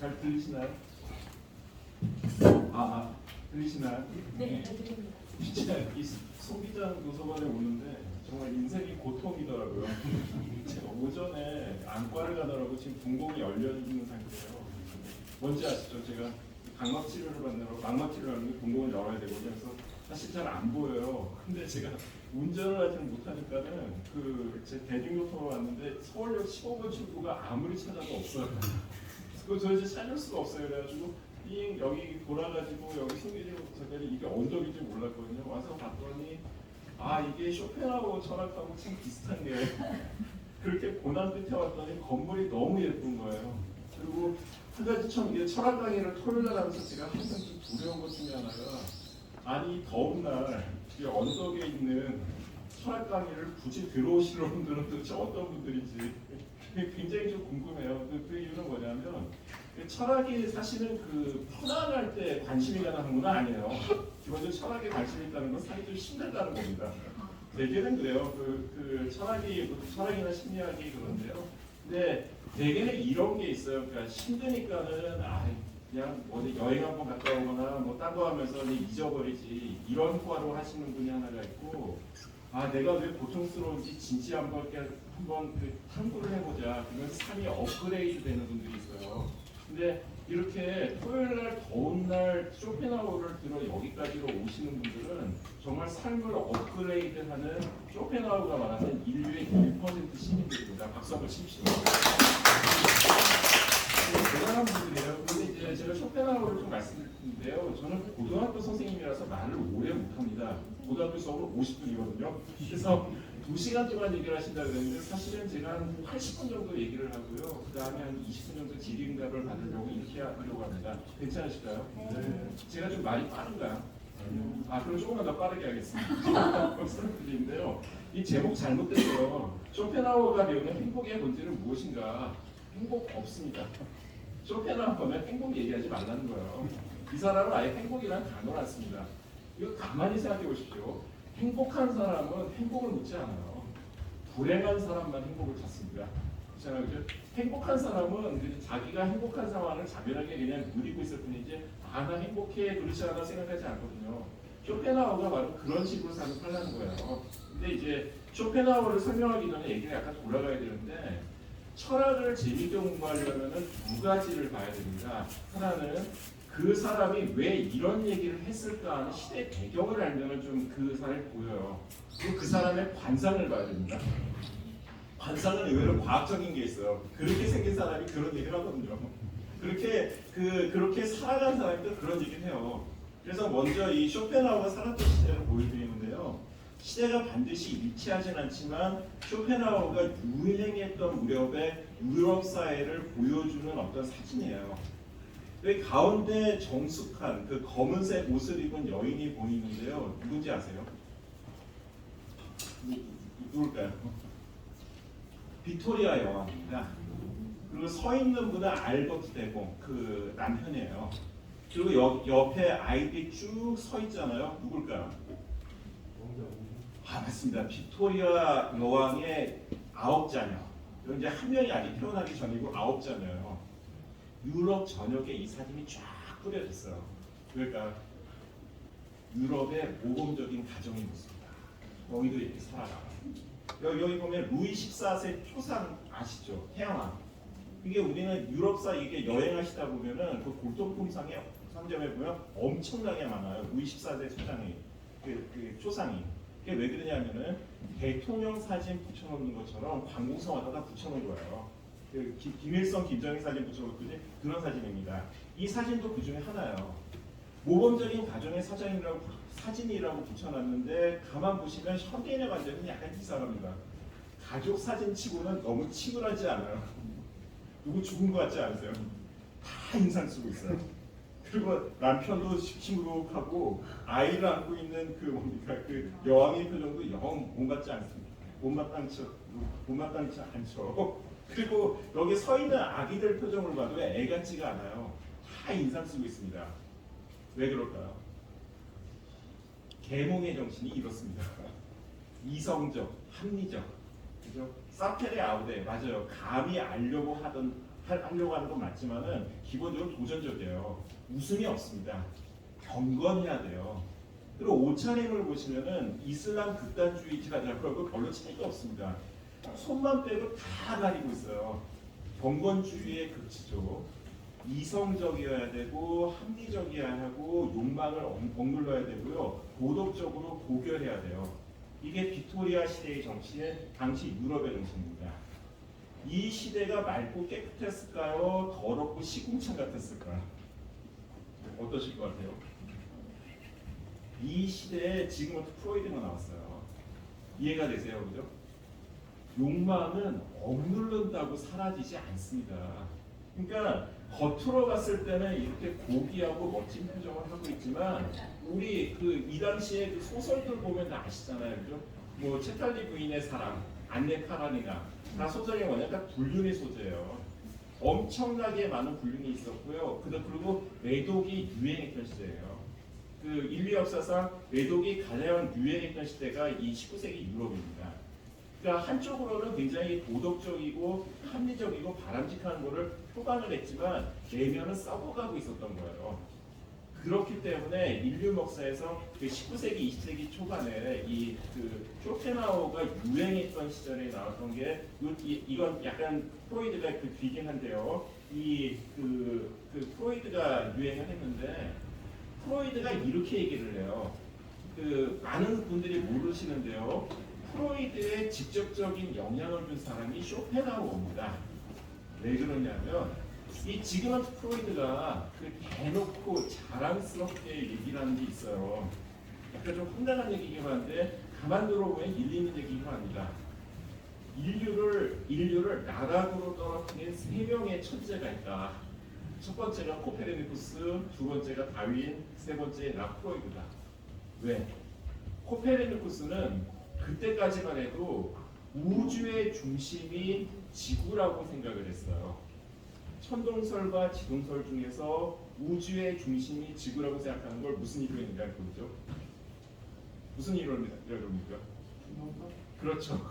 잘 들리시나요? 들리시나요? 네, 들립니다. 진짜 이 소비자 도서관에 오는데 정말 인생이 고통이더라고요. 제가 오전에 안과를 가느라고 지금 분공이 열려 있는 상태예요. 뭔지 아시죠? 제가 각막 치료를 받느라고 망막 치료를 하는데 분공을 열어야 되거든요. 그래서 사실 잘 안 보여요. 근데 제가 운전을 하지 못하니까는 제 대중교통으로 왔는데 서울역 15번 출구가 아무리 찾아도 없어요. 그거 저 이제 찾을 수가 없어요. 그래가지고 여기 돌아가지고 여기 숨기지 못하더니 이게 언덕인지 몰랐거든요. 와서 봤더니 이게 쇼펜하우어 철학하고 참 비슷한 게 그렇게 고난 끝에 왔더니 건물이 너무 예쁜 거예요. 그리고 한 가지 참 이게 철학 강의를 토요일 날 하면서 제가 항상 좀 두려운 것 중에 하나가 더운 날 이 언덕에 있는 철학 강의를 굳이 들어오시는 분들은 도대체 어떤 분들인지 굉장히 좀 궁금해요. 그 이유는 뭐냐면 철학이 사실은 편안할 때 관심이 가는 건 아니에요. 기본적으로 철학에 관심이 있다는 건 사실 좀 힘들다는 겁니다. 대개는 그래요. 철학이나 심리학이 그런데요. 근데 대개는 이런 게 있어요. 그러니까 힘드니까는 그냥 어디 여행 한번 갔다 오거나 뭐 딴 거 하면서 잊어버리지 이런 과로 하시는 분이 하나가 있고 내가 왜 고통스러운지 진지 한번 탐구를 해보자. 그러면 삶이 업그레이드 되는 분들이 있어요. 근데 이렇게 토요일날 더운 날 쇼펜하우어를 들어 여기까지로 오시는 분들은 정말 삶을 업그레이드하는 쇼펜하우어가 말하는 인류의 1% 시민들입니다. 박수 한번 치십시오. 대단한 분들이에요. 근데 이제 제가 쇼펜하우어를 좀 말씀드렸는데요. 저는 고등학교 선생님이라서 말을 오래 못합니다. 고등학교 수업은 50분이거든요. 그래서 2시간 동안 얘기를 하신다고 그랬는데 사실은 제가 한 80분 정도 얘기를 하고요. 그 다음에 한 20분 정도 질의응답을 받으려고 이렇게 하려고 합니다. 괜찮으실까요? 네. 제가 좀 말이 빠른가요? 그럼 조금만 더 빠르게 하겠습니다. 말씀드리는데요. 이 제목 잘못됐어요. 쇼펜하우어가 배우는 행복의 본질은 무엇인가? 행복 없습니다. 쇼펜하우어는 행복 얘기하지 말라는 거예요. 이 사람은 아예 행복이라는 단어를 안 씁니다. 이거 가만히 생각해 보십시오. 행복한 사람은 행복을 묻지 않아요. 불행한 사람만 행복을 찾습니다. 그렇잖아요. 행복한 사람은 자기가 행복한 상황을 자별하게 그냥 누리고 있을 뿐이지 나 행복해 그렇지 않아 생각하지 않거든요. 쇼펜하우어가 바로 그런 식으로 삶을 살라는 거예요. 근데 이제 쇼펜하우어를 설명하기 전에 얘기가 약간 돌아가야 되는데 철학을 재미있게 공부하려면 두 가지를 봐야 됩니다. 하나는 그 사람이 왜 이런 얘기를 했을까 하는 시대 배경을 알면 좀 그 사람이 보여요. 그리고 그 사람의 관상을 봐야 됩니다. 관상은 의외로 과학적인 게 있어요. 그렇게 생긴 사람이 그런 얘기를 하거든요. 그렇게 살아간 사람이 또 그런 얘기를 해요. 그래서 먼저 이 쇼펜하우어가 살았던 시대를 보여드리는데요. 시대가 반드시 일치하진 않지만 쇼펜하우어가 유행했던 무렵에 유럽 사회를 보여주는 어떤 사진이에요. 여기 가운데 정숙한 검은색 옷을 입은 여인이 보이는데요. 누군지 아세요? 누굴까요? 빅토리아 여왕입니다. 그리고 서 있는 분은 알버트 대공 남편이에요. 그리고 옆에 아이들이 쭉 서 있잖아요. 누굴까요? 맞습니다. 빅토리아 여왕의 9자녀. 이제 한 명이 아직 태어나기 전이고 9자녀예요. 유럽 전역에 이 사진이 쫙 뿌려졌어요. 그러니까 유럽의 모범적인 가정의 모습이다. 여기도 이렇게 살아가. 여기 보면 루이 14세 초상 아시죠? 태양왕. 이게 우리는 유럽사 이게 여행하시다 보면은 골동품상에 상점에 보면 엄청나게 많아요. 루이 14세 초상이 초상이. 그게 왜 그러냐면은 대통령 사진 붙여놓는 것처럼 관공서마다 붙여놓은 거예요. 김일성, 김정일 사진 붙여놓듯이 그런 사진입니다. 이 사진도 그 중에 하나예요. 모범적인 가정의 사진이라고 붙여놨는데 가만 보시면 현대인의 관점은 약간 이상합니다. 가족 사진치고는 너무 치밀하지 않아요. 누구 죽은 것 같지 않으세요? 다 인상 쓰고 있어요. 그리고 남편도 시무룩하고 아이를 안고 있는 여왕의 표정도 영 몸같지 않습니다. 몸마땅치 않죠. 그리고 여기 서 있는 아기들 표정을 봐도 애 같지가 않아요. 다 인상 쓰고 있습니다. 왜 그럴까요? 계몽의 정신이 이렇습니다. 이성적, 합리적, 그죠? 사페레 아우데 맞아요. 감히 알려고 하던 하려고 하는 건 맞지만은 기본적으로 도전적이에요. 웃음이 없습니다. 경건해야 돼요. 그리고 오차림을 보시면은 이슬람 극단주의자라고 별로 차이가 없습니다. 손만 빼고 다 가리고 있어요. 경건주의의 극치죠. 이성적이어야 되고 합리적이어야 하고 욕망을 억눌러야 되고요. 도덕적으로 고결해야 돼요. 이게 빅토리아 시대의 정치의 당시 유럽의 정치입니다. 이 시대가 맑고 깨끗했을까요? 더럽고 시궁창 같았을까요? 어떠실 것 같아요? 이 시대에 지금은 프로이드가 나왔어요. 이해가 되세요? 그죠? 욕망은 억누른다고 사라지지 않습니다. 그러니까 겉으로 봤을 때는 이렇게 고귀하고 멋진 표정을 하고 있지만 우리 이 당시에 그 소설들 보면 다 아시잖아요. 그죠? 뭐 채탈리 부인의 사랑, 안네 카라니나 다 소설이 뭐냐면 불륜의 소재예요. 엄청나게 많은 불륜이 있었고요. 그리고 매독이 유행했던 시대예요. 인류 역사상 매독이 가장 유행했던 시대가 이 19세기 유럽입니다. 그러니까 한쪽으로는 굉장히 도덕적이고 합리적이고 바람직한 것을 표방을 했지만 내면은 썩어가고 있었던 거예요. 그렇기 때문에 인류 역사에서 19세기, 20세기 초반에 쇼펜하우어가 유행했던 시절에 나왔던 게 이건 약간 프로이드가 뒤긴 한데요. 프로이드가 유행을 했는데 프로이드가 이렇게 얘기를 해요. 많은 분들이 모르시는데요. 프로이드에 직접적인 영향을 준 사람이 쇼펜하우어입니다. 왜 그러냐면 지금은 프로이드가 대놓고 자랑스럽게 얘기를 하는 게 있어요. 약간 좀 황당한 얘기긴 한데 가만 들어보면 일리 있는 얘기긴 합니다. 인류를 나락으로 떨어뜨린 3명의 천재가 있다. 첫 번째가 코페르니쿠스, 두 번째가 다윈, 세 번째 프로이드다. 왜? 코페르니쿠스는 그때까지만 해도 우주의 중심이 지구라고 생각을 했어요. 천동설과 지동설 중에서 우주의 중심이 지구라고 생각하는 걸 무슨 이론인가 그러죠? 무슨 이론입니까? 그렇죠.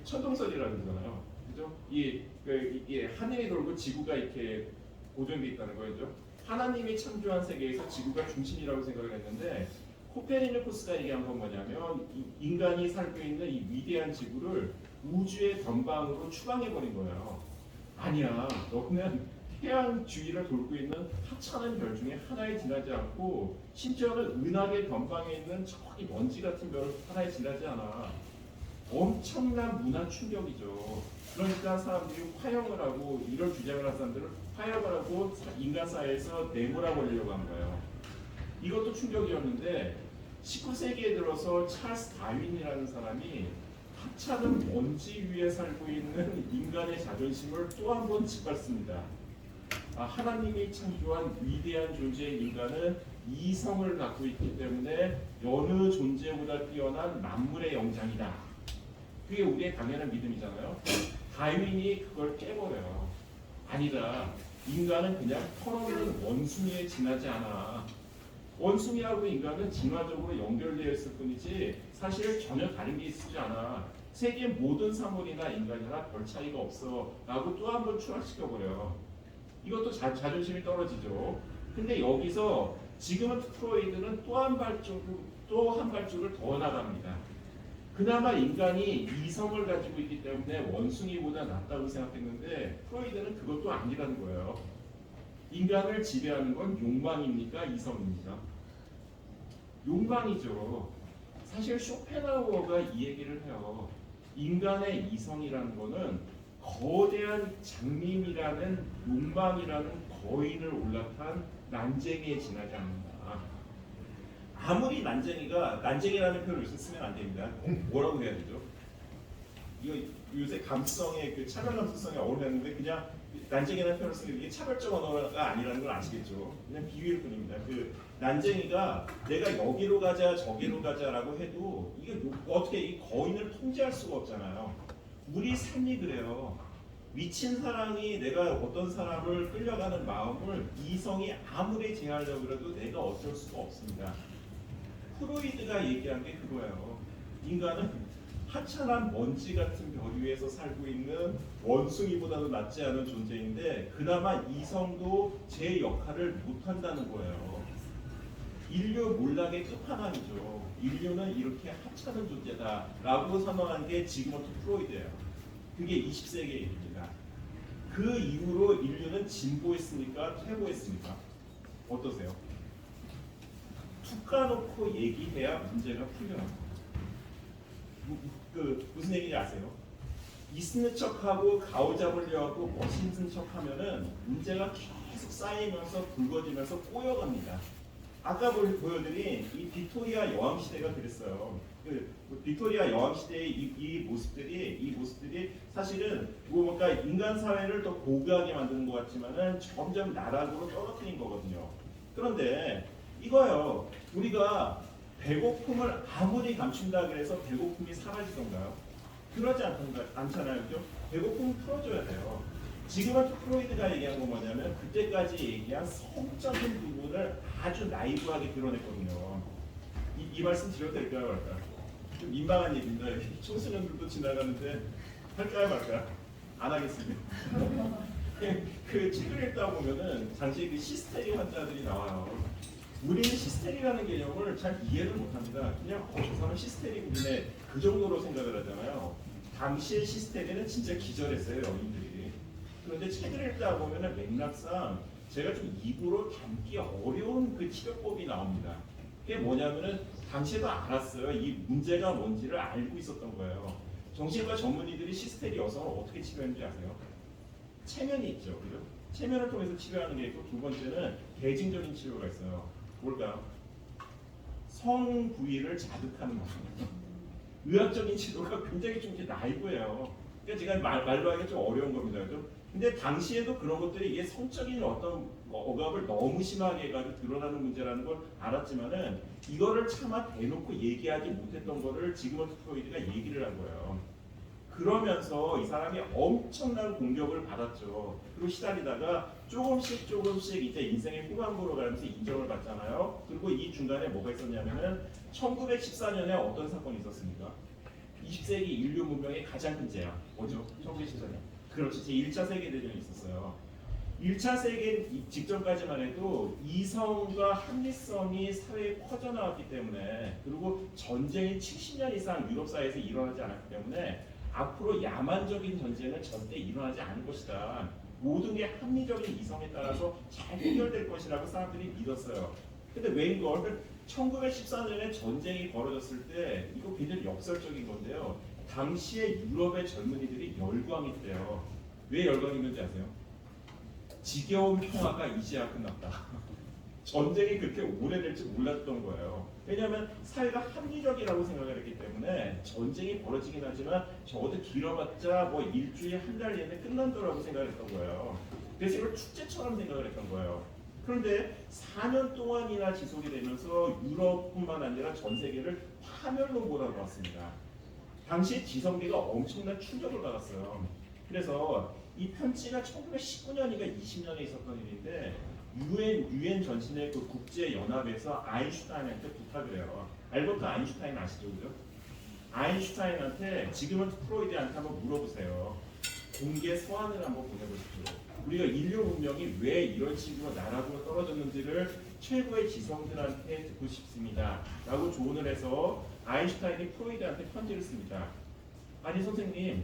천동설이라는 거잖아요. 그죠? 이게 하늘이 돌고 지구가 이렇게 고정돼 있다는 거죠. 하나님이 창조한 세계에서 지구가 중심이라고 생각을 했는데 코페르니쿠스가 얘기한 건 뭐냐면 인간이 살고 있는 이 위대한 지구를 우주의 변방으로 추방해버린 거예요. 아니야, 너는 태양 주위를 돌고 있는 하찮은 별 중에 하나에 지나지 않고 심지어는 은하계 변방에 있는 저기 먼지 같은 별 하나에 지나지 않아. 엄청난 문화 충격이죠. 그러니까 사람들이 화형을 하고 이런 주장을 한 사람들은 화형을 하고 인간 사회에서 내몰아버리려고 한 거예요. 이것도 충격이었는데 19세기에 들어서 찰스 다윈이라는 사람이 하찮은 먼지 위에 살고 있는 인간의 자존심을 또 한 번 짓밟습니다. 하나님이 창조한 위대한 존재의 인간은 이성을 갖고 있기 때문에 여느 존재보다 뛰어난 만물의 영장이다. 그게 우리의 당연한 믿음이잖아요. 다윈이 그걸 깨버려요. 아니다. 인간은 그냥 털없는 원숭이에 지나지 않아. 원숭이하고 인간은 진화적으로 연결되어 있을 뿐이지 사실 전혀 다른 게 있지 않아. 세계 모든 사물이나 인간이나 별 차이가 없어 라고 또 한 번 추락시켜버려요. 이것도 자존심이 떨어지죠. 근데 여기서 지금은 프로이드는 또 한 발짝을 더 나갑니다. 그나마 인간이 이성을 가지고 있기 때문에 원숭이보다 낫다고 생각했는데 프로이드는 그것도 아니라는 거예요. 인간을 지배하는 건 욕망입니까? 이성입니까? 욕망이죠. 사실 쇼펜하우어가 이 얘기를 해요. 인간의 이성이라는 거는 거대한 장님이라는 욕망이라는 거인을 올라탄 난쟁이에 지나지 않는다. 아무리 난쟁이라는 표현을 쓰면 안 됩니다. 뭐라고 해야 되죠? 이거 요새 감수성의 차별 감수성에 어울렸는데 그냥 난쟁이라는 표현을 쓰는 게 차별적 언어가 아니라는 걸 아시겠죠? 그냥 비유일 뿐입니다. 난쟁이가 내가 여기로 가자 저기로 가자라고 해도 이게 어떻게 이 거인을 통제할 수가 없잖아요. 우리 삶이 그래요. 미친 사랑이 내가 어떤 사람을 끌려가는 마음을 이성이 아무리 제어하려고 해도 내가 어쩔 수가 없습니다. 프로이드가 얘기한 게 그거예요. 인간은 하찮은 먼지 같은 별 위에서 살고 있는 원숭이보다도 낫지 않은 존재인데 그나마 이성도 제 역할을 못한다는 거예요. 인류 몰락의 끝판왕이죠. 인류는 이렇게 하찮은 존재다라고 선언한 게 지그먼트 프로이드예요. 그게 20세기의 일입니다. 그 이후로 인류는 진보했습니까? 퇴보했습니까? 어떠세요? 툭 까놓고 얘기해야 문제가 풀려요. 무슨 얘기인지 아세요? 있는 척하고 가오잡으려 하고 멋있는 척하면은 문제가 계속 쌓이면서 굵어지면서 꼬여갑니다. 아까 보여드린 이 빅토리아 여왕 시대가 그랬어요. 빅토리아 여왕 시대의 이 모습들이 사실은 뭔가 인간 사회를 더 고귀하게 만드는 것 같지만은 점점 나락으로 떨어뜨린 거거든요. 그런데 이거요, 우리가 배고픔을 아무리 감춘다 그래서 배고픔이 사라지던가요? 그러지 않잖아요. 그죠? 배고픔을 풀어줘야 돼요. 지금은 프로이드가 얘기한 건 뭐냐면 그때까지 얘기한 성적인 부분을 아주 나이브하게 드러냈거든요. 이 말씀 드려도 될까요 말까요? 좀 민망한 얘기입니다. 청소년들도 지나가는데 할까요 말까요? 안 하겠습니다. 그 책을 읽다 보면은 당시 그 시스테리 환자들이 나와요. 우리는 시스테리라는 개념을 잘 이해를 못합니다. 그냥 저 사람 시스테리군이네 그 정도로 생각을 하잖아요. 당시의 시스테리는 진짜 기절했어요, 영인들이. 그런데 책을 읽다 보면은 맥락상 제가 좀 입으로 담기 어려운 그 치료법이 나옵니다. 그게 뭐냐면은 당시에도 알았어요. 이 문제가 뭔지를 알고 있었던 거예요. 정신과 전문의들이 시스테리 여성을 어떻게 치료했는지 아세요? 체면이 있죠, 그죠? 체면을 통해서 치료하는 게 있고 두 번째는 대증적인 치료가 있어요. 뭘까요? 성 부위를 자극하는 거죠. 의학적인 치료가 굉장히 좀 이렇게 나이브해요. 그러니까 제가 말로 하기 좀 어려운 겁니다. 그죠? 근데 당시에도 그런 것들이 이게 성적인 어떤 억압을 너무 심하게 해가지고 드러나는 문제라는 걸 알았지만은 이거를 차마 대놓고 얘기하지 못했던 거를 지금은 프로이드가 얘기를 한 거예요. 그러면서 이 사람이 엄청난 공격을 받았죠. 그리고 시달리다가 조금씩 이제 인생의 후반부로 가면서 인정을 받잖아요. 그리고 이 중간에 뭐가 있었냐면은 1914년에 어떤 사건이 있었습니까? 20세기 인류 문명의 가장 큰 재앙. 뭐죠? 1914년. 그렇죠. 제1차 세계대전이 있었어요. 1차 세계 직전까지만 해도 이성과 합리성이 사회에 퍼져나왔기 때문에 그리고 전쟁이 70년 이상 유럽 사회에서 일어나지 않았기 때문에 앞으로 야만적인 전쟁은 절대 일어나지 않을 것이다. 모든 게 합리적인 이성에 따라서 잘 해결될 것이라고 사람들이 믿었어요. 근데 웬걸 1914년에 전쟁이 벌어졌을 때 이거 굉장히 역설적인 건데요. 당시에 유럽의 젊은이들이 열광했대요. 왜 열광했는지 아세요? 지겨운 평화가 이제야 끝났다. 전쟁이 그렇게 오래될 줄 몰랐던 거예요. 왜냐하면 사회가 합리적이라고 생각을 했기 때문에 전쟁이 벌어지긴 하지만 적어도 길어봤자 뭐 일주일 한 달 내내 끝난다라고 생각을 했던 거예요. 그래서 이걸 축제처럼 생각을 했던 거예요. 그런데 4년 동안이나 지속이 되면서 유럽뿐만 아니라 전 세계를 파멸로 몰아넣었습니다. 당시 지성계가 엄청난 충격을 받았어요. 그래서 이 편지가 1919년인가 20년에 있었던 일인데 유엔 전신의 그 국제 연합에서 아인슈타인한테 부탁을 해요. 알버트 아인슈타인 아시죠, 그죠? 아인슈타인한테 지금은 프로이드한테 한번 물어보세요. 공개 서한을 한번 보내보십시오. 우리가 인류 문명이 왜 이런 식으로 나락으로 떨어졌는지를 최고의 지성들한테 듣고 싶습니다. 라고 조언을 해서 아인슈타인이 프로이드한테 편지를 씁니다. 아니 선생님,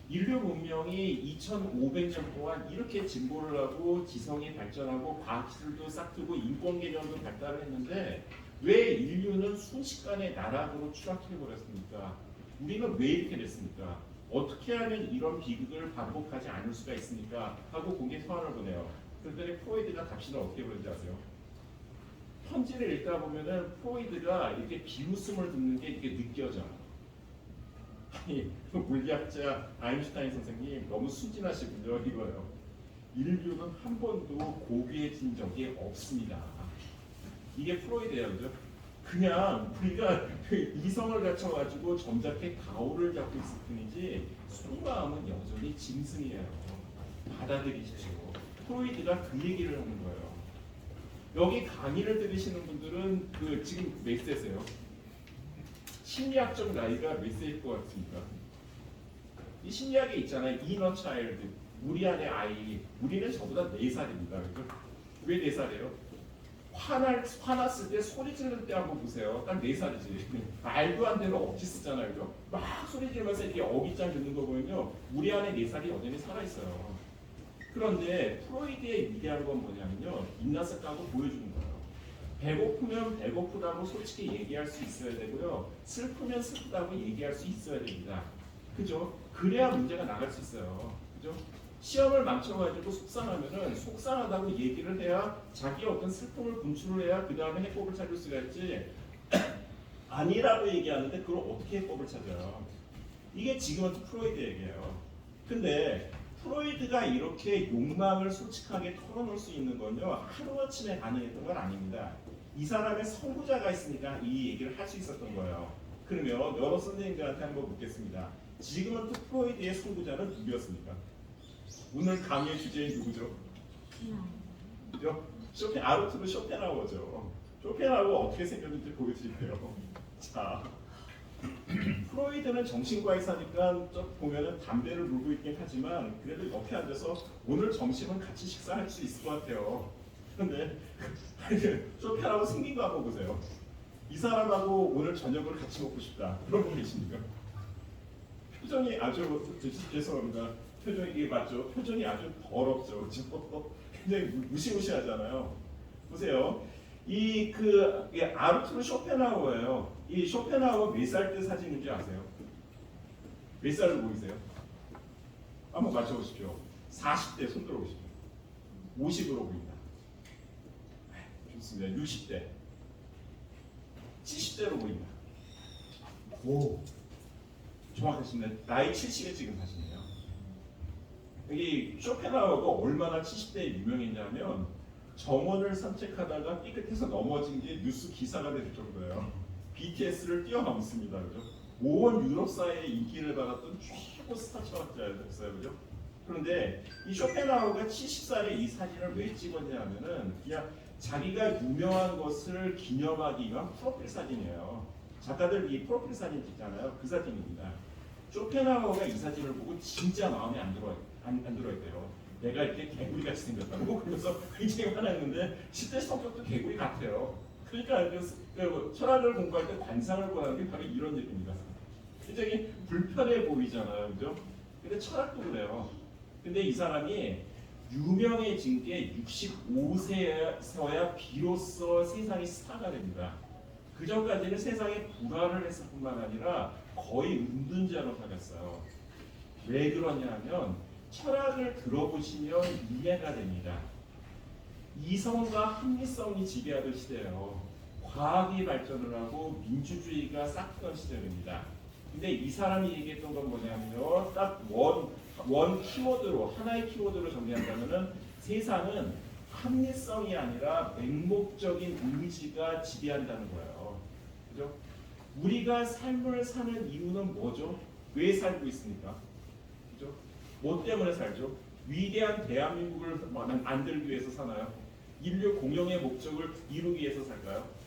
인류 문명이 2500년 동안 이렇게 진보를 하고 지성이 발전하고 과학기술도 싹트고 인권 개념도 발달을 했는데 왜 인류는 순식간에 나락으로 추락해버렸습니까? 우리는 왜 이렇게 됐습니까? 어떻게 하면 이런 비극을 반복하지 않을 수가 있습니까? 하고 공개 서한을 보내요. 그랬더니 프로이드가 답신을 어떻게 보는지 아세요? 편지를 읽다 보면은 프로이드가 이렇게 비웃음을 듣는 게 이렇게 느껴져요. 아니, 물리학자 아인슈타인 선생님 너무 순진하시군요. 이거요. 인류는 한 번도 고귀해진 적이 없습니다. 이게 프로이드예요, 그죠? 그냥 우리가 이성을 갖춰가지고 점잖게 가오를 잡고 있을 뿐이지 속마음은 여전히 짐승이에요. 받아들이십시오. 프로이드가 그 얘기를 하는 거예요. 여기 강의를 들으시는 분들은 지금 몇 세세요? 심리학적 나이가 몇 세일 것 같습니까? 이 심리학에 있잖아요. 이너 차일드. 우리 안의 아이. 우리는 저보다 4살입니다. 그죠? 왜 4살이에요? 화났을 때 소리 지르는 때 한번 보세요. 딱 4살이지. 말도 안 되는 억지 쓰잖아요. 그죠? 막 소리 지르면서 이렇게 어깃장 듣는 거 보면요. 우리 안에 4살이 여전히 살아있어요. 그런데 프로이드의 위대한 건 뭐냐면요. 인나서 까고 보여주는 거예요. 배고프면 배고프다고 솔직히 얘기할 수 있어야 되고요. 슬프면 슬프다고 얘기할 수 있어야 됩니다. 그죠? 그래야 문제가 나갈 수 있어요. 그죠? 시험을 망쳐가지고 속상하면은 속상하다고 얘기를 해야 자기 어떤 슬픔을 분출을 해야 그 다음에 해법을 찾을 수가 있지. 아니라고 얘기하는데 그걸 어떻게 해법을 찾아요? 이게 지금은 프로이드 얘기예요. 근데 프로이드가 이렇게 욕망을 솔직하게 털어놓을 수 있는 건요 하루아침에 가능했던 건 아닙니다. 이 사람의 선구자가 있으니까 이 얘기를 할 수 있었던 거예요. 그러면 여러 선생님들한테 한번 묻겠습니다. 지금은 또 프로이드의 선구자는 누구였습니까? 오늘 강의 주제인 누구죠? 그죠? 아르투르 쇼펜하우어죠. 쇼펜하우어 어떻게 생겼는지 보여드릴게요. 자, 프로이드는 정신과 의사니까 보면은 담배를 물고 있긴 하지만 그래도 옆에 앉아서 오늘 점심은 같이 식사할 수 있을 것 같아요. 그런데 쇼펜하우어 생긴 거 한번 보세요. 이 사람하고 오늘 저녁을 같이 먹고 싶다. 그런 분 계십니까? 표정이 아주 죄송합니다. 표정이 이게 맞죠? 표정이 아주 더럽죠. 굉장히 무시무시하잖아요. 보세요. 이게 아르투르 쇼펜하우어예요. 이 쇼펜하우어 몇 살 때 사진인지 아세요? 몇 살로 보이세요? 한번 맞춰보십시오. 40대 손 들어보십시오. 50으로 보인다. 좋습니다. 60대. 70대로 보인다. 오, 정확하시네. 나이 70에 지금 사시네요. 여기 쇼펜하우어가 얼마나 70대에 유명했냐면 정원을 산책하다가 삐끗해서 넘어진 게 뉴스 기사가 될 정도예요. BTS를 뛰어넘습니다. 그죠? 온 유럽 사회에 인기를 받았던 최고 스타 철학자였어요. 그죠? 그런데 이 쇼펜하우어가 70살에 이 사진을 왜 찍었냐면은 그냥 자기가 유명한 것을 기념하기 위한 프로필 사진이에요. 작가들 이 프로필 사진 찍잖아요. 그 사진입니다. 쇼펜하우어가 이 사진을 보고 진짜 마음에 안 들어했대요. 내가 이렇게 개구리같이 생겼다고. 그래서 굉장히 화났는데 실제 성격도 개구리 같아요. 그러니까 그 철학을 공부할 때 관상을 보라는 게 바로 이런 얘기입니다. 굉장히 불편해 보이잖아요. 그죠? 근데 철학도 그래요. 근데 이 사람이 유명해진 게 65세여야 비로소 세상이 스타가 됩니다. 그 전까지는 세상에 불화를 했을 뿐만 아니라 거의 은둔자로 살았어요. 왜 그러냐면 철학을 들어보시면 이해가 됩니다. 이성과 합리성이 지배하던 시대예요. 과학이 발전을 하고 민주주의가 싹트던 시절입니다. 근데 이 사람이 얘기했던 건 뭐냐면요. 딱 원 키워드로, 하나의 키워드로 정리한다면은 세상은 합리성이 아니라 맹목적인 의지가 지배한다는 거예요. 그죠? 우리가 삶을 사는 이유는 뭐죠? 왜 살고 있습니까? 그죠? 뭐 때문에 살죠? 위대한 대한민국을 만들기 위해서 사나요? 인류 공영의 목적을 이루기 위해서 살까요?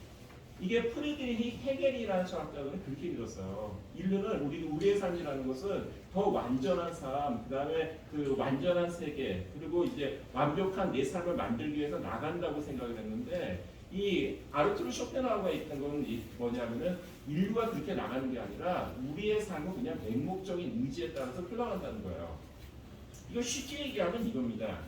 이게 프리드리히 헤겔이라는 철학자는 그렇게 믿었어요. 인류는 우리의 삶이라는 것은 더 완전한 삶, 그 다음에 그 완전한 세계, 그리고 이제 완벽한 내 삶을 만들기 위해서 나간다고 생각을 했는데 이 아르투르 쇼펜하우어가 있던 건 뭐냐면은 인류가 그렇게 나가는 게 아니라 우리의 삶은 그냥 맹목적인 의지에 따라서 흘러간다는 거예요. 이거 쉽게 얘기하면 이겁니다.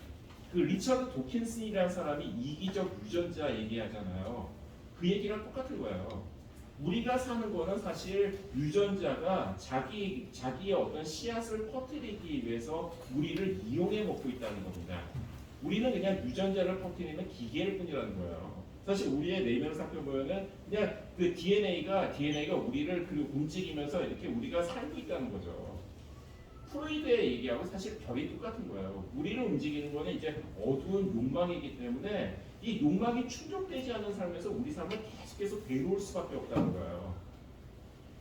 그 리처드 도킨슨이라는 사람이 이기적 유전자 얘기하잖아요. 그 얘기랑 똑같은 거예요. 우리가 사는 거는 사실 유전자가 자기의 어떤 씨앗을 퍼뜨리기 위해서 우리를 이용해 먹고 있다는 겁니다. 우리는 그냥 유전자를 퍼뜨리는 기계일 뿐이라는 거예요. 사실 우리의 내면을 살펴보면은 그냥 그 DNA가 우리를 그 움직이면서 이렇게 우리가 살고 있다는 거죠. 프로이드의 얘기하고 사실 결이 똑같은 거예요. 우리를 움직이는 거는 이제 어두운 욕망이기 때문에 이 욕망이 충족되지 않는 삶에서 우리 삶은 계속해서 괴로울 수밖에 없다는 거예요.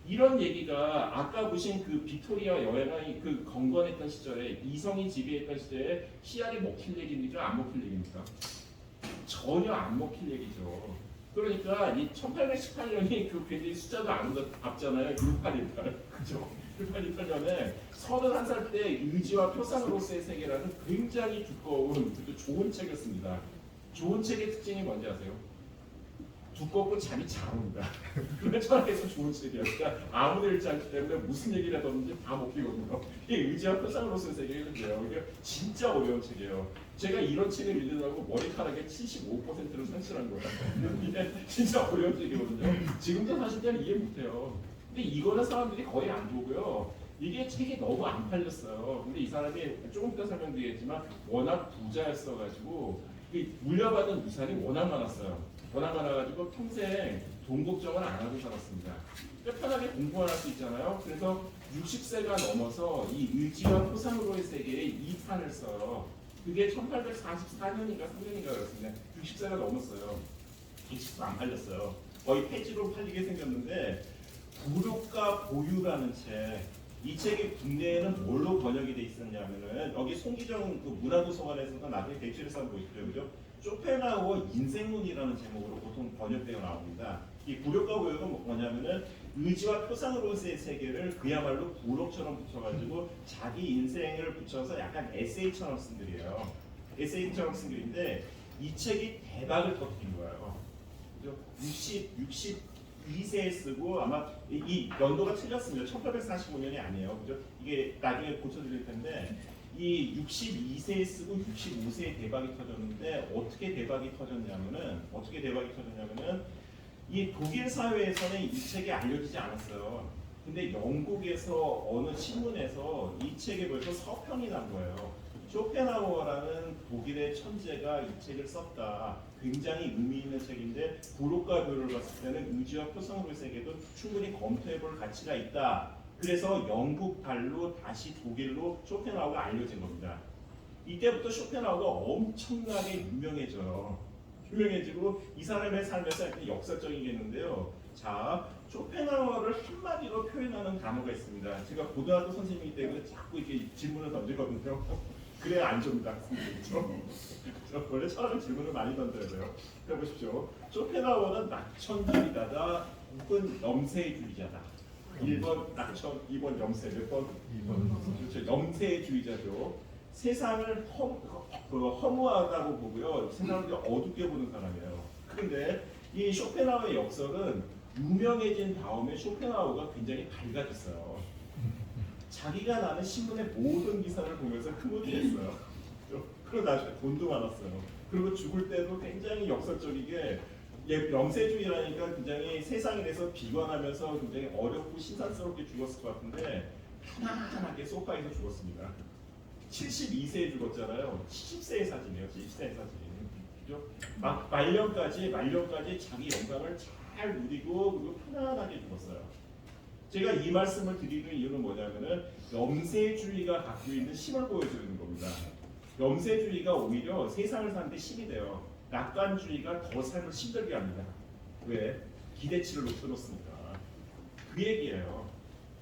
이런 얘기가 아까 보신 그 빅토리아 여행이 그 건건했던 시절에 이성이 지배했던 시대에 씨알이 먹힐 얘기입니까? 안 먹힐 얘기입니까? 전혀 안 먹힐 얘기죠. 그러니까 이 1818년이 그 굉장히 숫자도 안 앞잖아요. 1818. 그죠? 1818년에 31살 때 의지와 표상으로서의 세계라는 굉장히 두꺼운 좋은 책을 씁니다. 좋은 책의 특징이 뭔지 아세요? 두껍고 잠이 잘 옵니다. 그게 철학에서 좋은 책이에요. 그러니까 아무도 읽지 않기 때문에 무슨 얘기를 하든지 다 먹히거든요. 이게 의지와 표상으로서의 세계인데요. 이게 진짜 어려운 책이에요. 제가 이런 책을 읽으려고 머리카락의 75%를 상실한 거예요. 이게 진짜 어려운 책이거든요. 지금도 사실 때는 이해 못해요. 근데 이거는 사람들이 거의 안 보고요. 이게 책이 너무 안 팔렸어요. 근데 이 사람이 조금 이따 설명드리겠지만 워낙 부자였어가지고 물려받은 유산이 워낙 많았어요. 워낙 많아가지고 평생 돈 걱정을 안 하고 살았습니다. 편하게 공부할 수 있잖아요. 그래서 60세가 넘어서 이 의지와 표상으로의 세계에 2탄을 써요. 그게 1844년인가 3년인가 그렇습니다. 60세가 넘었어요. 이 책도 안 팔렸어요. 거의 폐지로 팔리게 생겼는데 부록과 보유라는 책. 이 책이 국내에는 뭘로 번역이 돼 있었냐면은 여기 송기정 그 문화도서관에서도 나중에 대출해서 한번 보십시오. 그죠? 쇼펜하우어 인생론이라는 제목으로 보통 번역되어 나옵니다. 이 부록과 보유가 뭐냐면은 의지와 표상으로서의 세계를 그야말로 부록처럼 붙여가지고 자기 인생을 붙여서 약간 에세이처럼 쓴 글이에요. 에세이처럼 쓴 글인데 이 책이 대박을 터뜨린 거예요. 그죠? 62세에 쓰고 아마 이 연도가 틀렸습니다. 1845년이 아니에요. 그죠? 이게 나중에 고쳐드릴 텐데 이 62세에 쓰고 65세에 대박이 터졌는데 어떻게 대박이 터졌냐면은 이 독일 사회에서는 이 책이 알려지지 않았어요. 근데 영국에서 어느 신문에서 이 책에 벌써 서평이 난 거예요. 쇼펜하우어라는 독일의 천재가 이 책을 썼다. 굉장히 의미 있는 책인데 부록과 보유를 봤을 때는 의지와 표상으로의 세계도 충분히 검토해볼 가치가 있다. 그래서 영국 발로 다시 독일로 쇼펜하우어가 알려진 겁니다. 이때부터 쇼펜하우어가 엄청나게 유명해지고 이 사람의 삶에서 역사적이겠는데요. 자, 쇼펜하우어를 한마디로 표현하는 단어가 있습니다. 제가 고등학교 선생님이기 때문에 자꾸 이렇게 질문을 던지거든요. 그래야 안 줍니다. 그렇죠? 원래 철학은 질문을 많이 던져야 돼요. 해보십시오. 쇼펜하우어는 낙천주의자다 혹은 염세주의자다. 1번 낙천, 2번 염세. 몇 번? 2번. 그렇죠. 염세주의자죠. 세상을 허무하다고 보고요. 세상을 어둡게 보는 사람이에요. 그런데 이 쇼펜하우어의 역설은 유명해진 다음에 쇼펜하우어가 굉장히 밝아졌어요. 자기가 나는 신문의 모든 기사를 보면서 흐뭇해했어요. 그리고 나중에 돈도 많았어요. 그리고 죽을 때도 굉장히 역설적이게 염세주의라니까 굉장히 세상에 대해서 비관하면서 굉장히 어렵고 신산스럽게 죽었을 것 같은데 편안하게 소파에서 죽었습니다. 72세에 죽었잖아요. 70세의 사진이에요. 70세의 사진. 그죠? 말년까지 자기 영광을 잘 누리고 그리고 편안하게 죽었어요. 제가 이 말씀을 드리는 이유는 뭐냐면은 염세주의가 갖고 있는 힘을 보여주는 겁니다. 염세주의가 오히려 세상을 사는데 힘이 돼요. 낙관주의가 더 삶을 힘들게 합니다. 왜? 기대치를 높여놓습니다. 그 얘기예요.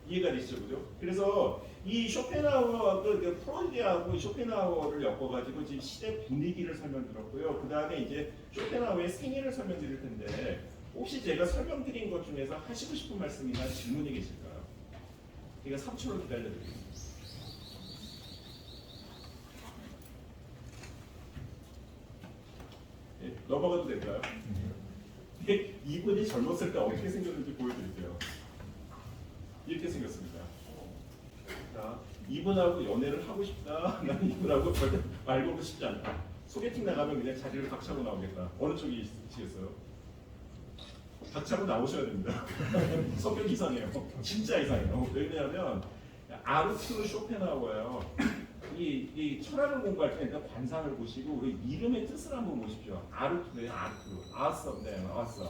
이해가 되시죠, 그죠? 그래서 이 쇼펜하우어, 프로이드하고 쇼펜하우어를 엮어가지고 지금 시대 분위기를 설명드렸고요. 그 다음에 이제 쇼펜하우어의 생애를 설명드릴 텐데 혹시 제가 설명드린 것 중에서 하시고 싶은 말씀이나 질문이 계실까요? 제가 3초를 기다려드리겠습니다. 네, 넘어가도 될까요? 이분이 젊었을 때 어떻게 생겼는지 보여드릴게요. 이렇게 생겼습니다. 자, 이분하고 연애를 하고 싶다. 나는 이분하고 절대 말 걸고 싶지 않다. 소개팅 나가면 그냥 자리를 박차고 나오겠다. 어느 쪽이 있으시겠어요? 박차고 나오셔야 됩니다. 성격 이상해요. 진짜 이상해요. 왜냐하면 아르투르 쇼펜하우어예요. 이 철학을 공부할 때 일단 관상을 보시고 우리 이름의 뜻을 한번 보십시오. 아르투르예요. 아르투르.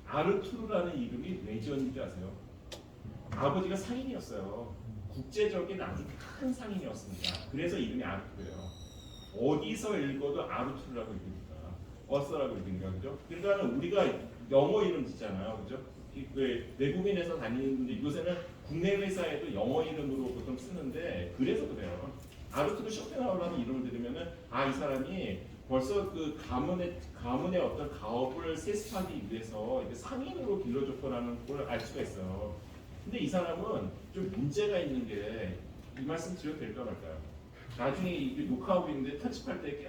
아르투르라는 이름이 왜 지었는지 아세요? 아버지가 상인이었어요. 국제적인 아주 큰 상인이었습니다. 그래서 이름이 아르투르예요. 어디서 읽어도 아르투르라고 읽습니다. 어서라고 읽으니까 그죠? 그러니까 우리가 영어 이름 짓잖아요, 그죠? 외국인에서 다니는데 요새는 국내 회사에도 영어 이름으로 보통 쓰는데 그래서 그래요. 아르투르 쇼펜하우어라는 이름을 들으면은 이 사람이 벌써 그 가문의 어떤 가업을 세습하기 위해서 이게 상인으로 길러줬거라는 걸 알 수가 있어요. 근데 이 사람은 좀 문제가 있는 게 이 말씀 드려도 될까 말까요? 나중에 이게 녹화하고 있는데 편집할 때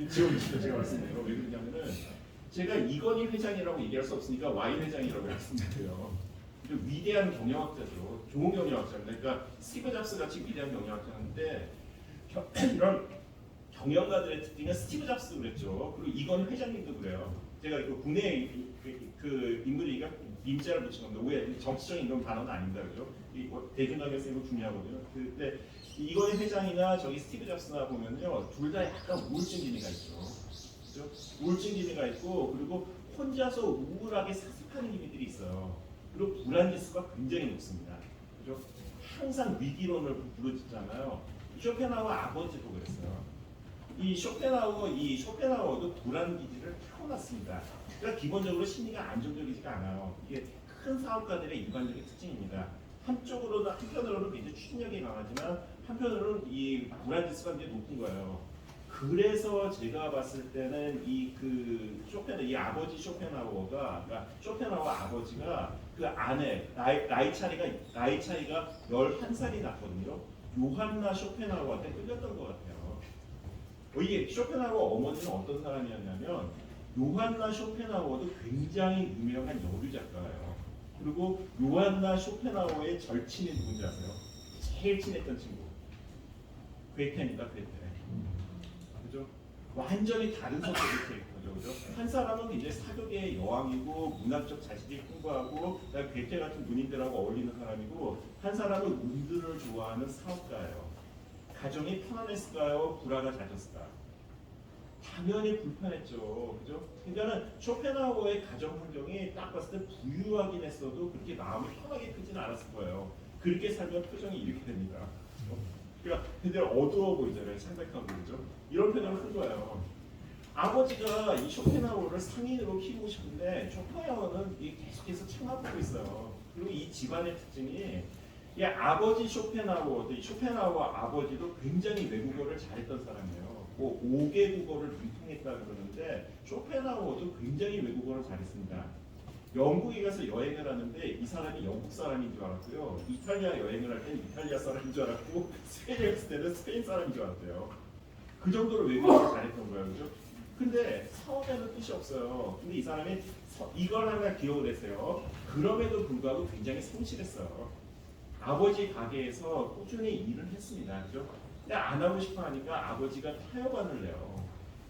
지워주시죠. 제가 말씀드려요. 왜 그러냐면은 제가 이건희 회장이라고 얘기할 수 없으니까 Y 회장이라고 말씀드려요. 위대한 경영학자죠. 좋은 경영학자입니다. 그러니까 스티브 잡스 같이 위대한 경영학자인데 이런 경영가들의 특징은 스티브 잡스도 그랬죠. 그리고 이건 회장님도 그래요. 제가 그 국내 그 인물이니까 임자를 붙인 겁니다. 왜 정치적인 이런 단어는 아닙니다, 그죠? 대중감에서 이거 중요하거든요. 근데 이건 회장이나 저기 스티브 잡스나 보면요, 둘 다 약간 우울증 기미가 있죠. 그죠? 우울증 기미가 있고 그리고 혼자서 우울하게 사색하는 기미들이 있어요. 그리고 불안 지수가 굉장히 높습니다. 그죠? 항상 위기론을 부르짖잖아요. 쇼펜하우어 아버지도 그랬어요. 이 쇼펜하우어도 불안 기질을 타고났습니다. 그러니까 기본적으로 심리가 안정적이지가 않아요. 이게 큰 사업가들의 일반적인 특징입니다. 한편으로는 굉장히 추진력이 강하지만 한편으로는 이 불안 지수가 굉장히 높은 거예요. 그래서 제가 봤을 때는 이 아버지 쇼펜하우어가, 그러니까 쇼펜하우어 아버지가 그 아내 나이 차이가 11살이 났거든요. 요한나 쇼펜하우어한테 끌렸던 것 같아요. 이게 쇼펜하우어 어머니는 어떤 사람이었냐면 요한나 쇼펜하우어도 굉장히 유명한 여류 작가예요. 그리고 요한나 쇼펜하우어의 절친이 누군지 아세요? 제일 친했던 친구. 괴테입니다. 괴테. 그죠? 완전히 다른 성격의 캐릭터죠. 그죠? 한 사람은 굉장히 사교계의 여왕이고 문학적 자질이 풍부하고 괴테 같은 문인들하고 어울리는 사람이고 한 사람은 운동을 좋아하는 사업가예요. 가정이 편안했을까요? 불화가 잦았을까? 당연히 불편했죠. 그죠? 그러니까는 쇼펜하우어의 가정 환경이 딱 봤을 때 부유하긴 했어도 그렇게 마음이 편하게 크지는 않았을 거예요. 그렇게 살면 표정이 이렇게 됩니다. 그러니까 굉장히 어두워 보이잖아요. 창백하고 그죠? 이런 표정을 한 거예요. 아버지가 이 쇼펜하우어를 상인으로 키우고 싶은데 쇼펜하우어는 계속해서 참아보고 있어요. 그리고 이 집안의 특징이 이 아버지 쇼펜하우어 아버지도 굉장히 외국어를 잘했던 사람이에요. 뭐 5개 국어를 유통했다 그러는데 쇼펜하우어도 굉장히 외국어를 잘했습니다. 영국에 가서 여행을 하는데 이 사람이 영국 사람인 줄 알았고요. 이탈리아 여행을 할 때는 이탈리아 사람인 줄 알았고 스페인에 갔을 때는 스페인 사람인 줄 알았대요. 그 정도로 외국어를 잘했던 거예요. 그죠? 근데 사업에는 뜻이 없어요. 근데 이 사람이 이걸 하나 기억을 했어요. 그럼에도 불구하고 굉장히 성실했어요. 아버지 가게에서 꾸준히 일을 했습니다. 그죠? 근데 안 하고 싶어 하니까 아버지가 타협안을 내요.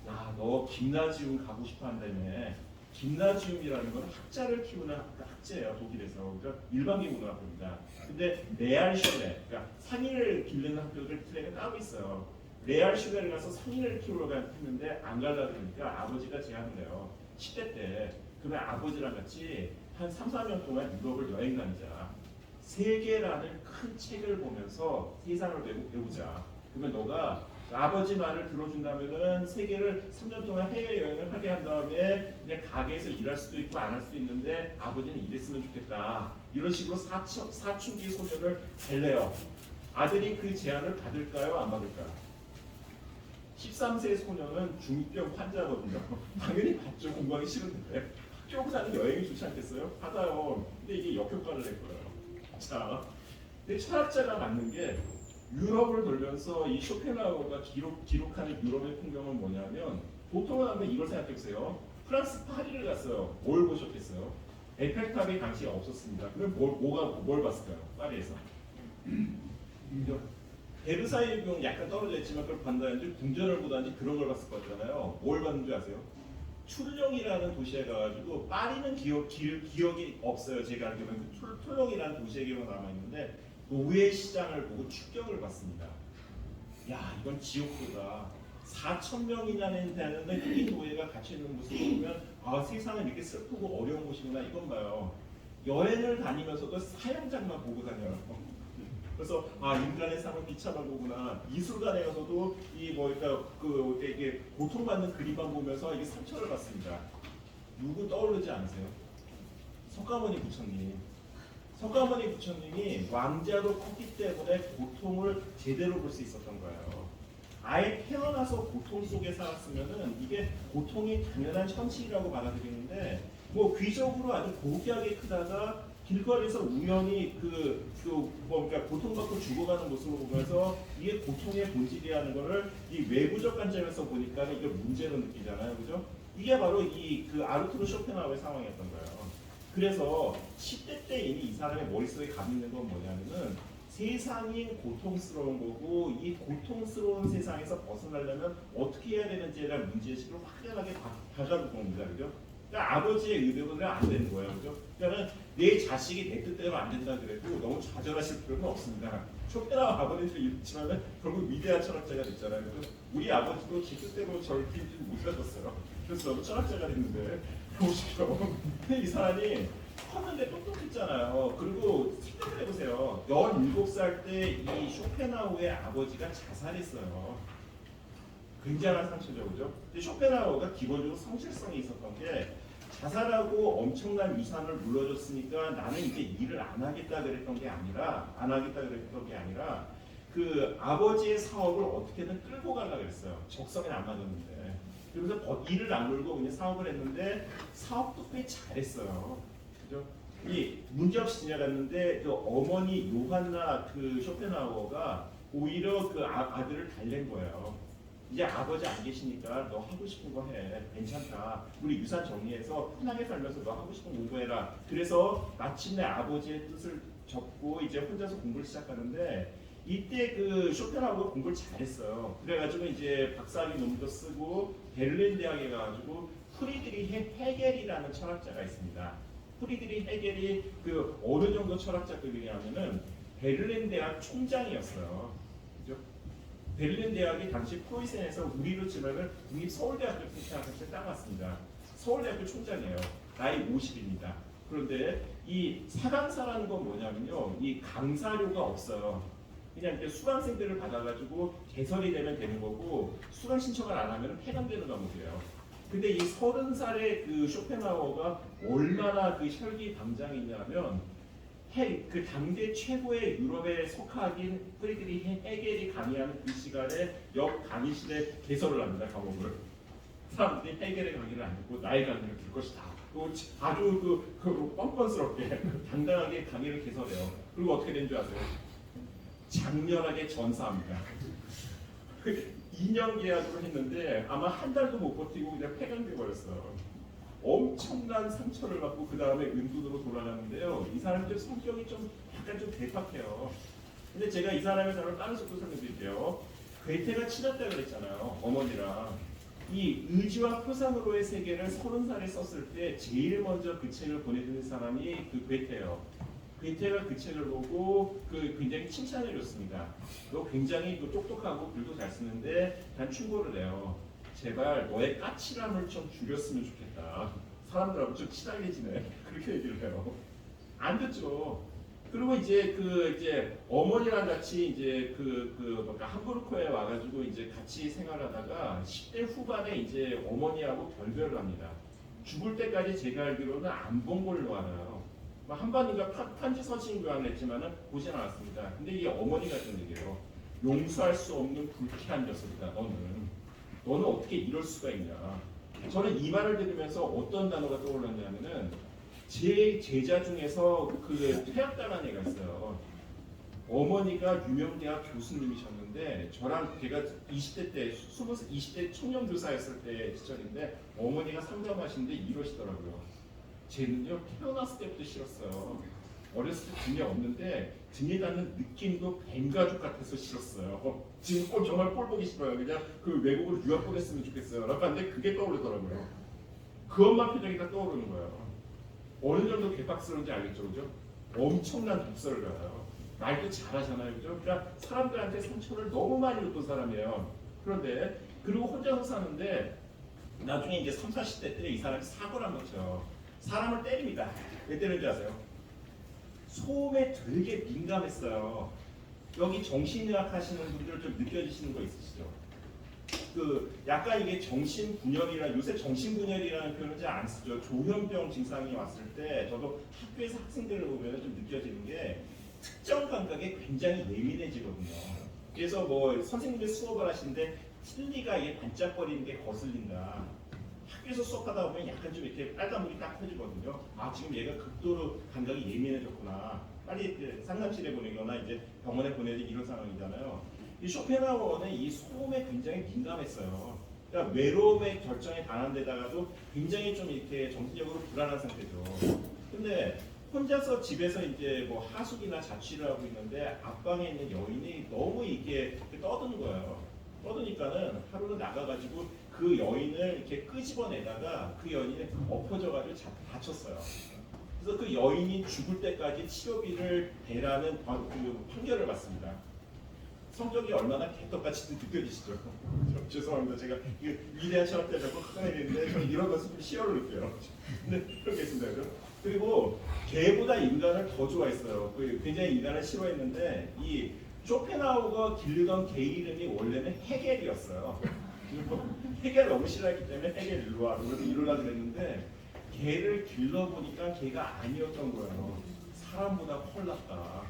야, 너 김나지움 가고 싶어 한다며. 김나지움이라는 건 학자를 키우는 학제예요. 독일에서. 그러니까 일반계 고등학교입니다. 근데 레알슈레, 그러니까 상인을 기르는 학교들 트랙에 따로 있어요. 레알슈레를 가서 상인을 키우려고 했는데 안 가려고 그러니까 아버지가 제안을 해요. 10대 때. 그러면 아버지랑 같이 한 3, 4년 동안 유럽을 여행 다니자. 세계라는 큰 책을 보면서 세상을 배우자. 그러면 너가 아버지 말을 들어준다면은 세계를 3년 동안 해외 여행을 하게 한 다음에 그냥 가게에서 일할 수도 있고 안 할 수도 있는데 아버지는 이랬으면 좋겠다. 이런 식으로 사춘기 소녀를 달래요. 아들이 그 제안을 받을까요? 안 받을까요? 13세 소녀는 중2병 환자거든요. 당연히 받죠. 공부하기 싫은데. 학교 사는 여행이 좋지 않겠어요? 받아요. 근데 이게 역효과를 낼 거예요. 자, 근데 철학자가 맞는 게 유럽을 돌면서 이 쇼펜하우어가 기록하는 유럽의 풍경은 뭐냐면 보통은 하면 이걸 생각해보세요. 프랑스 파리를 갔어요. 뭘 보셨겠어요? 에펠탑이 당시에 없었습니다. 그럼 뭘 봤을까요? 파리에서? 베르사유 궁 약간 떨어져 있지만 그걸 본다든지 궁전을 보다든지 그런 걸 봤을 거잖아요. 뭘 봤는지 아세요? 툴룡이라는 도시에 가가지고 파리는 기억이 없어요. 제가 알기로는 툴룡이라는 도시에게만 남아있는데 노예 시장을 보고 충격을 받습니다. 야, 이건 지옥도다. 4,000명이나 되는데 흑인 노예가 갇혀 있는 모습을 보면 아, 세상은 이렇게 슬프고 어려운 곳이구나 이건 봐요. 여행을 다니면서도 사형장만 보고 다녀요. 그래서 아, 인간의 삶은 비참한 거구나. 미술관에 가서도 이게 고통받는 그림만 보면서 이게 상처를 받습니다. 누구 떠오르지 않으세요? 석가모니 부처님. 석가모니 부처님이 왕자로 컸기 때문에 고통을 제대로 볼 수 있었던 거예요. 아예 태어나서 고통 속에 살았으면은 이게 고통이 당연한 현실이라고 받아들이는데 뭐 귀족으로 아주 고귀하게 크다가 길거리에서 우연히 그러니까 고통받고 죽어가는 모습을 보면서 이게 고통의 본질이라는 거를 이 외부적 관점에서 보니까 이게 문제로 느끼잖아요, 그죠? 이게 바로 이 그 아르투르 쇼펜하우의 상황이었던 거예요. 그래서 10대 때 이미 이 사람의 머릿속에 감이 있는 건 뭐냐면은 세상이 고통스러운 거고 이 고통스러운 세상에서 벗어나려면 어떻게 해야 되는지에 대한 문제의식을 확연하게 가져온 겁니다, 그죠? 그러니까 아버지의 의도는 안 되는 거예요, 그죠? 그러니까 내 자식이 내 뜻대로 안 된다 그래도 너무 좌절하실 필요는 없습니다. 쇼펜하우 아버지도 있지만 결국 위대한 철학자가 됐잖아요. 그래서 우리 아버지도 제 뜻대로 저를 키우지 못하셨어요. 그래서 너무 철학자가 됐는데 보시죠. 이 사람이 컸는데 똑똑했잖아요. 그리고 생각을 해보세요. 17살 때 이 쇼펜하우의 아버지가 자살했어요. 굉장한 상처죠, 그죠? 근데 쇼펜하우가 기본적으로 성실성이 있었던 게 자살하고 엄청난 유산을 물려줬으니까 나는 이제 일을 안 하겠다 그랬던 게 아니라 그 아버지의 사업을 어떻게든 끌고 가려고 그랬어요. 적성에 안 맞았는데. 그래서 일을 안 물고 그냥 사업을 했는데 사업도 꽤 잘했어요. 그죠? 이 문제없이 지나갔는데 그 어머니 요한나 그 쇼펜하우어가 오히려 그 아들을 달랜 거예요. 이제 아버지 안 계시니까 너 하고 싶은 거 해. 괜찮다. 우리 유산 정리해서 편하게 살면서 너 하고 싶은 공부해라. 그래서 마침내 아버지의 뜻을 접고 이제 혼자서 공부를 시작하는데 이때 그 쇼펜하우어가 공부를 잘했어요. 그래가지고 이제 박사학위 논문도 쓰고 베를린 대학에 가가지고 프리드리히 헤겔이라는 철학자가 있습니다. 프리드리히 헤겔이 그 어느 정도 철학자급이냐면은 베를린 대학 총장이었어요. 그죠? 베를린 대학이 당시 프로이센에서 우리로 치면은 국립 서울대학교 생각할 때 딱 맞습니다. 서울대학교 총장이에요. 나이 50입니다. 그런데 이 사강사라는 건 뭐냐면요, 이 강사료가 없어요. 그냥 이렇게 수강생들을 받아가지고 개설이 되면 되는 거고 수강 신청을 안 하면 폐간되는 과목이에요. 근데 이 30살의 그 쇼펜하우어가 얼마나 그 혈기방장이냐면 그 당대 최고의 유럽의 석학인 프리드리히 헤겔이 강의하는 그 시간에 옆 강의실에 개설을 합니다, 과목을. 사람들이 헤겔의 강의를 안 듣고 나의 강의를 들 것이다. 아주 그 뻔뻔스럽게 당당하게 강의를 개설해요. 그리고 어떻게 된 줄 아세요? 장렬하게 전사합니다. 2년 계약으로 했는데 아마 한 달도 못 버티고 그냥 폐간돼 버렸어요. 엄청난 상처를 받고 그 다음에 은둔으로 돌아가는데요. 이 사람들 성격이 좀 약간 좀 대팍해요. 근데 제가 이 사람의 삶을 다른 속도 설명드릴게요. 괴테가 친했다 그랬잖아요, 어머니랑. 이 의지와 표상으로의 세계를 30살에 썼을 때 제일 먼저 그 책을 보내주는 사람이 그 괴테예요. 괴테가 그 책을 보고 굉장히 칭찬해 줬습니다. 너 굉장히 똑똑하고 글도 잘 쓰는데 난 충고를 해요. 제발 너의 까칠함을 좀 줄였으면 좋겠다. 사람들하고 좀 친하게 지내. 그렇게 얘기를 해요. 안 듣죠. 그리고 이제 어머니랑 같이 이제 함부르크에 와가지고 이제 같이 생활하다가 10대 후반에 이제 어머니하고 결별을 합니다. 죽을 때까지 제가 알기로는 안 본 걸로 알아요. 한 번인가 편지 서신 교환을 했지만은 보진 않았습니다. 근데 이게 어머니가 했던 얘기예요. 용서할 수 없는 불쾌한 녀석이다. 너는 어떻게 이럴 수가 있냐. 저는 이 말을 들으면서 어떤 단어가 떠올랐냐면은 제 제자 중에서 그 퇴학당한 애가 있어요. 어머니가 유명 대학 교수님이셨는데 저랑 제가 20대 때 20대 청년 교사였을 때 시절인데 어머니가 상담하시는데 이러시더라고요. 쟤는요 태어났을 때부터 싫었어요. 어렸을 때 등에 없는데 등에 닿는 느낌도 뱀가죽 같아서 싫었어요. 지금 정말 꼴 보기 싫어요. 그냥 그 외국으로 유학 보냈으면 좋겠어요. 라고 하는데 그게 떠오르더라고요. 그 엄마 표정이 다 떠오르는 거예요. 어느 정도 개박스러운지 알겠죠, 그죠? 엄청난 독설을 가요. 말도 잘하잖아요, 그죠? 그러니까 사람들한테 상처를 너무 많이 줬던 사람이에요. 그런데 그리고 혼자서 사는데 나중에 이제 30, 40대 때 이 사람이 사고를 한번 쳐요. 사람을 때립니다. 왜 때리는지 아세요? 소음에 되게 민감했어요. 여기 정신의학 하시는 분들 좀 느껴지시는 거 있으시죠? 약간 이게 정신분열이라 요새 정신분열이라는 표현을 잘 안 쓰죠. 조현병 증상이 왔을 때 저도 학교에서 학생들을 보면 좀 느껴지는 게 특정 감각에 굉장히 예민해지거든요. 그래서 뭐 선생님이 수업을 하시는데 틀니가 이게 반짝거리는 게 거슬린다. 학교에서 수업하다 보면 약간 좀 이렇게 빨간불이 딱 켜지거든요. 아 지금 얘가 극도로 감각이 예민해졌구나. 빨리 이제 상담실에 보내거나 이제 병원에 보내야 이런 상황이잖아요. 이 쇼펜하우어는 이 소음에 굉장히 민감했어요. 그러니까 외로움의 결정에 당한 데다가도 굉장히 좀 이렇게 정신적으로 불안한 상태죠. 근데 혼자서 집에서 이제 뭐 하숙이나 자취를 하고 있는데 앞방에 있는 여인이 너무 이렇게 떠드는 거예요. 떠드니까는 하루는 나가가지고 그 여인을 이렇게 끄집어내다가 그 여인이 엎어져가지고 다쳤어요. 그래서 그 여인이 죽을 때까지 치료비를 대라는 그 판결을 받습니다. 성격이 얼마나 개떡같이 느껴지시죠? 죄송합니다. 제가 위대한 시험 때 자꾸 깎아내리는데 저는 이런 것을 좀 시열을 느껴요. 근데 그렇겠습니다. 그리고 개보다 인간을 더 좋아했어요. 굉장히 인간을 싫어했는데 이 쇼펜하우어가 기르던 개 이름이 원래는 헤겔이었어요. 헤겔 너무 싫어했기 때문에 헤겔 일로 와. 그래서 이러려고 그랬는데 개를 길러보니까 개가 아니었던 거예요. 사람보다 헐났다.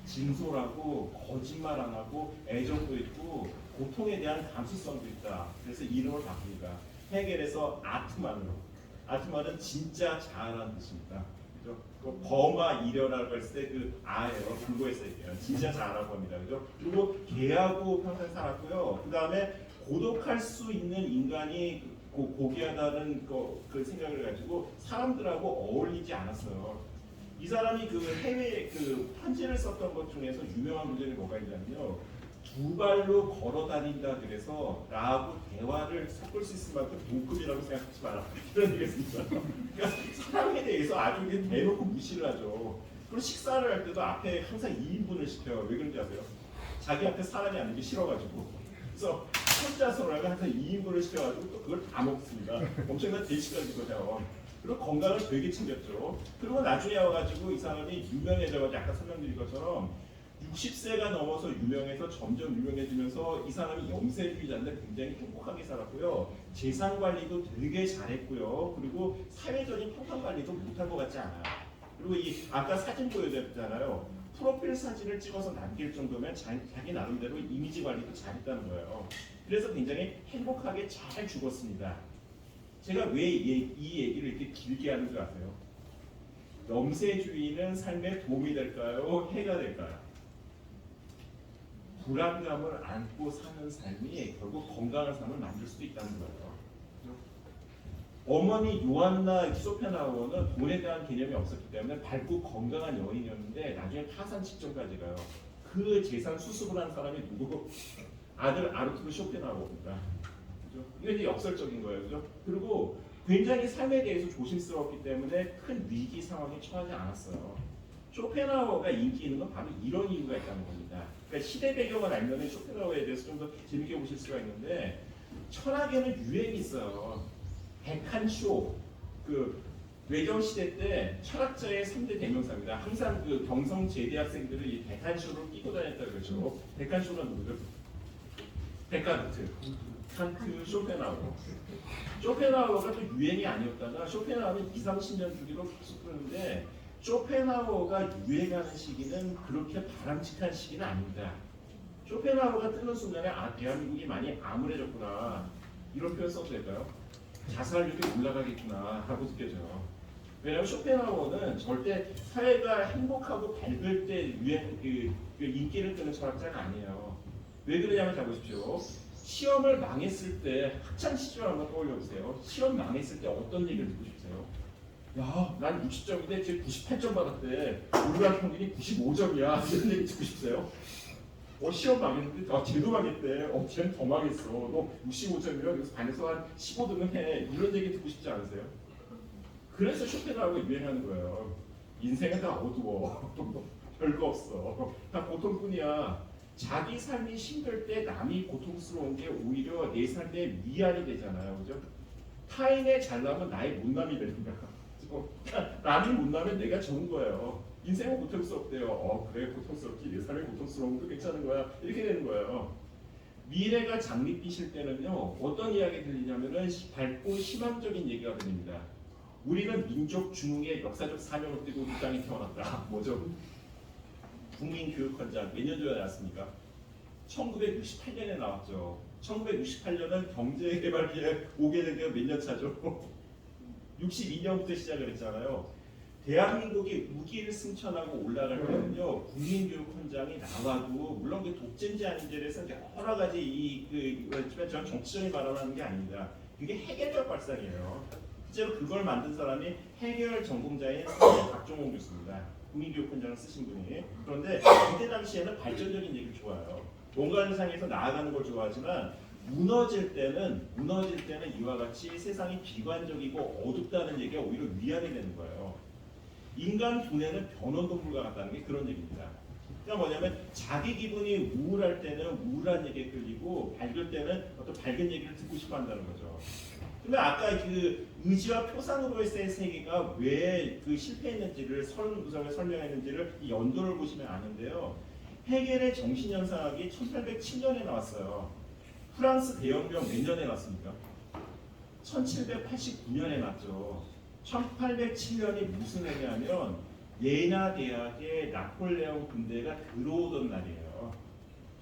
진솔하고 거짓말 안 하고 애정도 있고 고통에 대한 감수성도 있다. 그래서 이름을 바꿉니다. 헤겔에서 아트만으로. 아트만은 진짜 자아라는 뜻입니다. 그죠? 범아 이려라고 했을 때 그 아예요. 불고했을 때요. 진짜 자아라고 합니다. 그죠? 그리고 개하고 평생 살았고요. 그 다음에 고독할 수 있는 인간이 고귀하다는 그 생각을 가지고 사람들하고 어울리지 않았어요. 이 사람이 그 해외 그 편지를 썼던 것 중에서 유명한 문제는 뭐가 있냐면요. 두 발로 걸어 다닌다 그래서 나하고 대화를 섞을 수 있을 만큼 동급이라고 생각하지 마라. 이런 얘기였습니다. 그러니까 사람에 대해서 아주 대놓고 무시를 하죠. 그리고 식사를 할 때도 앞에 항상 2인분을 시켜요. 왜 그런지 아세요? 자기 앞에 사람이 앉는 게 싫어가지고. 그래서 혼자서라도 항상 2인분을 시켜가지고 또 그걸 다 먹습니다. 엄청난 대식가지고요. 그리고 건강을 되게 챙겼죠. 그리고 나중에 와가지고 이 사람이 유명해져가지고 아까 설명드린 것처럼 60세가 넘어서 유명해서 점점 유명해지면서 이 사람이 염세주의자인데 굉장히 행복하게 살았고요. 재산 관리도 되게 잘했고요. 그리고 사회적인 평판 관리도 못한 것 같지 않아요. 그리고 이 아까 사진 보여드렸잖아요. 프로필 사진을 찍어서 남길 정도면 자기 나름대로 이미지 관리도 잘했다는 거예요. 그래서 굉장히 행복하게 잘 죽었습니다. 제가 왜 이 얘기를 이렇게 길게 하는 줄 아세요? 염세주의는 삶에 도움이 될까요? 해가 될까요? 불안감을 안고 사는 삶이 결국 건강한 삶을 만들 수도 있다는 거예요. 어머니 요한나 쇼펜하우어는 돈에 대한 개념이 없었기 때문에 밝고 건강한 여인이었는데 나중에 파산 직전까지 가요. 그 재산 수습을 한 사람이 누구? 아들 아르투르 쇼펜하우어입니다. 그죠? 이게 이제 역설적인 거예요. 그죠? 그리고 굉장히 삶에 대해서 조심스러웠기 때문에 큰 위기 상황에 처하지 않았어요. 쇼펜하우어가 인기 있는 건 바로 이런 이유가 있다는 겁니다. 그러니까 시대 배경을 알면 쇼펜하우어에 대해서 좀 더 재밌게 보실 수가 있는데 철학에는 유행이 있어요. 백한쇼, 그 외경 시대 때 철학자의 3대 대명사입니다. 항상 그 경성 제대 학생들은 이 백한쇼를 끼고 다녔다 그러죠. 백한쇼가 누구죠? 데카르트, 칸트, 쇼펜하우어. 쇼펜하우어가 또 유행이 아니었다가 쇼펜하우어는 2, 30년 주기로 계속 그러는데 쇼펜하우어가 유행하는 시기는 그렇게 바람직한 시기는 아닙니다. 쇼펜하우어가 뜨는 순간에 아 대한민국이 많이 암울해졌구나 이런 표현 써도 될까요? 자살률이 올라가겠구나 라고 느껴져요. 왜냐하면 쇼펜하우어는 절대 사회가 행복하고 밝을 때 그 인기를 끄는 철학자가 아니에요. 왜 그러냐면 잘 보십시오. 시험을 망했을 때 학창 시절 한번 떠올려 보세요. 시험 망했을 때 어떤 얘기를 듣고 싶으세요? 야, 난 60점인데 쟤 98점 받았대. 우리나라 평균이 95점이야. 이런 얘기 듣고 싶으세요? 시험 망했는데 쟤도 망했대. 쟤는 더 망했어. 너 65점이면 그래서 반에서 한 15등은 해. 이런 얘기 듣고 싶지 않으세요? 그래서 쇼펜하우어가 유행하는 거예요. 인생은 다 어두워. 별거 없어. 다 고통뿐이야. 자기 삶이 힘들 때 남이 고통스러운 게 오히려 내 삶의 위안이 되잖아요. 그죠? 타인의 잘남은 나의 못남이 되는 거야. 남이 못나면 내가 좋은 거예요. 인생은 고통스럽대요. 그래 고통스럽지. 내 삶이 고통스러운 것도 괜찮은 거야. 이렇게 되는 거예요. 미래가 장밋빛일 때는요. 어떤 이야기 들리냐면은 밝고 희망적인 얘기가 들립니다. 우리는 민족 중흥의 역사적 사명을 띠고 이 땅에 태어났다. 뭐죠? 국민교육헌장 몇 년 전에 나왔습니까? 1968년에 나왔죠. 1968년은 경제개발기에 오게 된 게 몇 년 차죠? 62년부터 시작을 했잖아요. 대한민국이 우기를 승천하고 올라갈 때는요, 국민교육헌장이 나와도 물론 그 독재인지 아닌지에 대해서 여러 가지 그렇지만 저는 정치적인 발언하는 게 아닙니다. 그게 해결적 발상이에요. 실제로 그걸 만든 사람이 해결 전공자인 박종홍 교수입니다. 국민교육헌장을 쓰신 분이. 그런데 그때 당시에는 발전적인 얘기를 좋아해요. 뭔가 세상에서 나아가는 걸 좋아하지만 무너질 때는 이와 같이 세상이 비관적이고 어둡다는 얘기가 오히려 위안이 되는 거예요. 인간 두뇌는 변온동물과 같다는 게 그런 얘기입니다. 그러니까 뭐냐면 자기 기분이 우울할 때는 우울한 얘기에 끌리고 밝을 때는 어떤 밝은 얘기를 듣고 싶어 한다는 거죠. 근데 아까 그 의지와 표상으로의 세계가 왜 그 실패했는지를 구성을 설명했는지를 이 연도를 보시면 아는데요. 헤겔의 정신현상학이 1807년에 나왔어요. 프랑스 대혁명 몇 년에 났습니까? 1789년에 났죠. 1807년이 무슨 해냐면 예나 대학에 나폴레옹 군대가 들어오던 날이에요.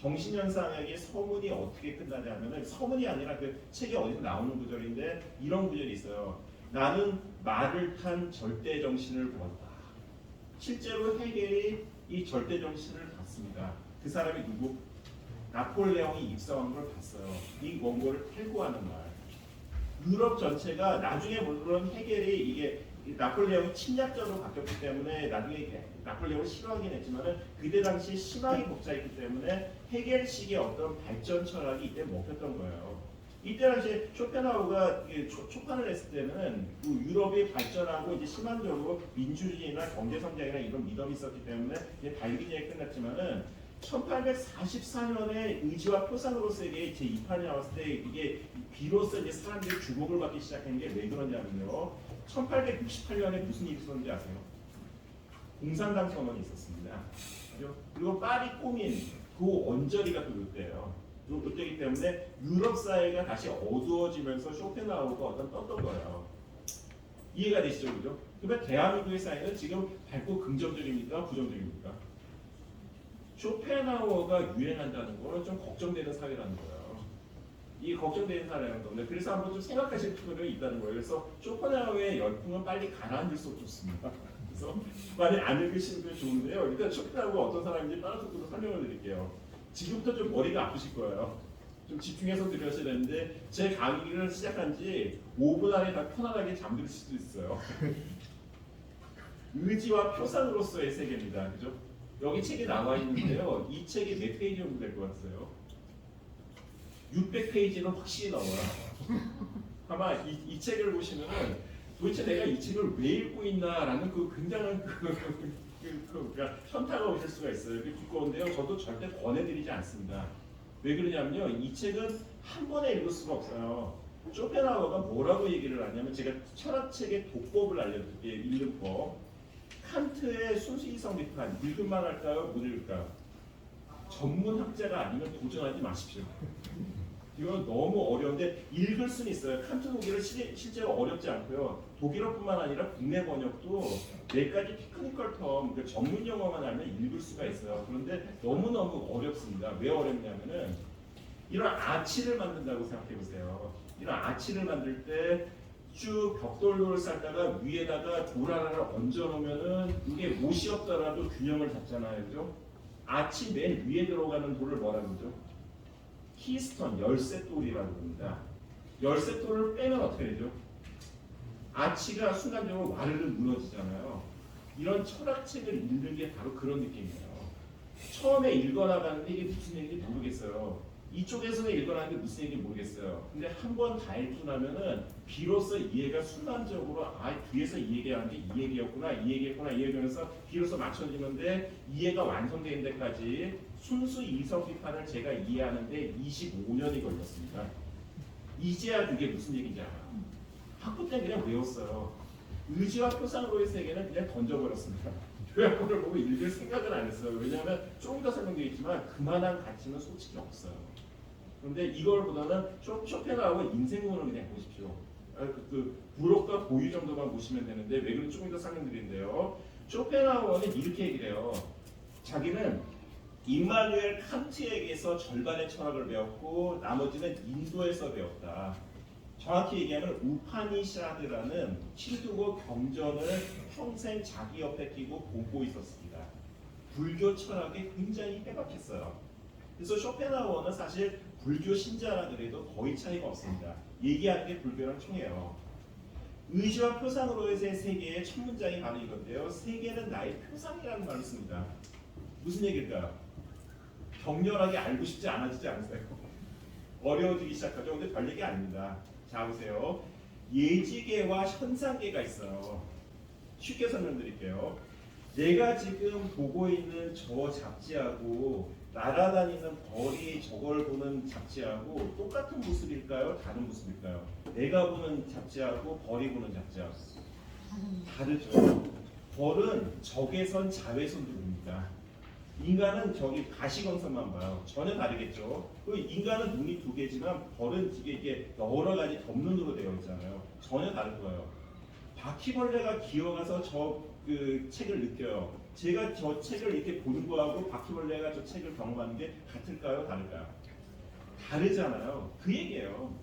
정신현상학의 서문이 어떻게 끝나냐면은 서문이 아니라 그 책에 어디서 나오는 구절인데 이런 구절이 있어요. 나는 말을 탄 절대 정신을 보았다. 실제로 헤겔이 이 절대 정신을 봤습니다. 그 사람이 누구? 나폴레옹이 입성한 걸 봤어요. 이 원고를 탈구하는 말. 유럽 전체가 나중에 물론 헤겔이 이게 나폴레옹이 침략자로 바뀌었기 때문에 나중에 나폴레옹을 싫어하긴 했지만은 그때 당시 심하게 복잡했기 때문에 헤겔식의 어떤 발전 철학이 이때 먹혔던 거예요. 이때 당시 쇼펜하우가 초판을 했을 때는 그 유럽이 발전하고 이제 심한적으로 민주주의나 경제 성장이나 이런 믿음이 있었기 때문에 이제 발기제에 끝났지만은 1844년에 의지와 표상으로서의 제 2판이 나왔을 때 이게 비로소 이제 사람들이 주목을 받기 시작한 게 왜 그러냐면요. 1868년에 무슨 일이 있었는지 아세요? 공산당 선언이 있었습니다. 그죠? 그리고 파리 코민 그 언저리가 또 이때예요. 이때이기 때문에 유럽 사회가 다시 어두워지면서 쇼펜하우가 어떤 떴던 거예요. 이해가 되시죠, 그죠? 그러면 대한민국의 사회는 지금 밝고 긍정적입니까, 부정적입니까? 쇼펜하우어가 유행한다는 거는 좀 걱정되는 사회라는 거예요. 이 걱정되는 사회라는 건데 그래서 한번 좀 생각하실 필요가 있다는 거예요. 그래서 쇼펜하우어의 열풍은 빨리 가라앉을수록 좋습니다. 그래서 많이 안 읽으시는 게 좋은데요. 일단 쇼펜하우어가 어떤 사람인지 빠른 속도로 설명을 드릴게요. 지금부터 좀 머리가 아프실 거예요. 좀 집중해서 들으셔야 되는데 제 강의를 시작한 지 5분 안에 다 편안하게 잠들 수도 있어요. 의지와 표상으로서의 세계입니다. 그죠? 여기 책에 나와 있는데요. 이 책이 몇 페이지 정도 될 것 같아요? 600페이지는 확실히 나와요. 아마 이 책을 보시면은 도대체 내가 이 책을 왜 읽고 있나라는 그 굉장한 그러니까 현타가 오실 수가 있어요. 그게 두꺼운데요. 저도 절대 권해드리지 않습니다. 왜 그러냐면요. 이 책은 한 번에 읽을 수가 없어요. 쇼펜하우어가 뭐라고 얘기를 하냐면 제가 철학책의 독법을 알려드릴게요. 읽는 법. 칸트의 순수이성 비판 읽을만 할까요? 못 읽을까요? 전문학자가 아니면 도전하지 마십시오. 이건 너무 어려운데 읽을 수는 있어요. 칸트 독일은 실제로 어렵지 않고요. 독일어뿐만 아니라 국내 번역도 몇 가지 피크니컬 텀, 그러니까 전문 용어만 알면 읽을 수가 있어요. 그런데 너무너무 어렵습니다. 왜 어렵냐면은 이런 아치를 만든다고 생각해 보세요. 이런 아치를 만들 때 쭉 벽돌돌을 쌓다가 위에다가 돌 하나를 얹어 놓으면은 이게 못이 없더라도 균형을 잡잖아요. 그죠? 아치 맨 위에 들어가는 돌을 뭐라 그러죠? 키스톤, 열쇠돌이라고 합니다. 열쇠돌을 빼면 어떻게 되죠? 아치가 순간적으로 와르르 무너지잖아요. 이런 철학책을 읽는 게 바로 그런 느낌이에요. 처음에 읽어나가는데 이게 무슨 얘기인지 모르겠어요. 이쪽에서는 읽어나가는데 무슨 얘기인지 모르겠어요. 근데 한 번 다 읽고 나면은 비로소 이해가 순간적으로 뒤에서 이 얘기하는 게 이 얘기였구나, 이 얘기였구나, 이 얘기하면서 비로소 맞춰지는데 이해가 완성되는 데까지 순수 이성 비판을 제가 이해하는데 25년이 걸렸습니다. 이제야 그게 무슨 얘기인지 알아요. 학부 때 그냥 외웠어요. 의지와 표상으로의 세계는 그냥 던져버렸습니다. 요약본을 보고 읽을 생각은 안 했어요. 왜냐하면 조금 더 설명되겠지만 그만한 가치는 솔직히 없어요. 그런데 이걸보다는 쇼펜하우어 인생론을 그냥 보십시오. 부록과 고유 정도만 보시면 되는데 왜 그런지 조금 더 설명드리는데요. 쇼펜하우어는 이렇게 얘기를 해요. 자기는 임마누엘 칸트에게서 절반의 철학을 배웠고 나머지는 인도에서 배웠다. 정확히 얘기하면 우파니샤드라는 힌두교 경전을 평생 자기 옆에 끼고 보고 있었습니다. 불교 철학에 굉장히 빼박했어요. 그래서 쇼펜하우어는 사실 불교 신자라 그래도 거의 차이가 없습니다. 얘기하는 게 불교랑 통해요. 의지와 표상으로의 세계의 첫 문장이 바로 이건데요. 세계는 나의 표상이라는 말을 씁니다. 무슨 얘기일까요? 격렬하게 알고 싶지 않아지지 않으세요? 어려워지기 시작하죠. 근데 별 얘기 아닙니다. 자 보세요. 예지계와 현상계가 있어요. 쉽게 설명드릴게요. 내가 지금 보고 있는 저 잡지하고 날아다니는 벌이 저걸 보는 잡지하고 똑같은 모습일까요? 다른 모습일까요? 내가 보는 잡지하고 벌이 보는 잡지하고 다르죠. 벌은 적외선, 자외선도 봅니다. 인간은 저기 가시광선만 봐요. 전혀 다르겠죠. 그 인간은 눈이 두 개지만 벌은 이게 여러 가지 덮눈으로 되어 있잖아요. 전혀 다를 거예요. 바퀴벌레가 기어가서 저 그 책을 느껴요. 제가 저 책을 이렇게 보는 거하고 바퀴벌레가 저 책을 경험하는 게 같을까요? 다를까요? 다르잖아요. 그 얘기예요.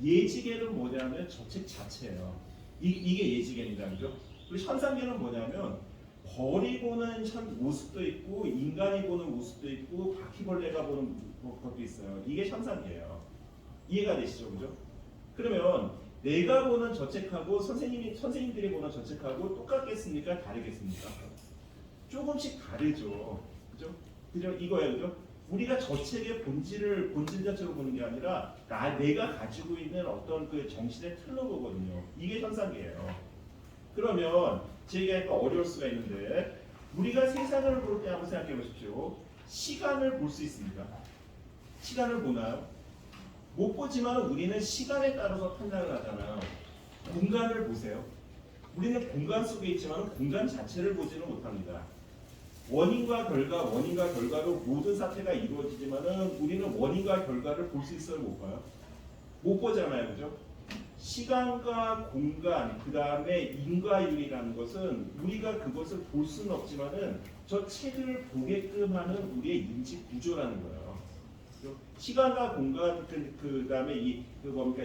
예지계는 뭐냐면 저 책 자체예요. 이게 예지계입니다. 그죠? 그리고 현상계는 뭐냐면 벌이 보는 모습도 있고 인간이 보는 모습도 있고 바퀴벌레가 보는 것도 있어요. 이게 현상계예요. 이해가 되시죠? 그죠? 그러면 내가 보는 저 책하고 선생님들이 보는 저 책하고 똑같겠습니까? 다르겠습니까? 조금씩 다르죠. 그죠? 그죠? 이거예요. 그죠? 우리가 저 책의 본질 자체로 보는 게 아니라 내가 가지고 있는 어떤 그 정신의 틀로 보거든요. 이게 현상계예요. 그러면 제가 약간 어려울 수가 있는데 우리가 세상을 볼 때 한번 생각해 보십시오. 시간을 볼 수 있습니까? 시간을 보나요? 못 보지만 우리는 시간에 따라서 판단을 하잖아요. 공간을 보세요. 우리는 공간 속에 있지만 공간 자체를 보지는 못합니다. 원인과 결과로 모든 사태가 이루어지지만 우리는 원인과 결과를 볼 수 있어요? 못 봐요? 못 보잖아요. 그죠? 시간과 공간, 그 다음에 인과율이라는 것은 우리가 그것을 볼 수는 없지만은 저 책을 보게끔 하는 우리의 인지 구조라는 거예요. 시간과 공간, 그 다음에 뭡니까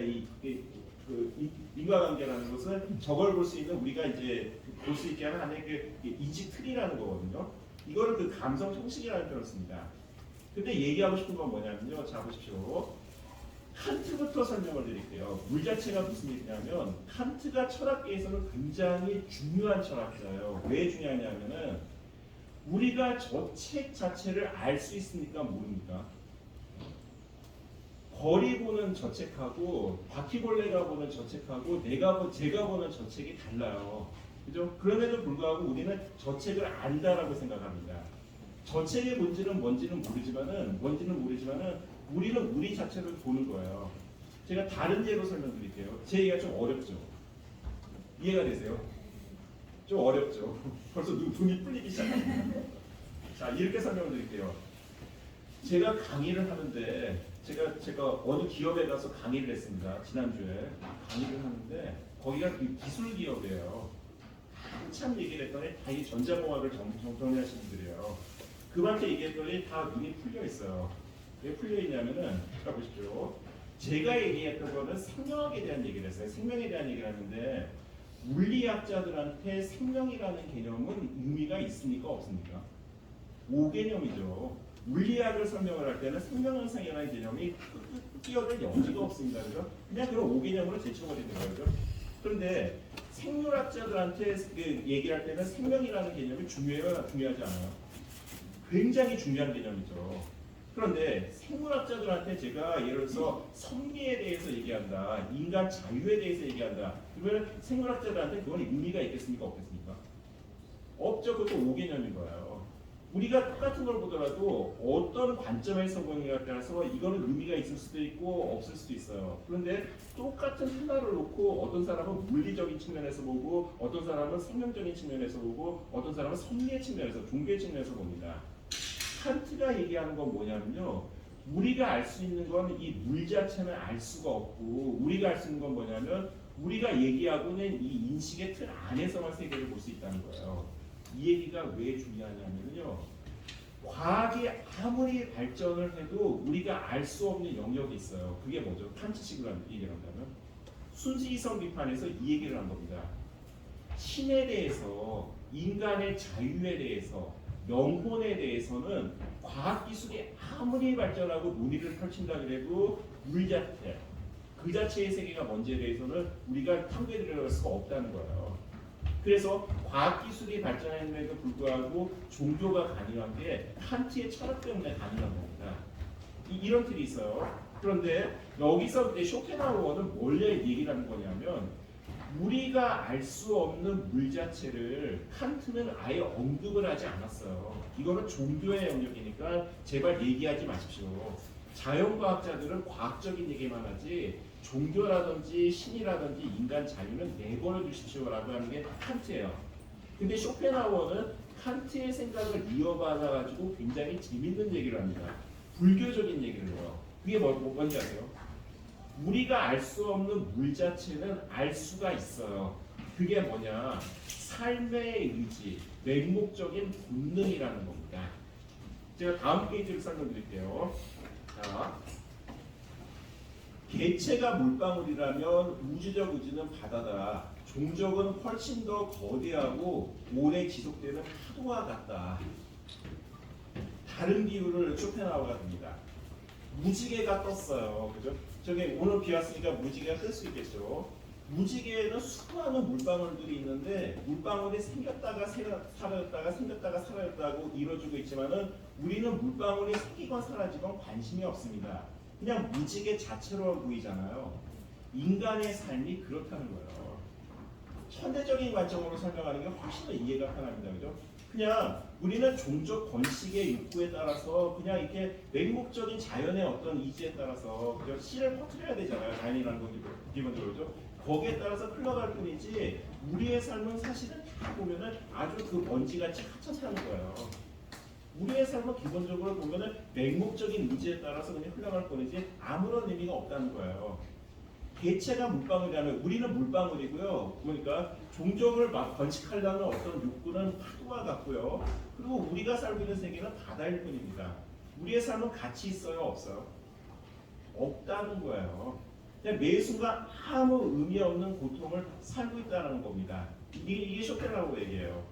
인과관계라는 것은 저걸 볼 수 있는 우리가 이제 볼 수 있게 하는 하나의 그 인지 틀이라는 거거든요. 이거를 그 감성 형식이라는 표현을 씁니다. 근데 얘기하고 싶은 건 뭐냐면요. 자 보십시오. 칸트부터 설명을 드릴게요. 물 자체가 무슨 얘기냐면 칸트가 철학계에서는 굉장히 중요한 철학자예요. 왜 중요하냐면은 우리가 저 책 자체를 알 수 있습니까? 모릅니까? 벌이 보는 저 책하고 바퀴벌레가 보는 저 책하고 제가 보는 저 책이 달라요. 그죠? 그럼에도 불구하고 우리는 저 책을 안다라고 생각합니다. 저 책의 본질은 뭔지는 모르지만은 우리는 우리 자체를 보는 거예요. 제가 다른 예로 설명드릴게요. 제 얘기가 좀 어렵죠? 이해가 되세요? 좀 어렵죠? 벌써 눈이 풀리기 시작합니다. 자, 이렇게 설명드릴게요. 제가 강의를 하는데 제가 어느 기업에 가서 강의를 했습니다. 지난주에 강의를 하는데 거기가 그 기술 기업이에요. 한참 얘기를 했더니 다 이 전자공학을 정리하신 분들이에요. 그분한테 얘기했더니 다 눈이 풀려 있어요. 왜 풀려 있냐면은 자 보십시오. 제가 얘기했던 거는 생명학에 대한 얘기를 했어요. 생명에 대한 얘기를 하는데 물리학자들한테 생명이라는 개념은 의미가 있습니까? 없습니까? 오개념이죠. 물리학을 설명을 할 때는 생명현상이라는 개념이 끼어들 여지가 없습니다. 그죠? 그냥 그런 오개념으로 제쳐버리는 거죠. 그런데 생물학자들한테 얘기를 할 때는 생명이라는 개념이 중요해요? 중요하지 않아요? 굉장히 중요한 개념이죠. 그런데 생물학자들한테 제가 예를 들어서 섭리에 대해서 얘기한다, 인간 자유에 대해서 얘기한다. 그러면 생물학자들한테 그건 의미가 있겠습니까? 없겠습니까? 없죠. 그것도 오개념인 거예요. 우리가 똑같은 걸 보더라도 어떤 관점에서 보느냐에 따라서 이거는 의미가 있을 수도 있고 없을 수도 있어요. 그런데 똑같은 하나를 놓고 어떤 사람은 물리적인 측면에서 보고 어떤 사람은 생명적인 측면에서 보고 어떤 사람은 섭리의 측면에서 종교의 측면에서 봅니다. 칸트가 얘기하는 건 뭐냐면요. 우리가 알 수 있는 건 이 물 자체는 알 수가 없고 우리가 알 수 있는 건 뭐냐면 우리가 얘기하고는 이 인식의 틀 안에서만 세계를 볼 수 있다는 거예요. 이 얘기가 왜 중요하냐면요. 과학이 아무리 발전을 해도 우리가 알 수 없는 영역이 있어요. 그게 뭐죠? 칸트식으로 얘기를 한다면 순수이성 비판에서 이 얘기를 한 겁니다. 신에 대해서, 인간의 자유에 대해서, 영혼에 대해서는 과학기술이 아무리 발전하고 논의를 펼친다 그래도 물 자체, 그 자체의 세계가 뭔지에 대해서는 우리가 탐구해 들어갈 수가 없다는 거예요. 그래서 과학기술이 발전했음에도 불구하고 종교가 가능한 게 칸트의 철학 때문에 가능한 겁니다. 이런 틀이 있어요. 그런데 여기서 이제 쇼펜하우어는 뭘 얘기를 하는 거냐면 우리가 알 수 없는 물 자체를 칸트는 아예 언급을 하지 않았어요. 이거는 종교의 영역이니까 제발 얘기하지 마십시오. 자연과학자들은 과학적인 얘기만 하지 종교라든지 신이라든지 인간 자유는 내버려 두십시오라고 하는 게 칸트예요. 근데 쇼펜하우어는 칸트의 생각을 이어받아가지고 굉장히 재밌는 얘기를 합니다. 불교적인 얘기를 해요. 그게 뭔지 아세요? 우리가 알 수 없는 물 자체는 알 수가 있어요. 그게 뭐냐? 삶의 의지, 맹목적인 본능이라는 겁니다. 제가 다음 페이지를 설명드릴게요. 자, 개체가 물방울이라면 우주적 의지는 바다다. 종적은 훨씬 더 거대하고 오래 지속되는 파도와 같다. 다른 비유를 쇼펜하우어가 듭니다. 무지개가 떴어요. 그죠? 저기 오늘 비 왔으니까 무지개가 뜰 수 있겠죠. 무지개에는 수많은 물방울들이 있는데 물방울이 생겼다가 사라졌다가 생겼다가 사라졌다고 이루어지고 있지만은 우리는 물방울이 생기건 사라지건 관심이 없습니다. 그냥 무지개 자체로 보이잖아요. 인간의 삶이 그렇다는 거예요. 현대적인 관점으로 설명하는 게 훨씬 더 이해가 편합니다. 그죠? 그냥 우리는 종족 번식의 욕구에 따라서 그냥 이렇게 맹목적인 자연의 어떤 이지에 따라서 그냥 씨를 퍼뜨려야 되잖아요. 자연이라는 건 기본적으로죠. 거기에 따라서 흘러갈 뿐이지 우리의 삶은 사실은 다 보면은 아주 그 먼지같이 갇혀 사는 거예요. 우리의 삶은 기본적으로 보면은 맹목적인 의지에 따라서 그냥 흘러갈 뿐이지 아무런 의미가 없다는 거예요. 개체가 물방울이라면 우리는 물방울이고요. 그러니까 종족을 막 번식하려는 어떤 욕구는 파도와 같고요. 그리고 우리가 살고 있는 세계는 바다일 뿐입니다. 우리의 삶은 가치 있어요, 없어요? 없다는 거예요. 그냥 매 순간 아무 의미 없는 고통을 살고 있다는 겁니다. 이게 쇼펜하우어 얘기예요.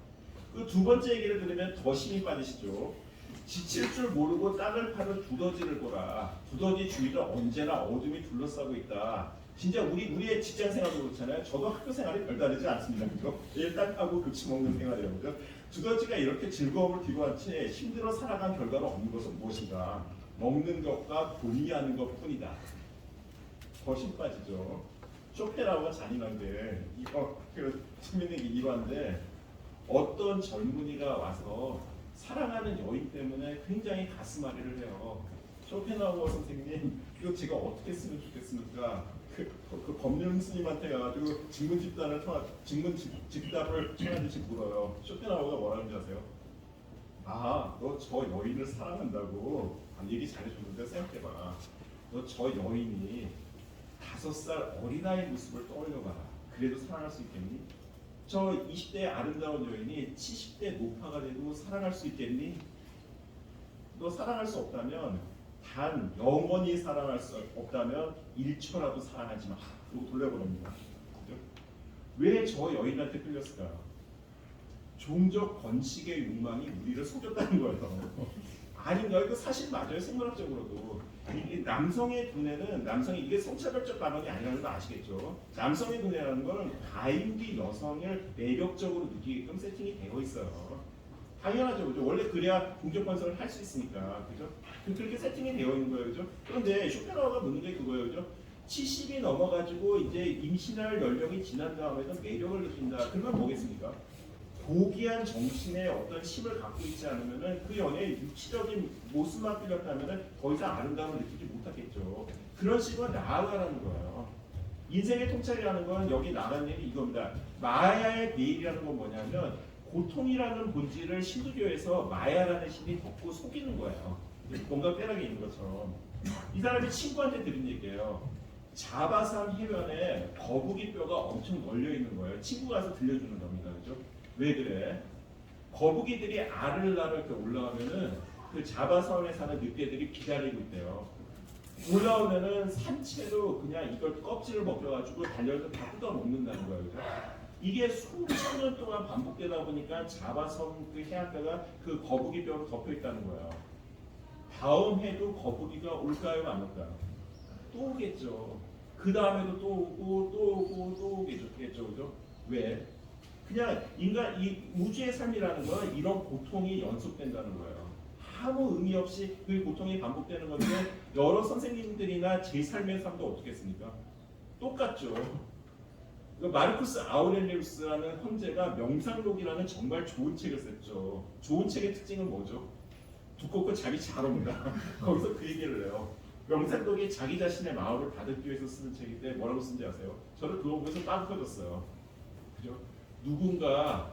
그 두 번째 얘기를 들으면 더 힘이 빠지시죠. 지칠 줄 모르고 땅을 파는 두더지를 보라. 두더지 주위를 언제나 어둠이 둘러싸고 있다. 진짜 우리의 직장 생활도 그렇잖아요. 저도 학교 생활이 별다르지 않습니다. 그죠? 일단 하고 급식 먹는 생활이에요. 그죠? 두더지가 이렇게 즐거움을 뒤로한 채 힘들어 살아간 결과로 얻는 것은 무엇인가? 먹는 것과 돈이하는 것뿐이다. 더 힘 빠지죠. 쇼펜하우어가 잔인한 게 이거 재밌는 게 이러한데 어떤 젊은이가 와서 사랑하는 여인 때문에 굉장히 가슴앓이를 해요. 쇼펜하우어 선생님, 이거 제가 어떻게 쓰면 좋겠습니까? 그 법률 스님한테 가가지고 증문집단을 청하듯이 물어요. 쇼펜하우어가 뭐라는지 아세요? 아, 너 저 여인을 사랑한다고 얘기 잘해줬는데 생각해봐. 너 저 여인이 5살 어린아이 모습을 떠올려봐라. 그래도 사랑할 수 있겠니? 저 20대의 아름다운 여인이 70대 노파가 돼도 사랑할 수 있겠니? 너 사랑할 수 없다면 단 영원히 사랑할 수 없다면 1초라도 사랑하지 마. 그리고 돌려보냅니다. 왜 저 여인한테 끌렸을까? 종족 번식의 욕망이 우리를 속였다는 거예요. 아닌가요? 그 사실 맞아요. 생물학적으로도. 이 남성의 두뇌는 이게 성차별적 반응이 아니라는 거 아시겠죠? 남성의 두뇌라는 거는 가임기 여성을 매력적으로 느끼게끔 세팅이 되어 있어요. 당연하죠, 그죠? 원래 그래야 공적 번성을 할 수 있으니까, 그죠? 그렇게 세팅이 되어 있는 거예요, 그죠? 그런데 쇼펜하우어가 묻는 게 그거예요, 그죠? 70이 넘어가지고 이제 임신할 연령이 지난 다음에는 매력을 느낀다. 그러면 뭐겠습니까? 고귀한 정신의 어떤 힘을 갖고 있지 않으면은 그 연애의 육체적인 모습만 끌렸다면은 더 이상 아름다움을 느끼지 못하겠죠. 그런 식으로 나아가라는 거예요. 인생의 통찰이라는 건 여기 나가는 얘기 이겁니다. 마야의 베일이라는 건 뭐냐면 고통이라는 본질을 힌두교에서 마야라는 신이 덮고 속이는 거예요. 뭔가 빼락이 있는 것처럼. 이 사람이 친구한테 들은 얘기예요. 자바산 해변에 거북이 뼈가 엄청 널려 있는 거예요. 친구가 와서 들려주는 겁니다. 그죠? 왜 그래? 거북이들이 알을 낳을 때 올라오면은 그 자바섬에 사는 늑대들이 기다리고 있대요. 올라오면은 산채로 그냥 이걸 껍질을 벗겨가지고 달려서 다 뜯어 먹는다는 거예요. 그죠? 이게 수천 년 동안 반복되다 보니까 자바섬 그 해안가가 그 거북이 뼈로 덮여 있다는 거예요. 다음 해도 거북이가 올까요, 안 올까요? 또 오겠죠. 그 다음에도 또 오고 또 오고 또 오겠죠, 그죠? 왜? 그냥 인간 이 우주의 삶이라는 건 이런 고통이 연속된다는 거예요. 아무 의미 없이 그 고통이 반복되는 건데 여러 선생님들이나 제 삶의 삶도 어떻겠습니까? 똑같죠. 그 마르쿠스 아우렐리우스라는 황제가 명상록이라는 정말 좋은 책을 썼죠. 좋은 책의 특징은 뭐죠? 두껍고 자기 잘 옵니다. 거기서 그 얘기를 해요. 명상록이 자기 자신의 마음을 다듬기 위해서 쓰는 책인데 뭐라고 쓴지 아세요? 저는 그거 보면서 빵 터졌어요. 그죠? 누군가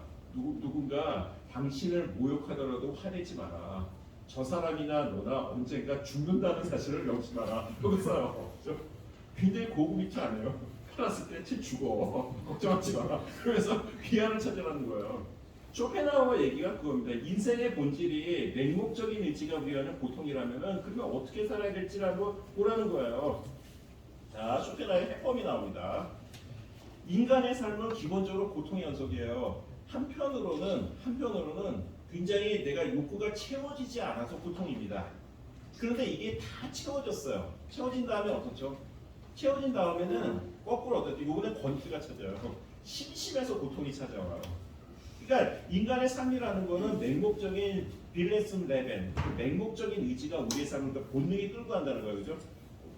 당신을 모욕하더라도 화내지 마라. 저 사람이나 너나 언젠가 죽는다는 사실을 명심하라. 그거 써요. 굉장히 고급이지 않아요? 팔았을 때 쟤 죽어. 걱정하지 마라. 그래서 귀환을 찾으라는 거예요. 쇼펜하우어 얘기가 그겁니다. 인생의 본질이 맹목적인 의지가 우리라는 고통이라면은 그러면 어떻게 살아야 될지를 한번 보라는 거예요. 자, 쇼펜하우어의 해법이 나옵니다. 인간의 삶은 기본적으로 고통의 연속이에요. 한편으로는 굉장히 내가 욕구가 채워지지 않아서 고통입니다. 그런데 이게 다 채워졌어요. 채워진 다음에 어떻죠? 채워진 다음에는 거꾸로 어떻죠? 이번에 권태가 찾아요. 심심해서 고통이 찾아와요. 그러니까 인간의 삶이라는 거는 맹목적인 빌레슨 레벤, 맹목적인 의지가 우리의 삶을 본능이 끌고 간다는 거예요, 그죠?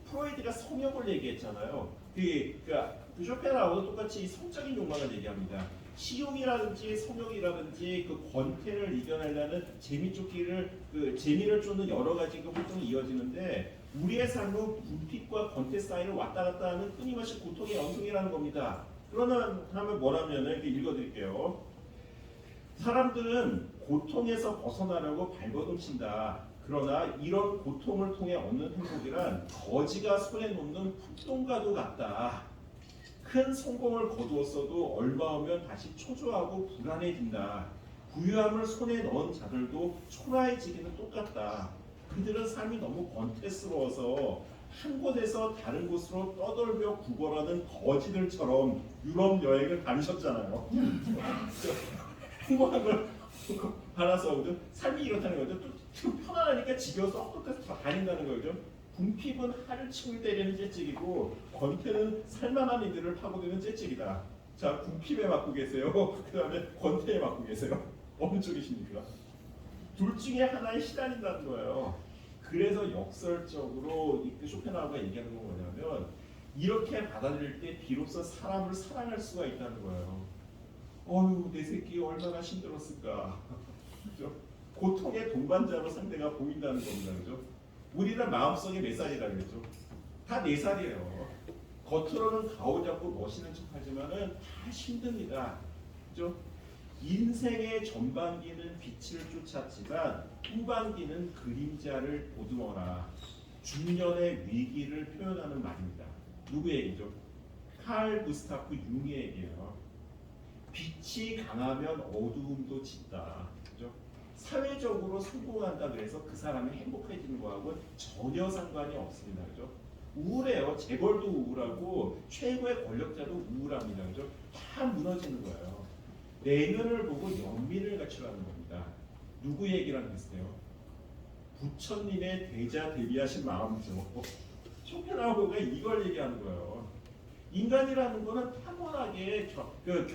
프로이드가 성욕을 얘기했잖아요. 그 쇼펜하우어도 똑같이 성적인 욕망을 얘기합니다. 식욕이라든지 성욕이라든지 그 권태를 이겨내려는 재미를 쫓는 여러 가지 그 활동이 이어지는데 우리의 삶은 불빛과 권태 사이를 왔다 갔다 하는 끊임없이 고통의 연속이라는 겁니다. 그러면 뭐라면 이렇게 읽어드릴게요. 사람들은 고통에서 벗어나려고 발버둥 친다. 그러나 이런 고통을 통해 얻는 행복이란 거지가 손에 놓는 풋돈과도 같다. 큰 성공을 거두었어도 얼마 후면 다시 초조하고 불안해진다. 부유함을 손에 넣은 자들도 초라해지기는 똑같다. 그들은 삶이 너무 권태스러워서 한 곳에서 다른 곳으로 떠돌며 구걸하는 거지들처럼 유럽 여행을 다니셨잖아요. 행복한 걸 받아서 삶이 이렇다는 거죠. 또 편안하니까 지겨워서 헛것에서 다닌다는 거죠. 궁핍은 하를 층을 때리는 재찍이고 권태는 살만한 이들을 파고드는 재찍이다. 자, 궁핍에 맞고 계세요. 그 다음에 권태에 맞고 계세요. 어느 쪽이십니까? 둘 중에 하나에 시달린다는 거예요. 그래서 역설적으로 이 쇼펜하우어가 얘기하는 건 뭐냐면 이렇게 받아들일 때 비로소 사람을 사랑할 수가 있다는 거예요. 어휴, 내 새끼 얼마나 힘들었을까. 그죠? 고통의 동반자로 상대가 보인다는 겁니다. 그죠? 우리는 마음속에 몇 살이라 그랬죠? 다 4살이에요. 겉으로는 가오잡고 멋있는 척하지만은 다 힘듭니다. 그죠? 인생의 전반기는 빛을 쫓았지만 후반기는 그림자를 보듬어라. 중년의 위기를 표현하는 말입니다. 누구 얘기죠? 칼 구스타프 융의 얘기예요. 빛이 강하면 어두움도 짙다. 그죠? 사회적으로 성공한다 그래서 그 사람이 행복해지는 거하고는 전혀 상관이 없습니다. 그죠? 우울해요. 재벌도 우울하고 최고의 권력자도 우울합니다. 그죠? 다 무너지는 거예요. 내면을 보고 연민을 갖추라는 겁니다. 누구 얘기랑 비슷해요? 부처님의 대자 대비하신 마음이죠. 쇼펜하우어가 이걸 얘기하는 거예요. 인간이라는 거는 타고나게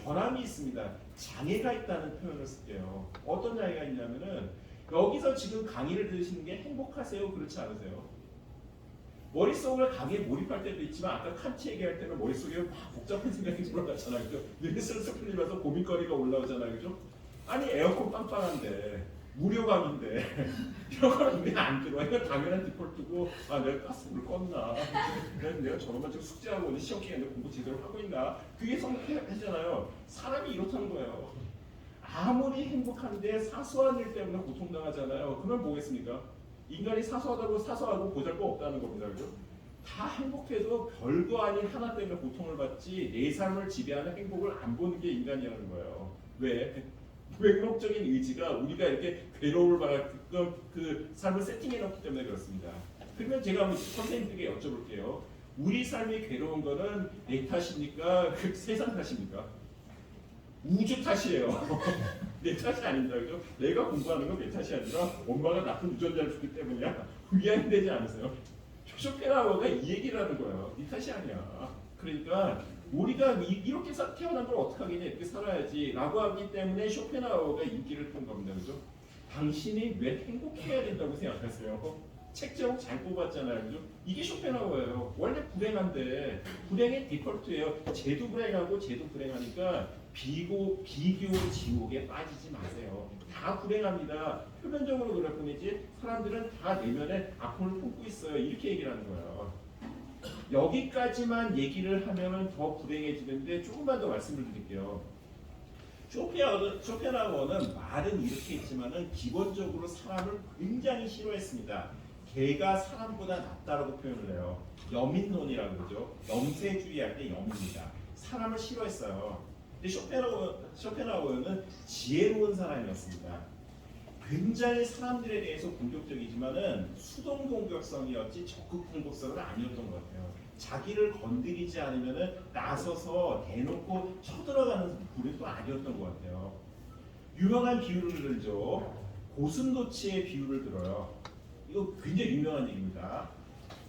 결함이 있습니다. 장애가 있다는 표현을 쓸게요. 어떤 장애가 있냐면은 여기서 지금 강의를 들으시는 게 행복하세요? 그렇지 않으세요? 머릿속을 강의에 몰입할 때도 있지만 아까 칸트 얘기할 때는 머릿속에 막 복잡한 생각이 들어가잖아요. 그죠? 늘 슬슬 풀리면서 고민거리가 올라오잖아요. 그죠? 아니 에어컨 빵빵한데 무료감인데 이런 거는 왜 안 들어? 이거 당연한 디폴트고 아 내가 가스불 껐나? 내가 저런만 지금 숙제하고 오늘 시험 기간에 공부 제대로 하고 있나? 그게 성격이잖아요. 사람이 이렇다는 거예요. 아무리 행복한데 사소한 일 때문에 고통당하잖아요. 그러면 뭐겠습니까? 인간이 사소하고 보잘것없다는 겁니다. 그죠? 다 행복해도 별거 아닌 하나 때문에 고통을 받지 내 삶을 지배하는 행복을 안 보는 게 인간이라는 거예요. 왜? 외국적인 의지가 우리가 이렇게 괴로움을 받게끔 그 삶을 세팅해 놓기 때문에 그렇습니다. 그러면 제가 한번 선생님들에게 여쭤볼게요. 우리 삶이 괴로운 거는 내 탓입니까? 그 세상 탓입니까? 우주 탓이에요. 내 탓이 아닙니다. 그죠? 내가 공부하는 건 내 탓이 아니라 엄마가 나쁜 유전자를 주기 때문이야. 위안되지 않으세요? 쇼펜하우어가 이 얘기를 하는 거예요. 네 탓이 아니야. 그러니까 우리가 이렇게 태어난 걸 어떻게 하겠냐, 이렇게 살아야지 라고 하기 때문에 쇼펜하우어가 인기를 끈 겁니다. 그죠? 당신이 왜 행복해야 된다고 생각하세요? 책 제목 잘 뽑았잖아요. 그죠? 이게 쇼펜하우어예요. 원래 불행한데 불행의 디폴트예요. 쟤도 불행하고 쟤도 불행하니까 비교 지옥에 빠지지 마세요. 다 불행합니다. 표면적으로 그럴 뿐이지 사람들은 다 내면에 아픔을 품고 있어요. 이렇게 얘기를 하는 거예요. 여기까지만 얘기를 하면 더 불행해지는데 조금만 더 말씀을 드릴게요. 쇼펜하우어는 말은 이렇게 했지만은 기본적으로 사람을 굉장히 싫어했습니다. 개가 사람보다 낫다라고 표현을 해요. 여민론이라고 그러죠. 염세주의할 때 염입니다. 사람을 싫어했어요. 근데 쇼펜하우어는 지혜로운 사람이었습니다. 굉장히 사람들에 대해서 공격적이지만은 수동 공격성이었지 적극 공격성은 아니었던 것 같아요. 자기를 건드리지 않으면은 나서서 대놓고 쳐들어가는 불이 또 아니었던 것 같아요. 유명한 비유를 들죠. 고슴도치의 비유를 들어요. 이거 굉장히 유명한 얘기입니다.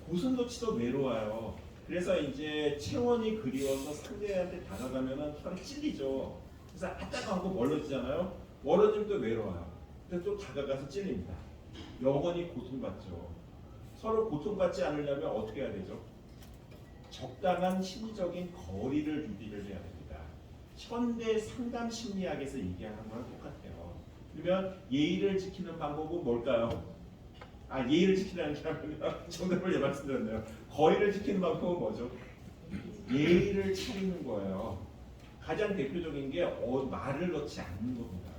고슴도치도 외로워요. 그래서 이제 체온이 그리워서 상대한테 다가가면은 털이 찔리죠. 그래서 아따가고 멀어지잖아요. 멀어지면 또 외로워요. 그래서 또 다가가서 찔립니다. 영원히 고통받죠. 서로 고통받지 않으려면 어떻게 해야 되죠? 적당한 심리적인 거리를 유지를 해야 됩니다. 현대 상담 심리학에서 얘기하는 거랑 똑같아요. 그러면 예의를 지키는 방법은 뭘까요? 예의를 지키라는 게 아니라 정답을 말씀드렸네요. 거리를 지키는 방법은 뭐죠? 예의를 차리는 거예요. 가장 대표적인 게 말을 넣지 않는 겁니다.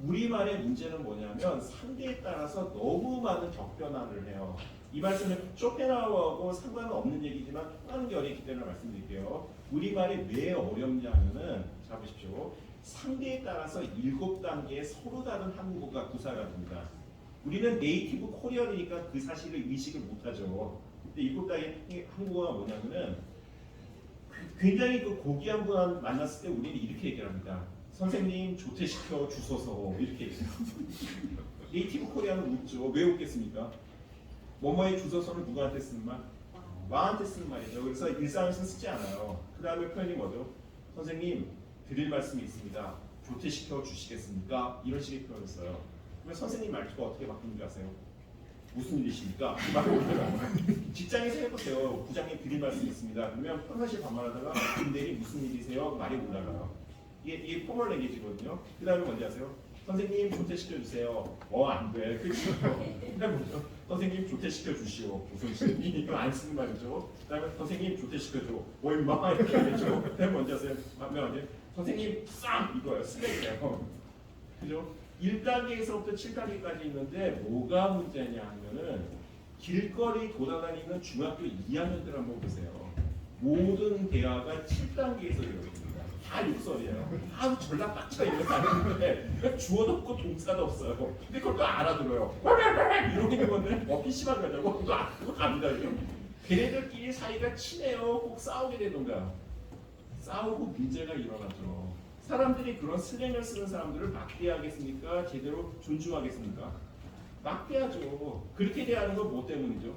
우리말의 문제는 뭐냐면 상대에 따라서 너무 많은 격변화를 해요. 이 말씀은 쇼펜하우어하고 상관은 없는 얘기지만 통하는 게 어렵기 때문에 말씀드릴게요. 우리말이 왜 어렵냐면은 자 보십시오. 상대에 따라서 7단계의 서로 다른 한국어가 구사가 됩니다. 우리는 네이티브 코리언이니까 그 사실을 의식을 못하죠. 근데 7단계 한국어가 뭐냐면은 굉장히 그 고귀한 분 만났을 때 우리는 이렇게 얘기를 합니다. 선생님 조퇴시켜 주소서 이렇게 얘기해요. 네이티브 코리아는 웃죠. 왜 웃겠습니까? 뭐뭐의 주소서는 누구한테 쓰는 말? 와한테 쓰는 말이죠. 그래서 일상에서 쓰지 않아요. 그 다음에 표현이 뭐죠? 선생님 드릴 말씀이 있습니다. 조퇴시켜 주시겠습니까? 이런 식의 표현을 써요. 그러면 선생님 말투가 어떻게 바뀌는지 아세요? 무슨 일이십니까? 말을 올려요. 직장에서 해보세요. 부장님 드릴 말씀이 있습니다. 그러면 평상시에 반말하다가 김대리 무슨 일이세요? 말이 올라가요. 이게 포멀 랭귀지거든요. 그 다음에 뭔지 아세요? 선생님 조퇴시켜주세요. 안 돼. 그렇죠. 그 다음에 뭐죠? 선생님 조퇴시켜주시오. 조선시대. 이거 안 쓰는 말이죠. 그 다음에 선생님 조퇴시켜줘. 임마 이렇게 되죠. 그 다음에 뭔지 아세요? 선생님 싹 이거예요. 쓰레기예요. 그죠? 1단계에서부터 7단계까지 있는데 뭐가 문제냐 하면은 길거리 돌아다니는 중학교 2학년들 한번 보세요. 모든 대화가 7단계에서 이루어집니다. 다 욕설이에요. 아주 전라 빡쳐 이러면서 하는데 주어도 없고 동사도 없어요. 근데 그걸 또 알아들어요. 이러고 있는 건데 PC방 가자고 그거 갑니다. 걔네들끼리 사이가 친해요. 꼭 싸우게 되던가. 싸우고 문제가 일어나죠. 사람들이 그런 슬랭을 쓰는 사람들을 막대하겠습니까? 제대로 존중하겠습니까? 막대하죠. 그렇게 대하는 건 뭐 때문이죠?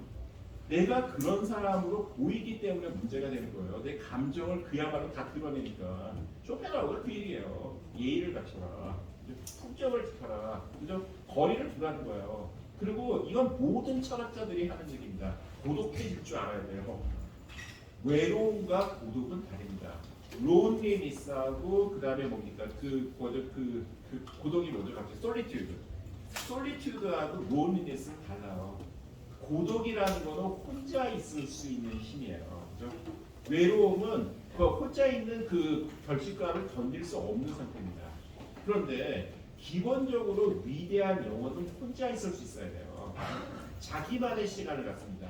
내가 그런 사람으로 보이기 때문에 문제가 되는 거예요. 내 감정을 그야말로 다 드러내니까. 쇼펜하우어가 그 얘기예요. 예의를 갖춰라. 품격을 지켜라. 그죠? 거리를 두라는 거예요. 그리고 이건 모든 철학자들이 하는 얘기입니다. 고독해질 줄 알아야 돼요. 외로움과 고독은 다릅니다. 론리니스하고 그 다음에 뭡니까 그 고독이 뭐죠? 갑자기 솔리튜드하고 론리니스는 달라요. 고독이라는 거는 혼자 있을 수 있는 힘이에요. 그렇죠? 외로움은 그 혼자 있는 그 결핍감을 견딜 수 없는 상태입니다. 그런데 기본적으로 위대한 영혼은 혼자 있을 수 있어야 돼요. 자기만의 시간을 갖습니다.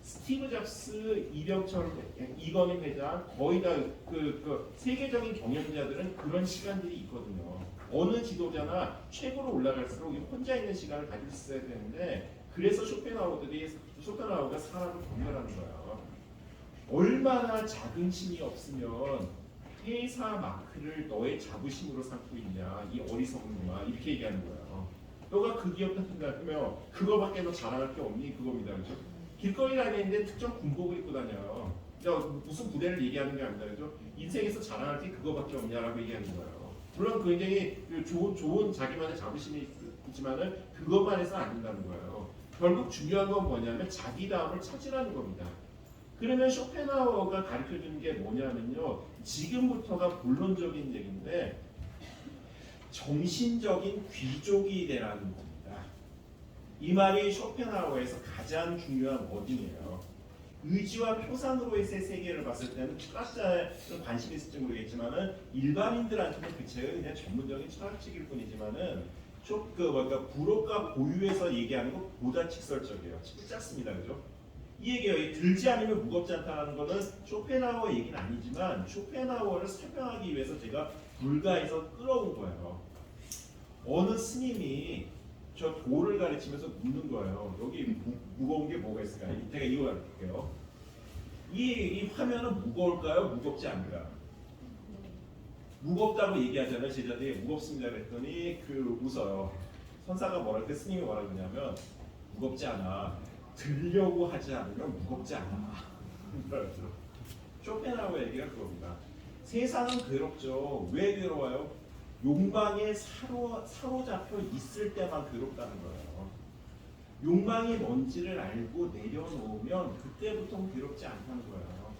스티브 잡스, 이병철, 이건희 회장 거의 다 그 세계적인 경영자들은 그런 시간들이 있거든요. 어느 지도자나 최고로 올라갈수록 혼자 있는 시간을 가질 수 있어야 되는데 그래서 쇼펜하우어가 사람을 분별하는 거예요. 얼마나 자긍심이 없으면 회사 마크를 너의 자부심으로 삼고 있냐 이 어리석은 놈아 이렇게 얘기하는 거예요. 너가 그 기업 다닌다면 그거밖에 너 자랑할 게 없니 그겁니다. 그죠? 길거리 다니는데 특정 군복을 입고 다녀요. 무슨 부대를 얘기하는 게 아니라 그죠? 인생에서 자랑할 게 그거밖에 없냐라고 얘기하는 거예요. 물론 굉장히 좋은 자기만의 자부심이 있지만은 그것만 해서 안 된다는 거예요. 결국 중요한 건 뭐냐면 자기다움을 찾으라는 겁니다. 그러면 쇼펜하우어가 가르쳐주는 게 뭐냐면요. 지금부터가 본론적인 얘기인데 정신적인 귀족이 되라는 겁니다. 이 말이 쇼펜하우어에서 가장 중요한 워딩이에요. 의지와 표상으로의 세계를 봤을 때는 철학자에 관심이 있을지 모르겠지만은 일반인들한테는 그 책은 그냥 전문적인 철학책일 뿐이지만은 불호가 고유해서 얘기하는 것보다 직설적이에요. 짧습니다, 그죠? 이 얘기가 들지 않으면 무겁지 않다는 것은 쇼펜하우어 얘기는 아니지만 쇼펜하우어를 설명하기 위해서 제가 불가에서 끌어온 거예요. 어느 스님이 저 돌을 가르치면서 묻는 거예요. 여기 무거운 게 뭐가 있을까요? 제가 이거 가르칠게요. 이 화면은 무거울까요? 무겁지 않을까요? 무겁다고 얘기하잖아요. 제자들이 무겁습니다 그랬더니 웃어요. 선사가 뭐랄 때 스님이 뭐라 그러냐면 무겁지 않아. 들려고 하지 않으면 무겁지 않아. 쇼펜하우어 얘기가 그겁니다. 세상은 괴롭죠. 왜 괴로워요? 욕망에 사로잡혀 있을 때만 괴롭다는 거예요. 욕망이 뭔지를 알고 내려놓으면 그때부터는 괴롭지 않다는 거예요.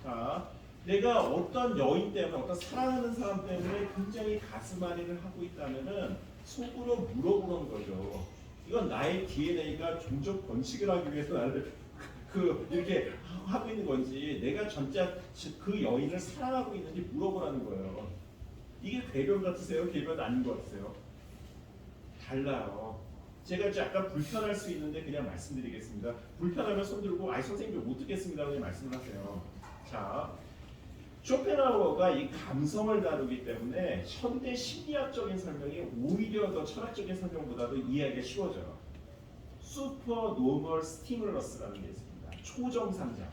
자, 내가 어떤 여인 때문에 어떤 사랑하는 사람 때문에 굉장히 가슴앓이를 하고 있다면은 속으로 물어보는 거죠. 이건 나의 DNA가 종족 번식을 하기 위해서 나를 이렇게 하고 있는 건지 내가 진짜 그 여인을 사랑하고 있는지 물어보라는 거예요. 이게 궤변 같으세요? 궤변 아닌 것 같으세요? 달라요. 제가 약간 불편할 수 있는데 그냥 말씀드리겠습니다. 불편하면 손 들고 선생님 못 듣겠습니다. 그냥 말씀을 하세요. 자, 쇼펜하우어가 이 감성을 다루기 때문에 현대 심리학적인 설명이 오히려 더 철학적인 설명보다도 이해하기가 쉬워져요. 슈퍼 노멀 스티뮬러스라는 게 있습니다. 초정상 자극.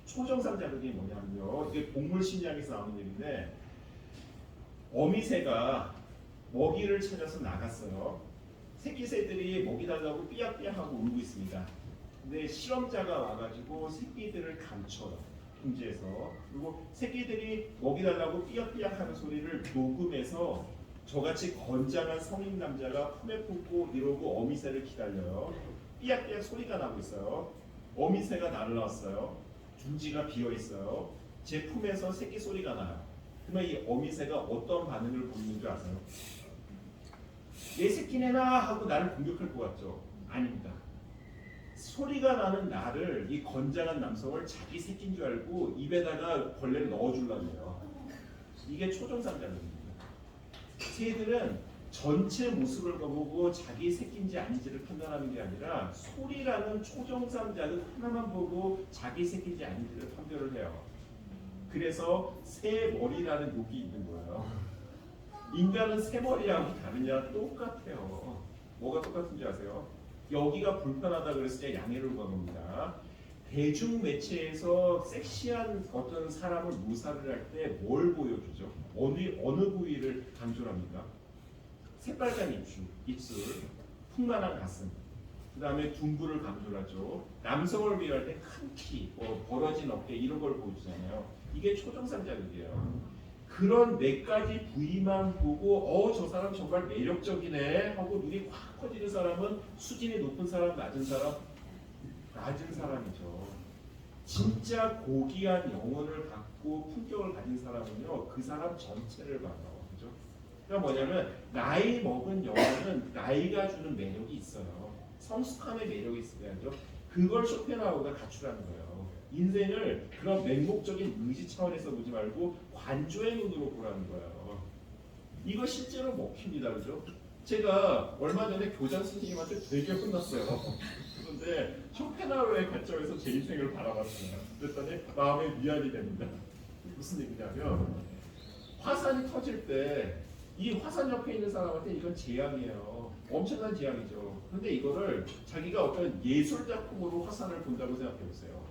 초정상 자극이 뭐냐면요. 이게 동물 심리학에서 나오는 얘기인데 어미새가 먹이를 찾아서 나갔어요. 새끼새들이 먹이 달라고 삐약삐약하고 울고 있습니다. 근데 실험자가 와가지고 새끼들을 감춰요. 둥지에서. 그리고 새끼들이 먹이 달라고 삐약삐약하는 소리를 녹음해서 저같이 건장한 성인 남자가 품에 품고 이러고 어미새를 기다려요. 삐약삐약 소리가 나고 있어요. 어미새가 날라왔어요. 둥지가 비어 있어요. 제 품에서 새끼 소리가 나요. 그러면 이 어미새가 어떤 반응을 보이는 줄 아세요? 얘 새끼 내놔 하고 나를 공격할 것 같죠? 아닙니다. 소리가 나는 나를 이 건장한 남성을 자기 새끼인 줄 알고 입에다가 벌레를 넣어주려고 해요. 이게 초정상자극입니다. 새들은 전체 모습을 보고 자기 새끼인지 아닌지를 판단하는 게 아니라 소리라는 초정상자극 하나만 보고 자기 새끼인지 아닌지를 판별을 해요. 그래서 새 머리라는 욕이 있는 거예요. 인간은 새 머리하고 다르냐? 똑같아요. 뭐가 똑같은지 아세요? 여기가 불편하다 그랬을 때 양해를 구한 겁니다. 대중 매체에서 섹시한 어떤 사람을 묘사를 할 때 뭘 보여주죠? 어느 부위를 강조를 합니까? 새빨간 입술, 풍만한 가슴, 그 다음에 둔부를 강조를 하죠. 남성을 비유할 때 큰 키, 벌어진 어깨 이런 걸 보여주잖아요. 이게 초정상 자극이에요. 그런 네 가지 부위만 보고 저 사람 정말 매력적이네 하고 눈이 확 커지는 사람은 수준이 높은 사람, 낮은 사람이죠. 진짜 고귀한 영혼을 갖고 품격을 가진 사람은요, 그 사람 전체를 봐요. 그죠? 그러니까 뭐냐면 나이 먹은 영혼은 나이가 주는 매력이 있어요. 성숙함의 매력이 있어야죠. 그걸 쇼펜하우어가 갖추라는 거예요. 인생을 그런 맹목적인 의지 차원에서 보지 말고 관조의 눈으로 보라는 거예요. 이거 실제로 먹힙니다, 그죠? 제가 얼마 전에 교장 선생님한테 되게 혼났어요. 그런데 쇼펜하우어의 관점에서 제 인생을 바라봤어요. 그랬더니 마음에 위안이 됩니다. 무슨 얘기냐면 화산이 터질 때 이 화산 옆에 있는 사람한테 이건 재앙이에요. 엄청난 재앙이죠. 그런데 이거를 자기가 어떤 예술 작품으로 화산을 본다고 생각해 보세요.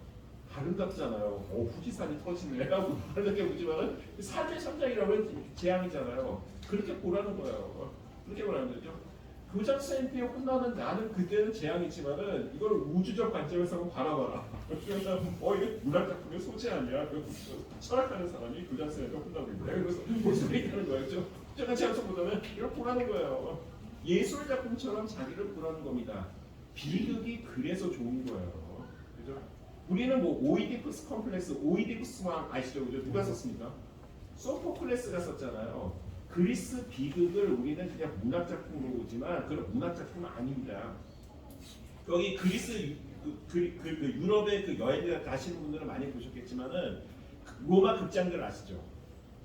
아름답잖아요. 후지산이 터지네 하고 그렇게 보지만은 삶의 현장이라면 재앙이잖아요. 그렇게 보라는 거예요. 그렇게 보라는 거죠. 교장 선생님께 혼나는 나는 그때는 재앙이지만은 이걸 우주적 관점에서 한번 바라봐라. 그래서 이게 문학 작품의 소재 아니야? 철학하는 사람이 교장 선생님께 혼나고 있네. 그래서 무슨 소리 하는 거예요? 저는 제안서보다는 이걸 보라는 거예요. 예술 작품처럼 자기를 보라는 겁니다. 비극이 그래서 좋은 거예요. 그죠? 우리는 뭐 오이디푸스 컴플렉스, 오이디푸스 왕 아시죠? 그죠? 누가 썼습니까? 소포클레스가 썼잖아요. 그리스 비극을 우리는 그냥 문학 작품으로 보지만 그런 문학 작품은 아닙니다. 여기 그리스 유럽의 그 여행을 가시는 분들은 많이 보셨겠지만은 로마 극장들 아시죠?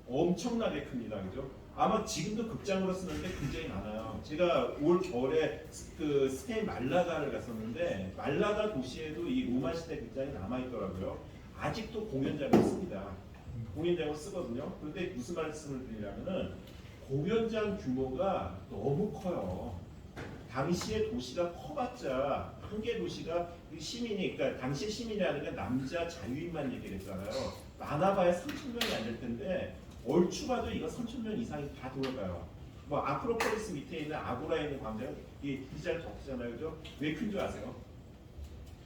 엄청나게 큽니다, 그죠? 아마 지금도 극장으로 쓰는데 굉장히 많아요. 제가 올 겨울에 그 스페인 말라가를 갔었는데 말라가 도시에도 이 로마 시대 극장이 남아 있더라고요. 아직도 공연장을 씁니다. 공연장을 쓰거든요. 그런데 무슨 말씀을 드리냐면은 공연장 규모가 너무 커요. 당시의 도시가 커봤자 한 개 도시가 시민이, 그러니까 당시 시민이라는 게 남자 자유인만 얘기를 했잖아요. 많아봐야 3,000명이 안 될 텐데 얼추 봐도 이거 3,000명 이상이 다 돌아가요. 뭐 아크로폴리스 밑에 있는 아고라에 있는 광장 이 디자인 적잖아요, 그죠? 왜 큰 줄 아세요?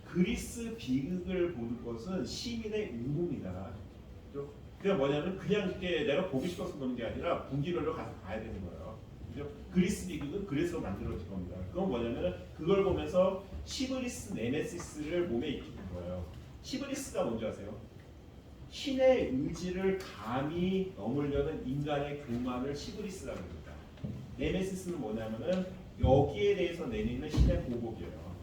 그리스 비극을 보는 것은 시민의 의무입니다. 그죠? 그냥 뭐냐면 그냥 이렇게 내가 보고 싶어서 보는 게 아니라 분기별로 가서 봐야 되는 거예요. 그죠? 그리스 비극은 그래서 만들어진 겁니다. 그건 뭐냐면 그걸 보면서 시브리스 네메시스를 몸에 익히는 거예요. 시브리스가 뭔지 아세요? 신의 의지를 감히 넘으려는 인간의 교만을 시브리스라고 합니다. 네메시스는 뭐냐면은 여기에 대해서 내리는 신의 보복이에요.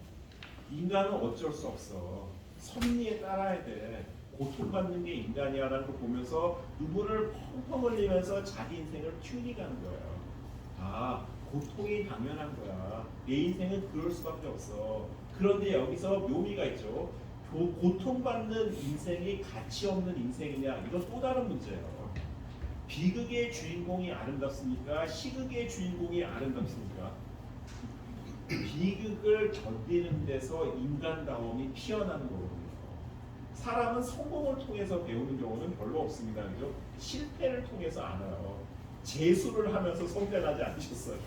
인간은 어쩔 수 없어. 섭리에 따라야 돼. 고통받는 게 인간이야라는 걸 보면서 눈물을 펑펑 흘리면서 자기 인생을 튜닝하는 거예요. 아, 고통이 당연한 거야. 내 인생은 그럴 수밖에 없어. 그런데 여기서 묘미가 있죠. 고통받는 인생이 가치 없는 인생이냐? 이건 또 다른 문제예요. 비극의 주인공이 아름답습니까? 시극의 주인공이 아름답습니까? 비극을 견디는 데서 인간다움이 피어나는 거거든요. 사람은 성공을 통해서 배우는 경우는 별로 없습니다. 그죠? 실패를 통해서 알아요. 재수를 하면서 성장하지 않으셨어요.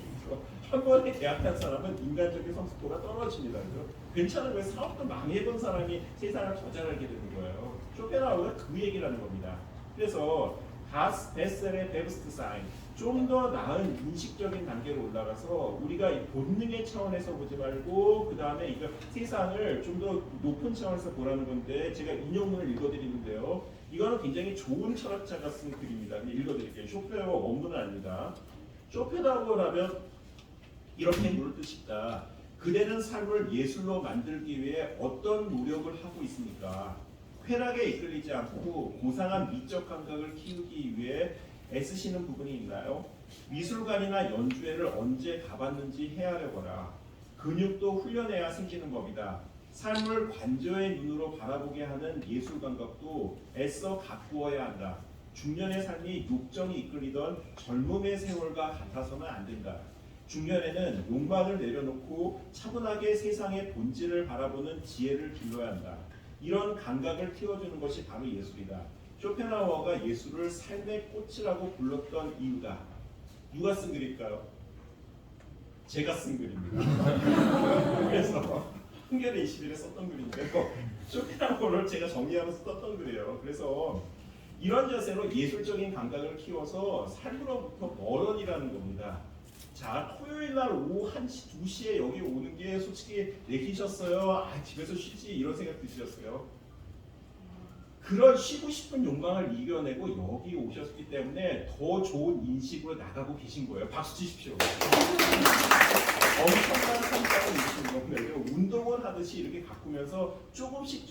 한 번에 계약한 사람은 인간적인 성숙도가 떨어집니다. 그죠? 괜찮은 거예요. 사업도 망해본 사람이 세상을 더 잘하게 되는 거예요. 쇼펜하우어가 그 얘기라는 겁니다. 그래서 다스 베셀의 베브스트 사인, 좀 더 나은 인식적인 단계로 올라가서 우리가 이 본능의 차원에서 보지 말고 그 다음에 이거 세상을 좀 더 높은 차원에서 보라는 건데 제가 인용문을 읽어드리는데요. 이거는 굉장히 좋은 철학자가 쓴 글입니다. 읽어드릴게요. 쇼펜하우어 원문은 아닙니다. 쇼펜하우어라면 이렇게 물을 뜻이 있다. 그대는 삶을 예술로 만들기 위해 어떤 노력을 하고 있습니까? 쾌락에 이끌리지 않고 고상한 미적 감각을 키우기 위해 애쓰시는 부분이 있나요? 미술관이나 연주회를 언제 가봤는지 헤아려보라. 근육도 훈련해야 생기는 법이다. 삶을 관저의 눈으로 바라보게 하는 예술 감각도 애써 가꾸어야 한다. 중년의 삶이 욕정이 이끌리던 젊음의 세월과 같아서는 안 된다. 중년에는 욕망을 내려놓고 차분하게 세상의 본질을 바라보는 지혜를 길러야 한다. 이런 감각을 키워주는 것이 바로 예술이다. 쇼펜하우어가 예술을 삶의 꽃이라고 불렀던 이유가 누가 쓴 글일까요? 제가 쓴 글입니다. 그래서 한겨레 21에 썼던 글인데요. 쇼펜하우어를 제가 정리하면서 썼던 글이에요. 그래서 이런 자세로 예술적인 감각을 키워서 삶으로부터 멀어지라는 겁니다. 자, 토요일 날 오후 1시, 2시에 여기 오는 게 솔직히 내키셨어요? 아, 집에서 쉬지 이런 생각 드셨어요? 그런 쉬고 싶은 욕망을 이겨내고 여기 오셨기 때문에 더 좋은 인식으로 나가고 계신 거예요. 박수 치십시오. 엄청난 성과를 이루신 건데 운동을 하듯이 이렇게 가꾸면서 조금씩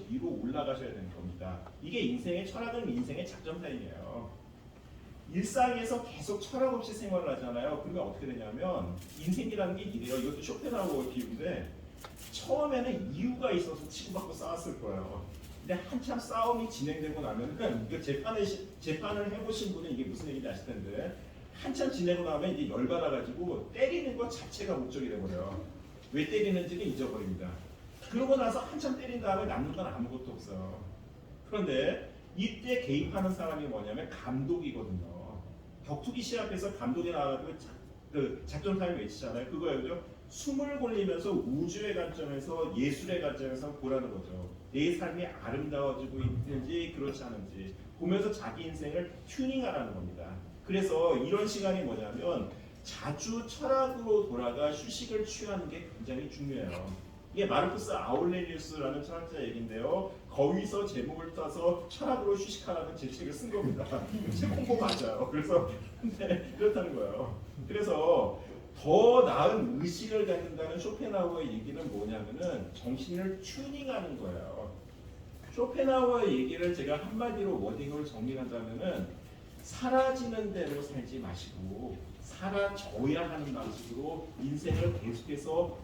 위로 올라가셔야 되는 겁니다. 이게 인생의 철학은 인생의 작전 타임이에요. 일상에서 계속 철학 없이 생활을 하잖아요. 그러면 어떻게 되냐면 인생이라는 게 이래요. 이것도 쇼펜하우어 비유인데 처음에는 이유가 있어서 치고받고 싸웠을 거예요. 근데 한참 싸움이 진행되고 나면은 이거 재판을 해보신 분은 이게 무슨 얘기인지 아실 텐데 한참 지내고 나면 이제 열받아가지고 때리는 것 자체가 목적이 돼버려요. 왜 때리는지는 잊어버립니다. 그러고 나서 한참 때린 다음에 남는 건 아무것도 없어요. 그런데 이때 개입하는 사람이 뭐냐면 감독이거든요. 격투기 시합에서 감독이 나와가지고 그 작전타임 외치잖아요. 그거예요, 그죠? 숨을 골리면서 우주의 관점에서 예술의 관점에서 보라는 거죠. 내 삶이 아름다워지고 있는지 그렇지 않은지 보면서 자기 인생을 튜닝하라는 겁니다. 그래서 이런 시간이 뭐냐면 자주 철학으로 돌아가 휴식을 취하는 게 굉장히 중요해요. 이게 마르쿠스 아울렐리우스라는 철학자 얘기인데요. 거기서 제목을 따서 철학으로 휴식하라는 제 책을 쓴 겁니다. 책 홍보 맞아요. 그래서 근데 그렇다는 거예요. 그래서 더 나은 의식을 갖는다는 쇼펜하우어의 얘기는 뭐냐면은 정신을 튜닝하는 거예요. 쇼펜하우어의 얘기를 제가 한마디로 워딩을 정리한다면은 사라지는 대로 살지 마시고 사라져야 하는 방식으로 인생을 계속해서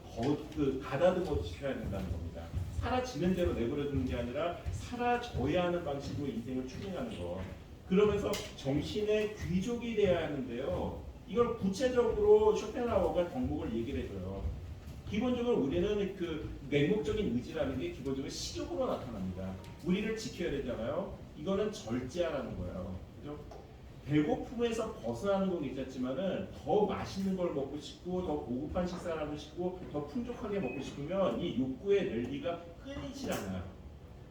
가다듬어 주셔야 된다는 겁니다. 사라지는 대로 내버려두는 게 아니라 사라져야 하는 방식으로 인생을 추진하는 거. 그러면서 정신의 귀족이 돼야 하는데요. 이걸 구체적으로 쇼펜하우어가 덕목을 얘기를 해줘요. 기본적으로 우리는 그 맹목적인 의지라는 게 기본적으로 식욕으로 나타납니다. 우리를 지켜야 되잖아요. 이거는 절제하라는 거예요. 그죠? 배고픔에서 벗어나는 건 괜찮지만은 더 맛있는 걸 먹고 싶고 더 고급한 식사를 하고 싶고 더 풍족하게 먹고 싶으면 이 욕구의 랠리가 끊이질 않아요.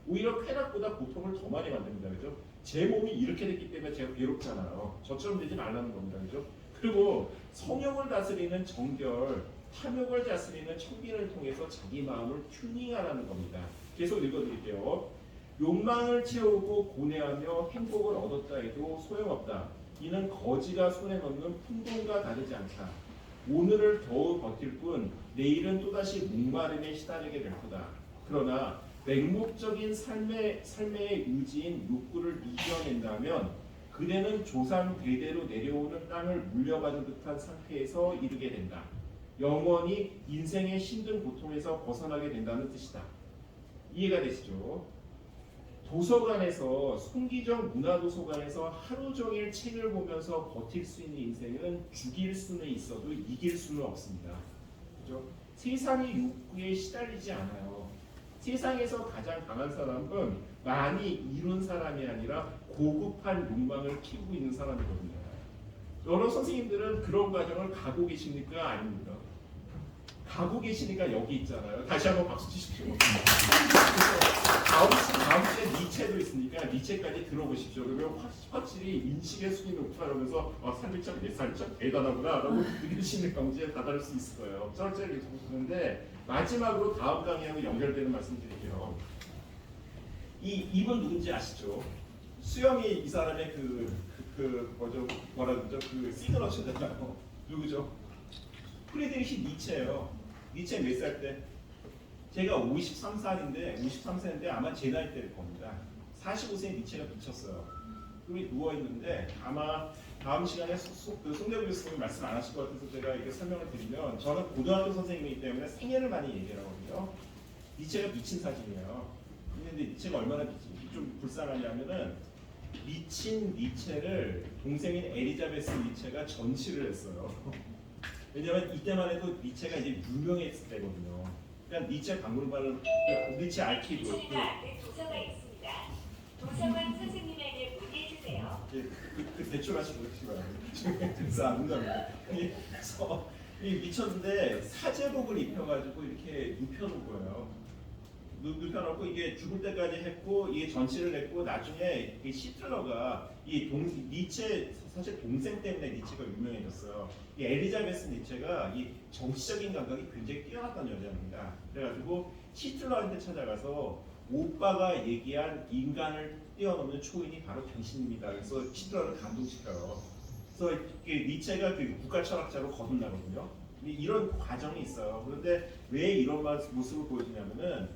오히려 쾌락보다 고통을 더 많이 만듭니다. 그죠? 제 몸이 이렇게 됐기 때문에 제가 괴롭잖아요. 저처럼 되지 말라는 겁니다. 그죠? 그리고 성욕을 다스리는 정결, 탐욕을 다스리는 청빈을 통해서 자기 마음을 튜닝하라는 겁니다. 계속 읽어드릴게요. 욕망을 채우고 고뇌하며 행복을 얻었다 해도 소용없다. 이는 거지가 손에 넣는 풍동과 다르지 않다. 오늘을 겨우 버틸 뿐 내일은 또다시 목마름에 시달리게 될 거다. 그러나 맹목적인 삶의 의지인 욕구를 이겨낸다면 그대는 조상 대대로 내려오는 땅을 물려받은 듯한 상태에서 이르게 된다. 영원히 인생의 힘든 고통에서 벗어나게 된다는 뜻이다. 이해가 되시죠? 도서관에서 송기정 문화도서관에서 하루 종일 책을 보면서 버틸 수 있는 인생은 죽일 수는 있어도 이길 수는 없습니다. 그죠? 세상의 욕구에 시달리지 않아요. 세상에서 가장 강한 사람은 많이 이룬 사람이 아니라 고급한 욕망을 키우고 있는 사람이거든요. 여러 선생님들은 그런 과정을 가고 계십니까? 아닙니까? 가고 계시니까 여기 있잖아요. 다시 한번 박수 치십시오. 다음 주에 니체도 있으니까 니체까지 들어보십시오. 그러면 확실히 인식의 수준이 높아가면서 삶이 참 내 삶이 참 대단하구나 라고 느끼시는 경지에 다다를 수 있을 거예요. 쩔쩔이 이렇게 보시는데 마지막으로 다음 강의하고 연결되는 말씀 드릴게요. 이분 누군지 아시죠? 수영이 이 사람의 뭐라 그러죠? 그 시그너처잖아요. 누구죠? 프리드리히 니체예요. 니체 몇 살 때? 제가 53살인데 아마 제 나이 때일 겁니다. 45세에 니체가 미쳤어요. 그리고 누워있는데 아마 다음 시간에 송대구 교수님이 말씀 안 하실 것 같아서 제가 이렇게 설명을 드리면 저는 고등학교 선생님이기 때문에 생애를 많이 얘기를 하거든요. 니체가 미친 사진이에요. 근데 니체가 얼마나 좀 불쌍하냐면은 미친 니체를 동생인 에리자베스 니체가 전시를 했어요. 왜냐면 이때만 해도 니체가 이제 유명했을 때거든요. 그러니까 니체 박물관을 니체 알키브 앞에 도서가 있습니다. 도서관 선생님에게 문의해 주세요. 대출하시고 그러시고요. 농담입니다. 그래서 미쳤는데 사제복을 입혀가지고 이렇게 눕혀놓은 거예요. 눕혀놓고 이게 죽을 때까지 했고 이게 전시를 했고 나중에 이 시틀러가 니체 사실 동생 때문에 니체가 유명해졌어요. 이 엘리자베스 니체가 이 정치적인 감각이 굉장히 뛰어났던 여자입니다. 그래가지고 시틀러한테 찾아가서 오빠가 얘기한 인간을 뛰어넘는 초인이 바로 당신입니다. 그래서 시틀러를 감동시켜요. 그래서 니체가 그 국가 철학자로 거듭나거든요. 이런 과정이 있어요. 그런데 왜 이런 모습을 보여주냐면은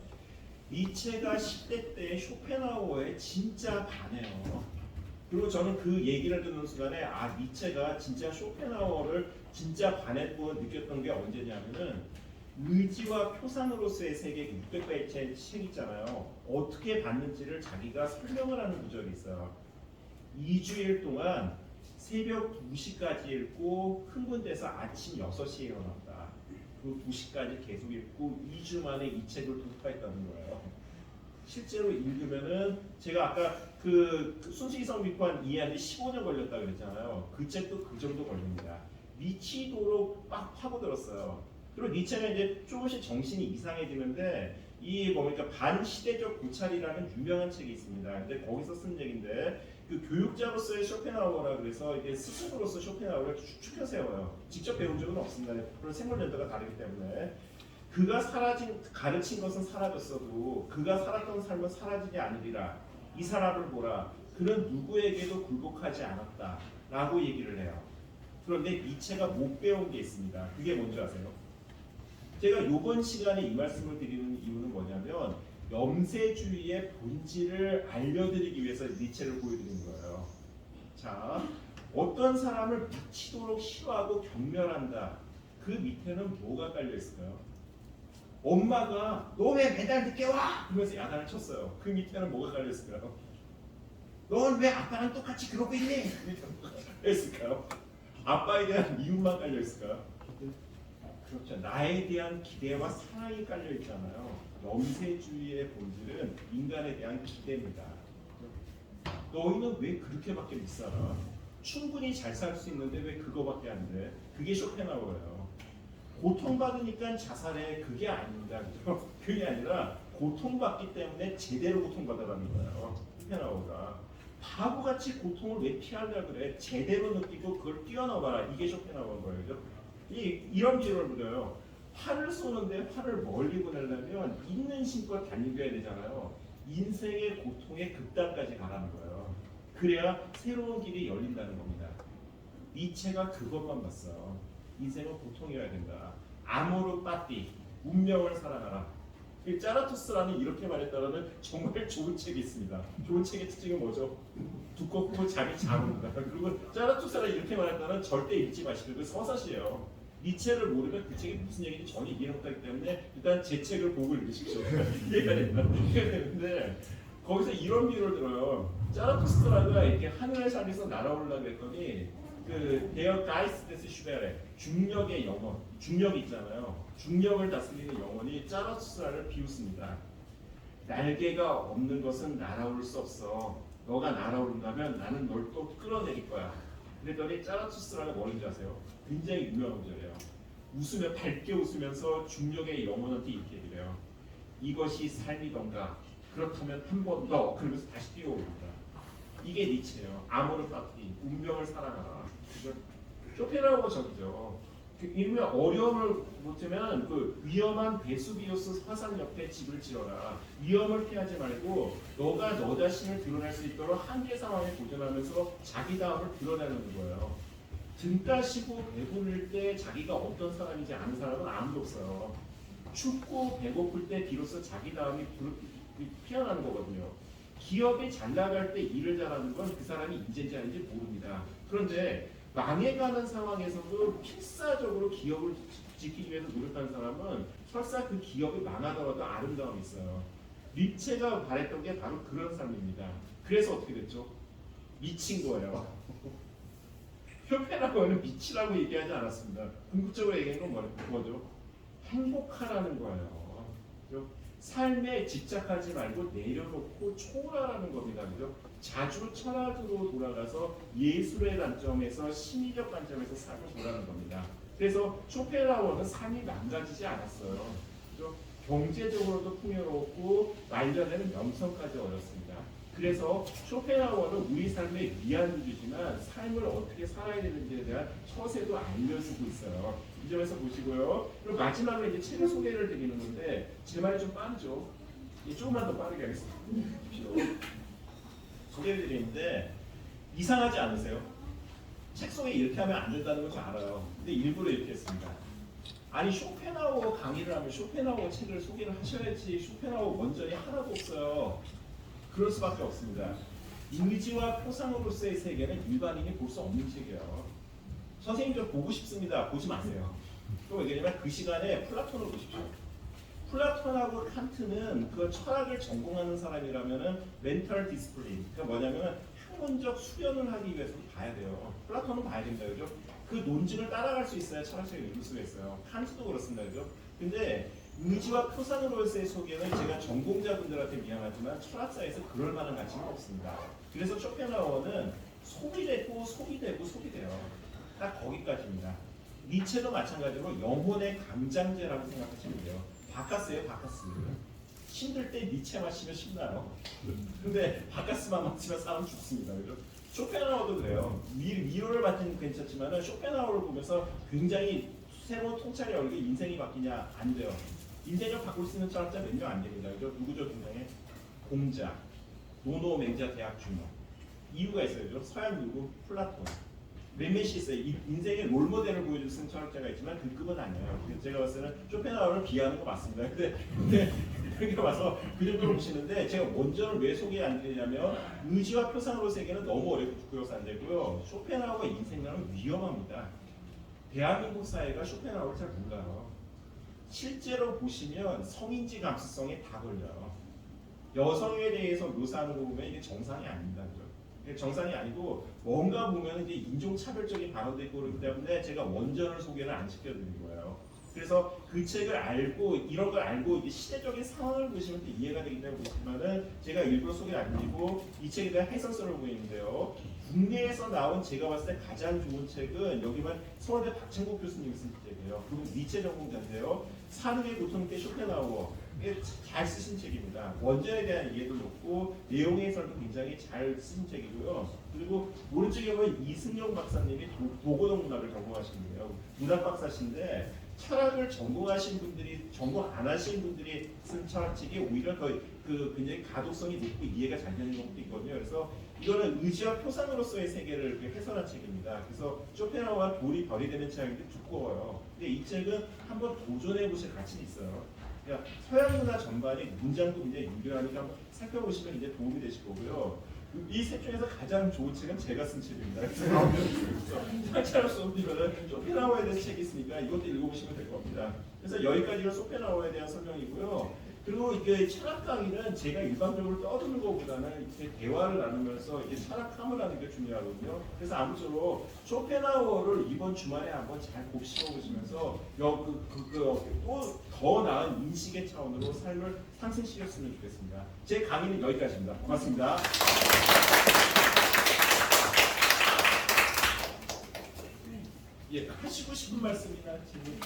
니체가 10대 때 쇼펜하우어에 진짜 반해요. 그리고 저는 그 얘기를 듣는 순간에 니체가 진짜 쇼펜하우어를 진짜 반했고 느꼈던 게 언제냐면은 의지와 표상으로서의 세계 600페이지 책 있잖아요. 어떻게 봤는지를 자기가 설명을 하는 구절이 있어요. 2주일 동안 새벽 2시까지 읽고 흥분돼서 아침 6시에 일어났다. 그 2시까지 계속 읽고 2주 만에 이 책을 독파했다는 거예요. 실제로 읽으면은 제가 아까 그 순수이성 비판 이해하는데 15년 걸렸다 그랬잖아요. 그 책도 그 정도 걸립니다. 미치도록 막 파고들었어요. 그리고 니체가 이제 조금씩 정신이 이상해지는데 이 뭡니까 반시대적 고찰이라는 유명한 책이 있습니다. 근데 거기서 쓴 얘기인데 그 교육자로서의 쇼펜하우어라 그래서 이게 스승으로서 쇼펜하우어를 추켜 세워요. 직접 배운 적은 없습니다. 그런 생물 연도가 다르기 때문에 그가 가르친 것은 사라졌어도 그가 살았던 삶은 사라지지 않으리라. 이 사람을 보라. 그는 누구에게도 굴복하지 않았다라고 얘기를 해요. 그런데 니체가 못 배운 게 있습니다. 그게 뭔지 아세요? 제가 이번 시간에 이 말씀을 드리는 이유는 뭐냐면 염세주의의 본질을 알려드리기 위해서 니체를 보여드리는 거예요. 자, 어떤 사람을 미치도록 싫어하고 경멸한다. 그 밑에는 뭐가 깔려 있을까요? 엄마가 너 왜 매달 늦게 와? 그러면서 야단을 쳤어요. 그 밑에는 뭐가 깔려 있을까요? 넌 왜 아빠랑 똑같이 그러고 있니? 그 밑에는 뭐가 깔려 있을까요? 아빠에 대한 미움만 깔려 있을까요? 그렇죠. 나에 대한 기대와 사랑이 깔려 있잖아요. 염세주의의 본질은 인간에 대한 기대입니다. 너희는 왜 그렇게밖에 못 살아? 충분히 잘 살 수 있는데 왜 그거밖에 안 돼? 그게 쇼펜하우어예요. 고통받으니까 자살해. 그게 아닙니다. 그죠? 그게 아니라 고통받기 때문에 제대로 고통받으라는 거예요. 쇼펜하우어가. 바보같이 고통을 왜 피하려고 그래? 제대로 느끼고 그걸 뛰어넘어라. 이게 쇼펜하우어인 거예요. 그죠? 이런 비유를 부려요. 활을 쏘는데 활을 멀리 보내려면 있는 힘껏 달려야 되잖아요. 인생의 고통의 극단까지 가라는 거예요. 그래야 새로운 길이 열린다는 겁니다. 니체가 그것만 봤어요. 인생은 고통이어야 된다. 아모르 파티, 운명을 사랑하라. 짜라투스라는 이렇게 말했다라는 정말 좋은 책이 있습니다. 좋은 책의 특징은 뭐죠? 두껍고 잠이 잘 옵니다. 그리고 짜라투스가 이렇게 말했다는 절대 읽지 마시고 그 서사시예요. 니체를 모르면 그 책이 무슨 얘기인지 전혀 이해 못하기 때문에 일단 제 책을 보고 읽으십시오. 이해가 됩니다. 이해가 되는데 거기서 이런 비유를 들어요. 짜라투스트라가 이렇게 하늘을 향해서 날아오려고 했더니 그 데어 가이스데스 슈베레 중력의 영혼, 중력이 있잖아요. 중력을 다스리는 영혼이 짜라투스트라를 비웃습니다. 날개가 없는 것은 날아올 수 없어. 너가 날아오른다면 나는 널 또 끌어내릴 거야. 그랬더니 짜라투스트라가 뭐인지 아세요? 굉장히 유명한 구절이에요. 웃으며 밝게 웃으면서 중력의 영혼한테 이렇게 얘기해요. 이것이 삶이던가 그렇다면 한 번 더 그러면서 다시 뛰어오릅니다. 이게 니체예요. 아모르 파티, 운명을 사랑하라. 쇼펜하우어 적이죠. 일명 어려움을 못하면 그 위험한 베수비우스 화산 옆에 집을 지어라. 위험을 피하지 말고 너가 너 자신을 드러낼 수 있도록 한계 상황에 도전하면서 자기 다움을 드러내는 거예요. 등 따시고 배부를 때 자기가 어떤 사람인지 아는 사람은 아무도 없어요. 춥고 배고플 때 비로소 자기 다움이 피어나는 거거든요. 기업이 잘 나갈 때 일을 잘하는 건 그 사람이 인재인지 아닌지 모릅니다. 그런데 망해가는 상황에서도 필사적으로 기업을 지키기 위해서 노력하는 사람은 설사 그 기업이 망하더라도 아름다움이 있어요. 니체가 바랬던 게 바로 그런 사람입니다. 그래서 어떻게 됐죠? 미친 거예요. 쇼펜하우어는 미치라고 얘기하지 않았습니다. 궁극적으로 얘기한 건 뭐죠? 행복하라는 거예요. 그렇죠? 삶에 집착하지 말고 내려놓고 초월하라는 겁니다. 그죠? 자주 철학으로 돌아가서 예술의 관점에서 심리적 관점에서 삶을 보라는 겁니다. 그래서 쇼펜하우어는 삶이 망가지지 않았어요. 그죠? 경제적으로도 풍요롭고 말년에는 명성까지 얻었습니다. 그래서 쇼펜하우어는 우리 삶의 위안주지만 삶을 어떻게 살아야 되는지에 대한 처세도 알려주고 있어요. 이 점에서 보시고요. 그리고 마지막으로 이제 책의 소개를 드리는 건데 제 말이 좀 빠르죠. 조금만 더 빠르게 하겠습니다. 소개를 드리는데 이상하지 않으세요? 책 소개 이렇게 하면 안 된다는 걸 알아요. 근데 일부러 이렇게 했습니다. 아니 쇼펜하우어 강의를 하면 쇼펜하우어 책을 소개를 하셔야지 쇼펜하우어 원전이 하나도 없어요. 그럴 수밖에 없습니다. 이미지와 표상으로서의 세계는 일반인이 볼 수 없는 책이에요. 선생님 좀 보고 싶습니다. 보지 마세요. 또 왜냐면 그 시간에 플라톤을 보십시오. 플라톤하고 칸트는 그 철학을 전공하는 사람이라면은 멘탈 디스플린, 그러니까 뭐냐면 플라톤적 수련을 하기 위해서 봐야 돼요. 플라톤은 봐야 된다, 그죠? 그 논증을 따라갈 수 있어야 철학책을 읽을 수가 있어요. 칸트도 그렇습니다, 그죠? 근데 의지와 표상으로서의 소개는 제가 전공자분들한테 미안하지만 철학사에서 그럴 만한 가치는 없습니다. 그래서 쇼펜하우어는 속이 되고 속이 되고 속이 돼요. 딱 거기까지입니다. 니체도 마찬가지로 영혼의 강장제라고 생각하시면 돼요. 바카스예요, 바카스. 힘들 때 니체 마시면 신나요. 근데 바카스만 마시면 사람 죽습니다. 그죠? 쇼펜하우어도 그래요. 미로를 받지는 괜찮지만 쇼펜하우어를 보면서 굉장히 새로운 통찰이 열리게 인생이 바뀌냐? 안 돼요. 인생을 바꿀 수 있는 철학자 몇 명 안 됩니다. 그죠? 누구죠? 굉장히 공자, 노노 맹자 대학 주명. 이유가 있어요. 그죠? 서양 누구? 플라톤. 몇몇이 있어요. 인생의 롤모델을 보여줄 수 있는 철학자가 있지만 그 급은 아니에요. 제가 봤을 때는 쇼펜하우어를 비하하는 거 맞습니다. 근데 이렇게 와서 그 정도로 보시는데 제가 원전을 왜 소개 안 드리냐면 의지와 표상으로 세계는 너무 어렵고 두꺼워서 안 되고요. 쇼펜하우어가 인생과는 위험합니다. 대한민국 사회가 쇼펜하우어를 잘 몰라요. 실제로 보시면 성인지 감수성에 다 걸려요. 여성에 대해서 묘사하는 거 보면 이게 정상이 아닙니다. 그죠? 정상이 아니고 뭔가 보면 이제 인종차별적인 발언도 있고 그렇기 때문에 제가 원전을 소개를 안 시켜드린 거예요. 그래서 그 책을 알고 이런 걸 알고 이제 시대적인 상황을 보시면 이해가 되기 때문에 보시면은 제가 일부러 소개 안 드리고 이 책에 대한 해설서를 보이는데요. 국내에서 나온 제가 봤을 때 가장 좋은 책은 여기만 서울대 박창국 교수님이 쓴 책이에요. 그분 니체 전공자인데요. 사르의 고통께 쇼펜하우어 이게 잘 쓰신 책입니다. 원전에 대한 이해도 높고 내용의 해설도 굉장히 잘 쓰신 책이고요. 그리고 오른쪽에 보면 이승용 박사님이 도고동 문학을 전공하신 분이에요. 문학 박사신데 철학을 전공하신 분들이 전공 안 하신 분들이 쓴 철학책이 오히려 더 굉장히 가독성이 높고 이해가 잘 되는 것도 있거든요. 그래서 이거는 의지와 표상으로서의 세계를 해설한 책입니다. 그래서 쇼펜하우어와 돌이 별이 되는 책인데 두꺼워요. 근데 이 책은 한번 도전해 보실 가치는 있어요. 그러니까 서양 문화 전반이 문장도 굉장히 유려하니까 한번 살펴보시면 이제 도움이 되실 거고요. 이 셋 중에서 가장 좋은 책은 제가 쓴 책입니다. 상처를 쏘면 쇼펜하우어에 대한 책이 있으니까 이것도 읽어보시면 될 겁니다. 그래서 여기까지가 쇼펜하우어에 대한 설명이고요. 그리고 이게 철학 강의는 제가 일반적으로 떠드는 것보다는 이렇게 대화를 나누면서 이게 철학함을 하는 게 중요하거든요. 그래서 아무쪼록 쇼펜하우어를 이번 주말에 한번 잘 곱씹어 보시면서 또 더 나은 인식의 차원으로 삶을 상승시켰으면 좋겠습니다. 제 강의는 여기까지입니다. 고맙습니다. 예, 하시고 싶은 말씀이나 질문.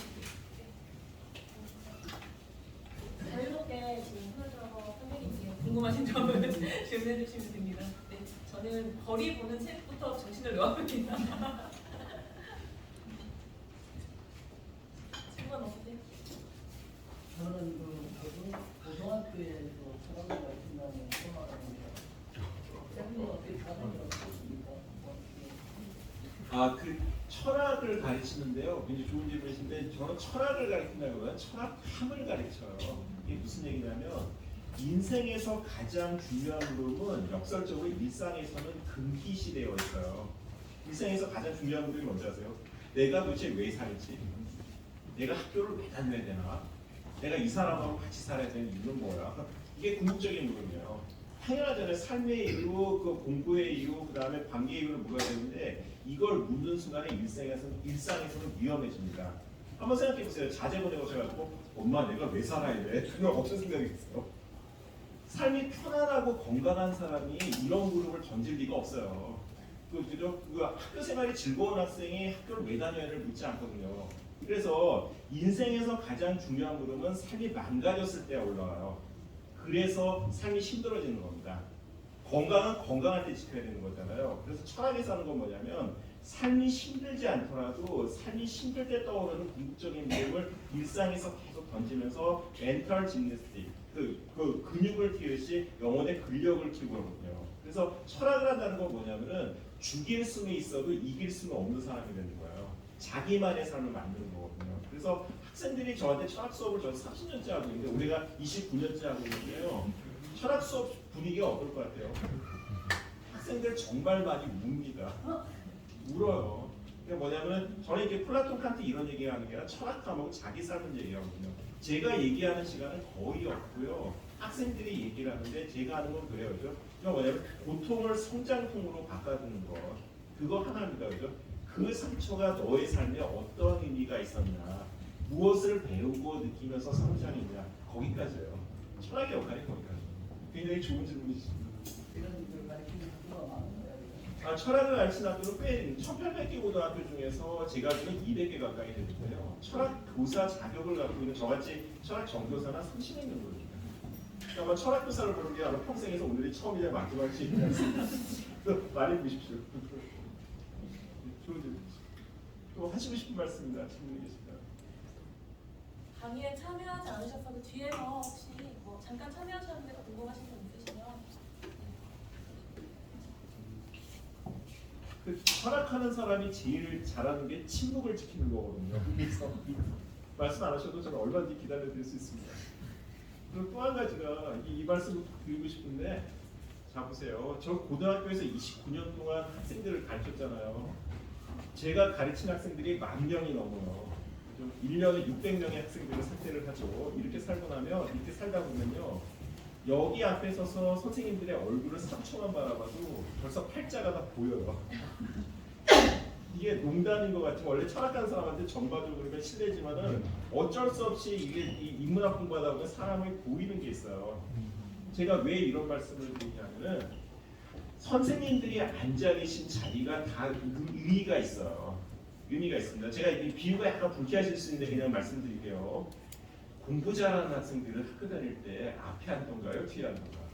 자유롭게 지금 흘러들어서 선생님께 궁금하신 점을 질문해 주시면 됩니다. 네, 저는 거리 보는 책부터 정신을 놓았습니다. 질문 없으세요? 저는 고등학교에서 철학을 가르친다는 생각하는데 선생님 어떻게 다른 게 없습니까? 그 철학을 가르치는데요. 굉장히 좋은 질문이신데 저는 철학을 가르친다기보다는 철학함을 가르쳐요. 이게 무슨 얘기냐면 인생에서 가장 중요한 흐름은 역설적으로 일상에서는 금기시되어 있어요. 일생에서 가장 중요한 흐름이 뭔지 아세요? 내가 도대체 왜 살지? 내가 학교를 왜 다녀야 되나? 내가 이 사람하고 같이 살아야 되는 이유는 뭐야? 이게 궁극적인 흐름이에요. 당연하잖아요. 삶의 이유, 그 공부의 이유, 그 다음에 관계의 이유를 물어야 되는데 이걸 묻는 순간에 일상에서는 위험해집니다. 한번 생각해 보세요. 자제 보내고셔가지고 엄마 내가 왜 살아야 돼? 그건 어떤 생각이겠어요? 삶이 편안하고 건강한 사람이 이런 물음을 던질 리가 없어요. 그죠? 학교 생활이 즐거운 학생이 학교를 왜 다녀야를 묻지 않거든요. 그래서 인생에서 가장 중요한 물음은 삶이 망가졌을 때 올라와요. 그래서 삶이 힘들어지는 겁니다. 건강은 건강할 때 지켜야 되는 거잖아요. 그래서 철학에서 하는 건 뭐냐면 삶이 힘들지 않더라도 삶이 힘들 때 떠오르는 궁극적인 내용을 일상에서 계속 던지면서 멘탈 짐내스틱, 근육을 키우듯이 영혼의 근력을 키우거든요. 그래서 철학을 한다는 건 뭐냐면은 죽일 수는 있어도 이길 수는 없는 사람이 되는 거예요. 자기만의 삶을 만드는 거거든요. 그래서 학생들이 저한테 철학 수업을 저는 30년째 하고 있는데 올해가 29년째 하고 있는데요. 철학 수업 분위기가 어떨 것 같아요? 학생들 정말 많이 웁니다. 울어요. 그게 뭐냐면 저는 이렇게 플라톤 칸트 이런 얘기하는 게 아니라 철학하고 자기 삶을 얘기하거든요. 제가 얘기하는 시간은 거의 없고요. 학생들이 얘기를 하는데 제가 하는 건 그래요. 그죠? 그러니까 뭐냐면 고통을 성장통으로 바꿔주는 거. 그거 하나입니다. 그죠? 그 상처가 너의 삶에 어떤 의미가 있었나, 무엇을 배우고 느끼면서 성장했냐, 거기까지예요. 철학의 역할이 거기까지. 굉장히 좋은 질문이십니다. 이런 걸 가르치는 학교가 많은 거예요. 철학을 가르치는 학교는 꽤 1800개 고등학교 중에서 제가 알기로는 200개 가까이 되는데요. 철학 교사 자격을 갖고 있는 저같이 철학 전교사는 30명 정도 됩니다. 그러니까 아마 철학 교사를 보는 게 아마 평생에서 오늘이 처음이자 마지막이 않습니다. 많이 보십시오. 좋은 질문이죠. 또 하시고 싶은 말씀이나 질문이 계십니까? 강의에 참여하지 않으셨어도 뒤에서 혹시 뭐 잠깐 참여하셨는데 궁금하신 점 있으시면 그 철학하는 사람이 제일 잘하는 게 침묵을 지키는 거거든요. 그래서 말씀 안 하셔도 저는 얼마든지 기다려드릴 수 있습니다. 그리고 또 한 가지가 이 말씀을 드리고 싶은데, 자 보세요. 저 고등학교에서 29년 동안 학생들을 가르쳤잖아요. 제가 가르친 학생들이 10,000명이 넘어요. 1년에 600명의 학생들을 상대를 하죠. 이렇게 살고 나면, 이렇게 살다 보면요, 여기 앞에 서서 선생님들의 얼굴을 3초만 바라봐도 벌써 팔자가 다 보여요. 이게 농담인 것 같지만 원래 철학하는 사람한테 전반적으로 그러니까 실례지만은 어쩔 수 없이 이게 이 인문학 공부하다 보면 사람이 보이는 게 있어요. 제가 왜 이런 말씀을 드리냐면은 선생님들이 앉아 계신 자리가 다 의미가 있어요. 의미가 있습니다. 제가 이 비유가 약간 불쾌하실 수 있는데 그냥 말씀드릴게요. 공부 잘하는 학생들은 학교 다닐 때 앞에 앉던가요? 뒤에 앉던가요?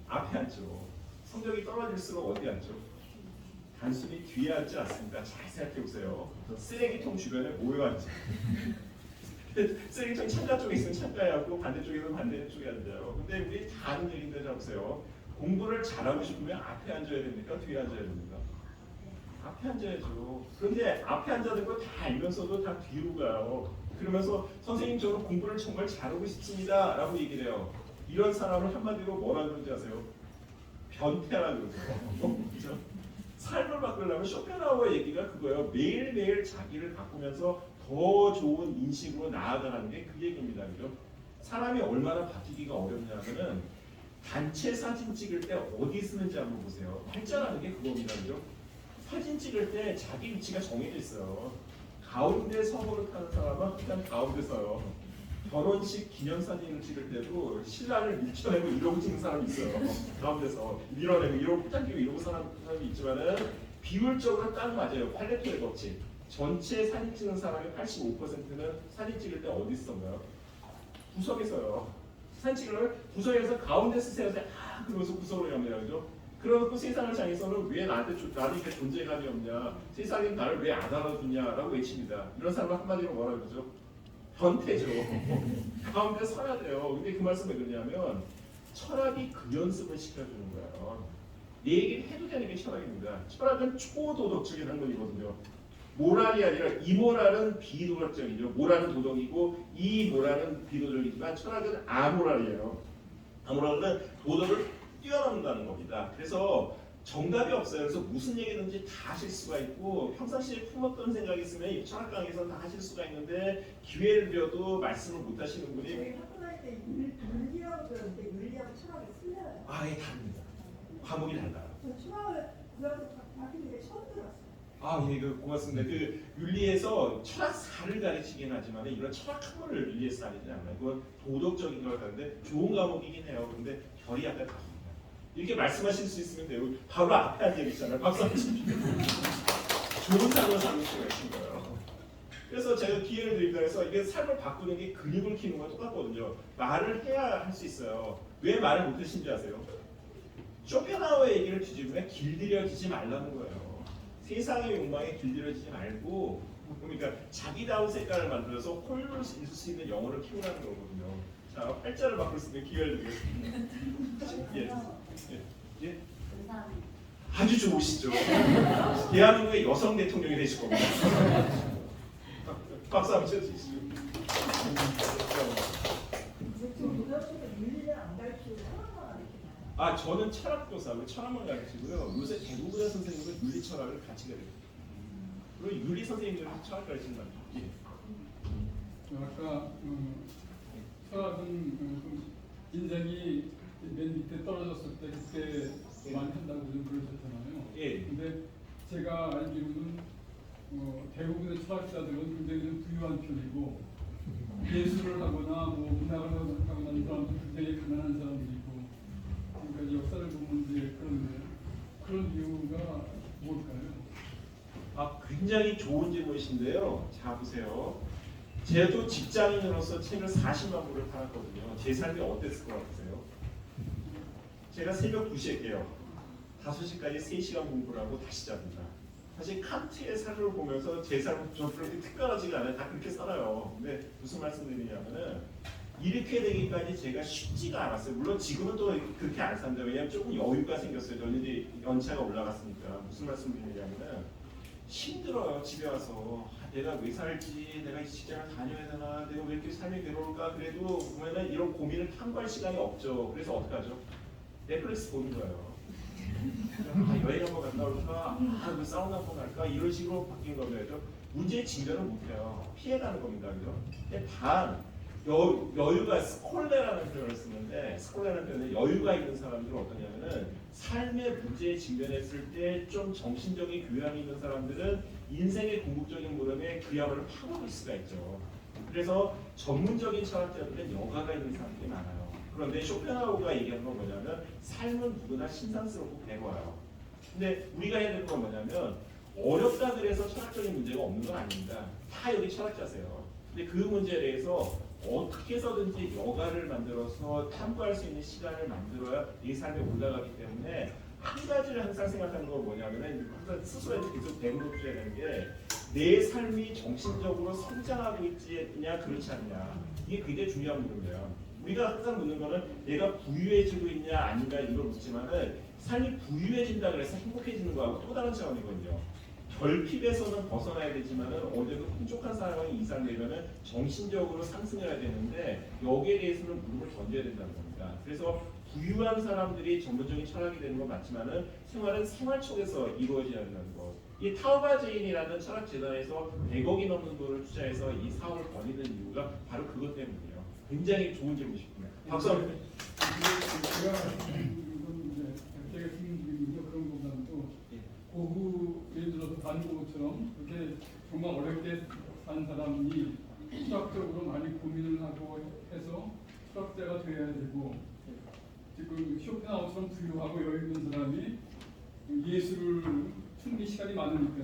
앞에 앉죠. 성적이 떨어질수록 어디 앉죠? 단순히 뒤에 앉지 않습니다. 잘 생각해 보세요. 쓰레기통 주변에 모여 앉죠. 쓰레기통 창가 쪽에 있으면 창가에 앉고 반대쪽에는 반대쪽에 앉아요. 근데 우리 다 아는 얘기인데 자 보세요. 공부를 잘하고 싶으면 앞에 앉아야 됩니까? 뒤에 앉아야 됩니까? 앞에 앉아야죠. 그런데 앞에 앉아야 거 다 알면서도 다 뒤로 가요. 그러면서 선생님 저는 공부를 정말 잘하고 싶습니다 라고 얘기를 해요. 이런 사람을 한마디로 뭐라 그러는지 아세요? 변태라 그러죠. 그죠? 삶을 바꾸려면 쇼펜하우어 얘기가 그거예요. 매일매일 자기를 바꾸면서 더 좋은 인식으로 나아가는 게 그 얘기입니다. 그죠? 사람이 얼마나 바뀌기가 어렵냐면은 단체 사진 찍을 때 어디 쓰는지 한번 보세요. 팔자라는 게 그겁니다. 그죠? 사진 찍을 때 자기 위치가 정해져 있어요. 가운데 서버를 타는 사람은 항상 가운데 서요. 결혼식 기념사진을 찍을 때도 신랑을 밀쳐내고 이러고 찍는 사람이 있어요. 가운데서 밀어내고 이러고 당기고 이러고 사람이 있지만은 비율적으로 딱 맞아요. 팔레토의 법칙. 전체 사진 찍는 사람의 85%는 사진 찍을 때 어디 있었나요? 구석에서요. 사진 찍으려면 구석에서 가운데 쓰세요. 그러면서 구석으로 염려해요. 그죠? 그러고 세상을 향해서는 왜 나한테 이렇게 존재감이 없냐, 세상이 나를 왜 안 알아주냐라고 외칩니다. 이런 사람은 한마디로 뭐라 그러죠? 변태죠. 가운데 서야 돼요. 근데 그 말씀은 왜 그러냐면 철학이 그 연습을 시켜주는 거예요. 내 얘기를 해도 되는 게 철학입니다. 철학은 초도덕적인 학문이거든요. 모랄이 아니라 이모랄은 비도덕적이죠. 모랄은 도덕이고 이모랄은 비도덕이지만 철학은 아모랄이에요. 아모랄은 도덕을 뛰어넘는다는 겁니다. 그래서 정답이 없어요. 그래서 무슨 얘기든지 다 하실 수가 있고 평상시에 품었던 생각이 있으면 이 철학 강의에서 다 하실 수가 있는데 기회를 드려도 말씀을 못 하시는 분이 저희 학교 다닐 때 윤리라고 들었는데 윤리하고 철학이 틀려요. 아예 다릅니다. 과목이 달라요. 저 철학을 고등학교 바뀌는 게 처음 들었어요. 예, 고맙습니다. 그 윤리에서 철학사를 가르치긴 하지만 이런 철학 학문을 윤리에서 다니지 않아요. 그건 도덕적인 걸 하는데 좋은 과목이긴 해요. 근데 결이 약간 다릅니다. 이렇게 말씀하실 수 있으면 돼요. 바로 앞에 앉아 있잖아요. 박수 한번 치십시오. 좋은 삶을 사는 수가 있는 거예요. 그래서 제가 기회를 드립니다. 그래서 이게 삶을 바꾸는 게 근육을 키우는 거랑 똑같거든요. 말을 해야 할 수 있어요. 왜 말을 못 하신지 아세요? 쇼펜하우어 얘기를 뒤집으면 길들여지지 말라는 거예요. 세상의 욕망에 길들여지지 말고 그러니까 자기다운 색깔을 만들어서 홀로 있을 수 있는 영혼을 키우라는 거거든요. 자, 팔자를 바꿀 수 있는 기회를 드리겠습니다. 예. 아주 좋으시죠. 대한민국의 여성 대통령이 되실 겁니다. 박수 한번 쳐주시죠. 지금 고등학교에 윤리를 안 가르치고 철학만 가르치나요? 저는 철학 교사고 철학만 가르치고요. 요새 대부분의 선생님은 윤리 철학을 같이 가르쳐요. 그리고 윤리 선생님들은 철학 가르친다. 예. 아까 철학은 좀 인생이 맨 밑에 떨어졌을 때 그때 많이 한다고 좀 그러셨잖아요. 예. 근데 제가 알기로는 대부분의 철학자들은 굉장히 좀 부유한 편이고 예술을 하거나 뭐 문학을 하거나 하는 사람도 굉장히 가난한 사람들이고 그러니까 역사를 보면 이제 그런 이유가 뭘까요? 굉장히 좋은 질문이신데요. 자 보세요. 제도 직장인으로서 책을 40만 부를 팔았거든요. 제 삶이 어땠을 것 같으세요? 제가 새벽 2시에 깨요. 5시까지 3시간 공부를 하고 다시 잡니다. 사실 칸트의 사료를 보면서 제 삶은 좀 그렇게 특별하지가 않아요. 다 그렇게 살아요. 근데 무슨 말씀드리냐면은 이렇게 되기까지 제가 쉽지가 않았어요. 물론 지금은 또 그렇게 안 산다. 왜냐하면 조금 여유가 생겼어요. 저는 이제 연차가 올라갔으니까. 무슨 말씀드리냐면은 힘들어요. 집에 와서 내가 왜 살지? 내가 이 직장을 다녀야 되나? 내가 왜 이렇게 삶이 괴로울까? 그래도 보면은 이런 고민을 탐구할 시간이 없죠. 그래서 어떡하죠? 넷플릭스 보는 거예요. 여행 한번 갔다 올까? 뭐 사우나 한번 갈까? 이런 식으로 바뀐 거죠. 문제의 직면을 못해요. 피해가는 겁니다. 그죠? 근데 단 여유가 스콜레라는 표현을 쓰는데 스콜레라는 표현은 여유가 있는 사람들은 어떠냐면은 삶의 문제에 직면했을 때 좀 정신적인 교양이 있는 사람들은 인생의 궁극적인 물음에 그야말로 파고들 수가 있죠. 그래서 전문적인 철학자들은 여가가 있는 사람들이 많아요. 그런데 쇼펜하우어가 얘기하는 건 뭐냐면 삶은 누구나 신상스럽고 괴로워요. 근데 우리가 해야 되는 건 뭐냐면 어렵다 그래서 철학적인 문제가 없는 건 아닙니다. 다 여기 철학자세요. 근데 그 문제에 대해서 어떻게 해서든지 여가를 만들어서 탐구할 수 있는 시간을 만들어야 이 삶에 올라가기 때문에 한 가지를 항상 생각하는 건 뭐냐면은 항상 스스로한테 계속 되물어줘야 되는 게 내 삶이 정신적으로 성장하고 있냐 그렇지 않냐 이게 굉장히 중요한 문제예요. 우리가 항상 묻는 거는 내가 부유해지고 있냐 아닌가 이걸 묻지만은 삶이 부유해진다 그래서 행복해지는 거하고 또 다른 차원이거든요. 결핍에서는 벗어나야 되지만은 어제도 풍족한 상황이 이상되면은 정신적으로 상승해야 되는데 여기에 대해서는 무릎을 던져야 된다는 겁니다. 그래서 부유한 사람들이 전문적인 철학이 되는 건 맞지만은 생활은 생활 속에서 이루어져야 된다는 거. 이 타오바제인이라는 철학 재단에서 100억이 넘는 돈을 투자해서 이 사업을 벌이는 이유가 바로 그것 때문이에요. 굉장히 좋은 질문이십니다. 박수 한번. 제가 질문드리는 그런 것보다도 고흐 예를 들어서 반고흐처럼 그렇게 정말 어렵게 산 사람이 철학적으로 많이 고민을 하고 해서 철학자가 되어야 되고 지금 쇼펜하우어처럼 부유하고 여유 있는 사람이 예술을 충분히 시간이 많으니까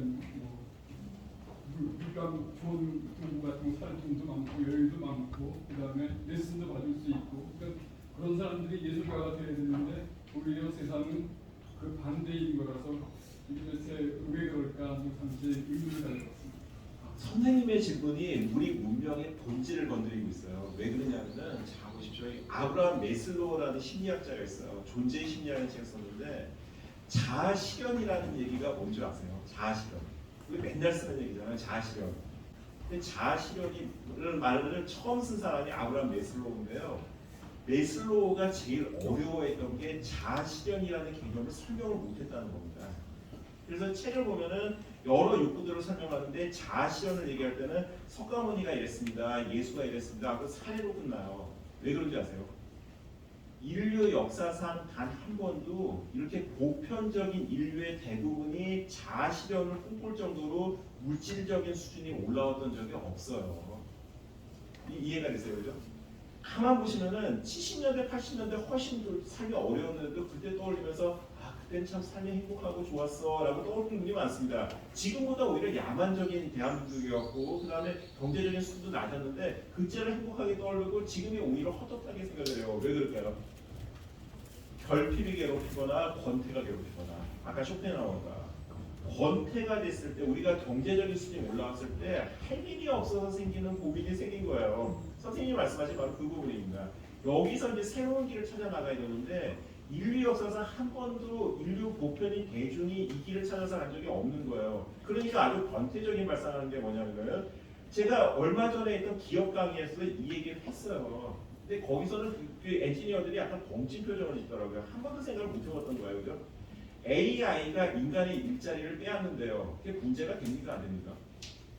그러니까 좋은 공부 같은 거 살 돈도 많고 여유도 많고 그 다음에 레슨도 받을 수 있고 그러니까 그런 사람들이 예술가가 되어야 되는데 오히려 세상은 그 반대인 거라서 이것에 왜 그럴까 잠시 의문을 가져봤습니다. 선생님의 질문이 우리 문명의 본질을 건드리고 있어요. 왜 그러냐면은 자 보십시오. 아브라함 메슬로우라는 심리학자가 있어요. 존재의 심리학을 책을 썼는데 자아 실현이라는 얘기가 뭔지 아세요? 자아 실현. 우리 맨날 쓰는 얘기잖아요. 자아 실현. 근데 자아 실현이라는 말을 처음 쓴 사람이 아브라함 메슬로우인데요. 메슬로우가 제일 어려워했던 게 자아 실현이라는 개념을 설명을 못했다는 겁니다. 그래서 책을 보면은 여러 욕구들을 설명하는데 자아 실현을 얘기할 때는 석가모니가 이랬습니다, 예수가 이랬습니다 하고 사례로 끝나요. 왜 그런지 아세요? 인류 역사상 단 한 번도 이렇게 보편적인 인류의 대부분이 자아 실현을 꿈꿀 정도로 물질적인 수준이 올라왔던 적이 없어요. 이해가 되세요, 그죠? 가만 보시면은 70년대, 80년대 훨씬 더 삶이 어려웠는데도 그때 떠올리면서 그때는 참 삶이 행복하고 좋았어 라고 떠오르는 분이 많습니다. 지금보다 오히려 야만적인 대한민국이었고 그 다음에 경제적인 수준도 낮았는데 그때를 행복하게 떠오르고 지금이 오히려 헛헛하게 생각을 해요. 왜 그럴까요? 결핍이 괴롭히거나 권태가 괴롭히거나 아까 쇼펜하우어가 권태가 됐을 때 우리가 경제적인 수준이 올라왔을 때 할 일이 없어서 생기는 고민이 생긴 거예요. 선생님이 말씀하신 바로 그 부분입니다. 여기서 이제 새로운 길을 찾아 나가야 되는데 인류 역사상 한 번도 인류 보편인 대중이 이 길을 찾아서 간 적이 없는 거예요. 그러니까 아주 권태적인 발상하는 게 뭐냐면은 제가 얼마 전에 했던 기업 강의에서 이 얘기를 했어요. 근데 거기서는 그 엔지니어들이 약간 벙친 표정을 짓더라고요. 한 번도 생각을 못 해봤던 거예요. 그죠? AI가 인간의 일자리를 빼앗는데요. 그게 문제가 됩니까? 안 됩니까?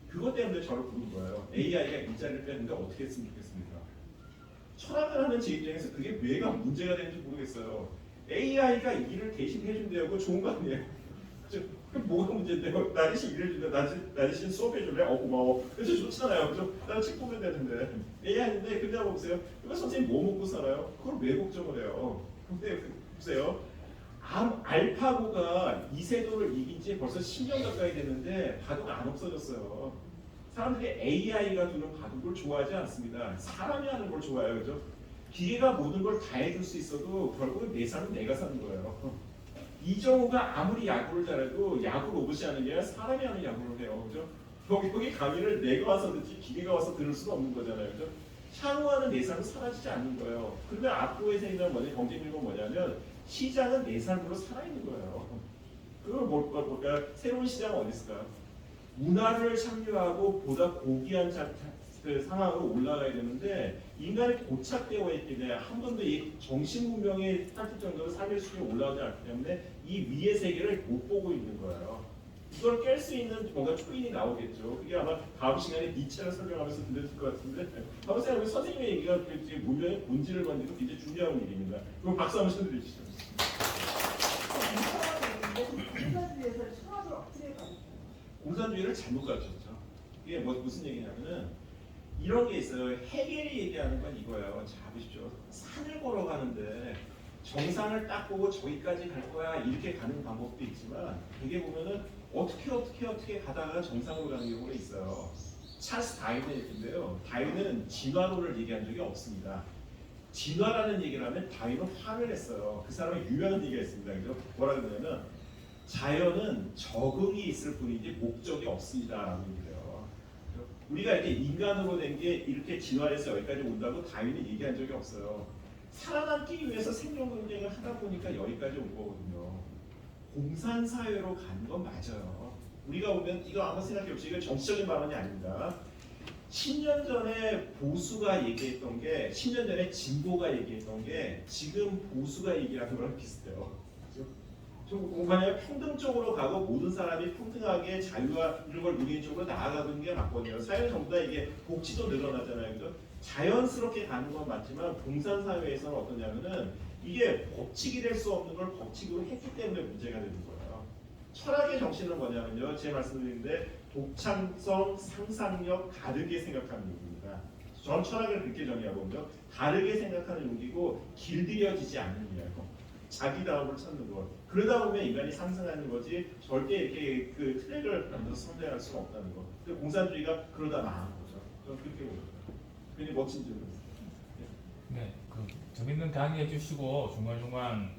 그것 때문에 저를 부른 거예요. AI가 일자리를 빼앗는데 어떻게 했으면 좋겠습니까? 철학을 하는 제 입장에서 그게 왜가 문제가 되는지 모르겠어요. AI가 일을 대신 해준대요. 그거 좋은 거 아니에요? 그죠? 그게 뭐가 문제인데요? 나 대신 일해준대. 나 대신 수업해줄래? 고마워. 그래서 좋잖아요. 그죠? 나는 책 보면 되는데. AI인데 근데 한번 보세요. 이거 선생님 뭐 먹고 살아요? 그걸 왜 걱정을 해요? 근데 보세요. 알파고가 이세돌을 이긴 지 벌써 10년 가까이 됐는데 바둑 안 없어졌어요. 사람들이 AI가 두는 바둑을 좋아하지 않습니다. 사람이 하는 걸 좋아해요. 그죠? 기계가 모든 걸 다 해줄 수 있어도 결국은 내 삶은 내가 사는 거예요. 이정우가 아무리 야구를 잘해도 야구 로봇이 하는 게 아니라 사람이 하는 야구를 해요. 그죠? 여기 강의를 내가 와서 듣지 기계가 와서 들을 수는 없는 거잖아요. 그죠? 향후하는 내 삶은 사라지지 않는 거예요. 그러면 앞으로의 세계는 뭐냐, 경쟁력은 뭐냐면 시장은 내 삶으로 살아있는 거예요. 그걸 뭘까? 새로운 시장은 어디 있을까요? 문화를 창조하고 보다 고귀한 그 상황으로 올라가야 되는데 인간이 고착되어 있기 때문에 한 번도 이 정신 문명의 탈출 정도로 삶의 수준이 올라가지 않기 때문에 이 위의 세계를 못 보고 있는 거예요. 이걸 깰 수 있는 뭔가 초인이 나오겠죠. 그게 아마 다음 시간에 니체를 설명하면서 들려줄 것 같은데 한번 생각해보면 선생님의 얘기가 지금 문명의 본질을 만드는 굉장히 중요한 일입니다. 그럼 박수 한번 쳐드리시죠. 공산주의에서 철학을 어떻게 가르쳐요? 공산주의를 잘못 가르쳤죠. 이게 무슨 얘기냐면은 이런 게 있어요. 해겔이 얘기하는 건 이거예요. 자 보십시오. 산을 걸어가는데 정상을 딱 보고 저기까지 갈 거야 이렇게 가는 방법도 있지만 되게 보면은 어떻게 가다가 정상으로 가는 경우가 있어요. 찰스 다윈의 얘기인데요. 다윈은 진화론을 얘기한 적이 없습니다. 진화라는 얘기를 하면 다윈은 화를 냈어요. 그 사람의 유명한 얘기가 있습니다. 그죠? 뭐라 그러냐면 자연은 적응이 있을 뿐이지 목적이 없습니다라고 얘기해요. 우리가 이렇게 인간으로 된 게 이렇게 진화해서 여기까지 온다고 다윈이 얘기한 적이 없어요. 살아남기 위해서 생존 경쟁을 하다 보니까 여기까지 온 거거든요. 공산사회로 가는 건 맞아요. 우리가 보면 이거 아무 생각해 보시고 이거 정치적인 발언이 아닙니다. 10년 전에 보수가 얘기했던 게 10년 전에 진보가 얘기했던 게 지금 보수가 얘기하는 거랑 비슷해요. 그렇죠? 좀 만약에 평등적으로 가고 모든 사람이 평등하게 자유와 이런 걸 누리는 쪽으로 나아가는 게 맞거든요. 사회는 전부 다 이게 복지도 늘어나잖아요. 그죠? 자연스럽게 가는 건 맞지만 공산사회에서는 어떠냐면은 이게 법칙이 될 수 없는 걸 법칙으로 했기 때문에 문제가 되는 거예요. 철학의 정신은 뭐냐면요. 제 말씀드린데 독창성, 상상력, 다르게 생각하는 용기입니다. 전 철학을 그렇게 정의하거든요. 다르게 생각하는 용기고 길들여지지 않는 이야기고 자기다움을 찾는 것. 그러다 보면 인간이 상승하는 거지 절대 이렇게 그 트랙을 만들어서 성장할 수가 없다는 거. 근데 공산주의가 그러다 망한 거죠. 저는 그렇게 봅니다. 굉장히 멋진 질문이었어요. 네, 재밌는 강의해 주시고 중간중간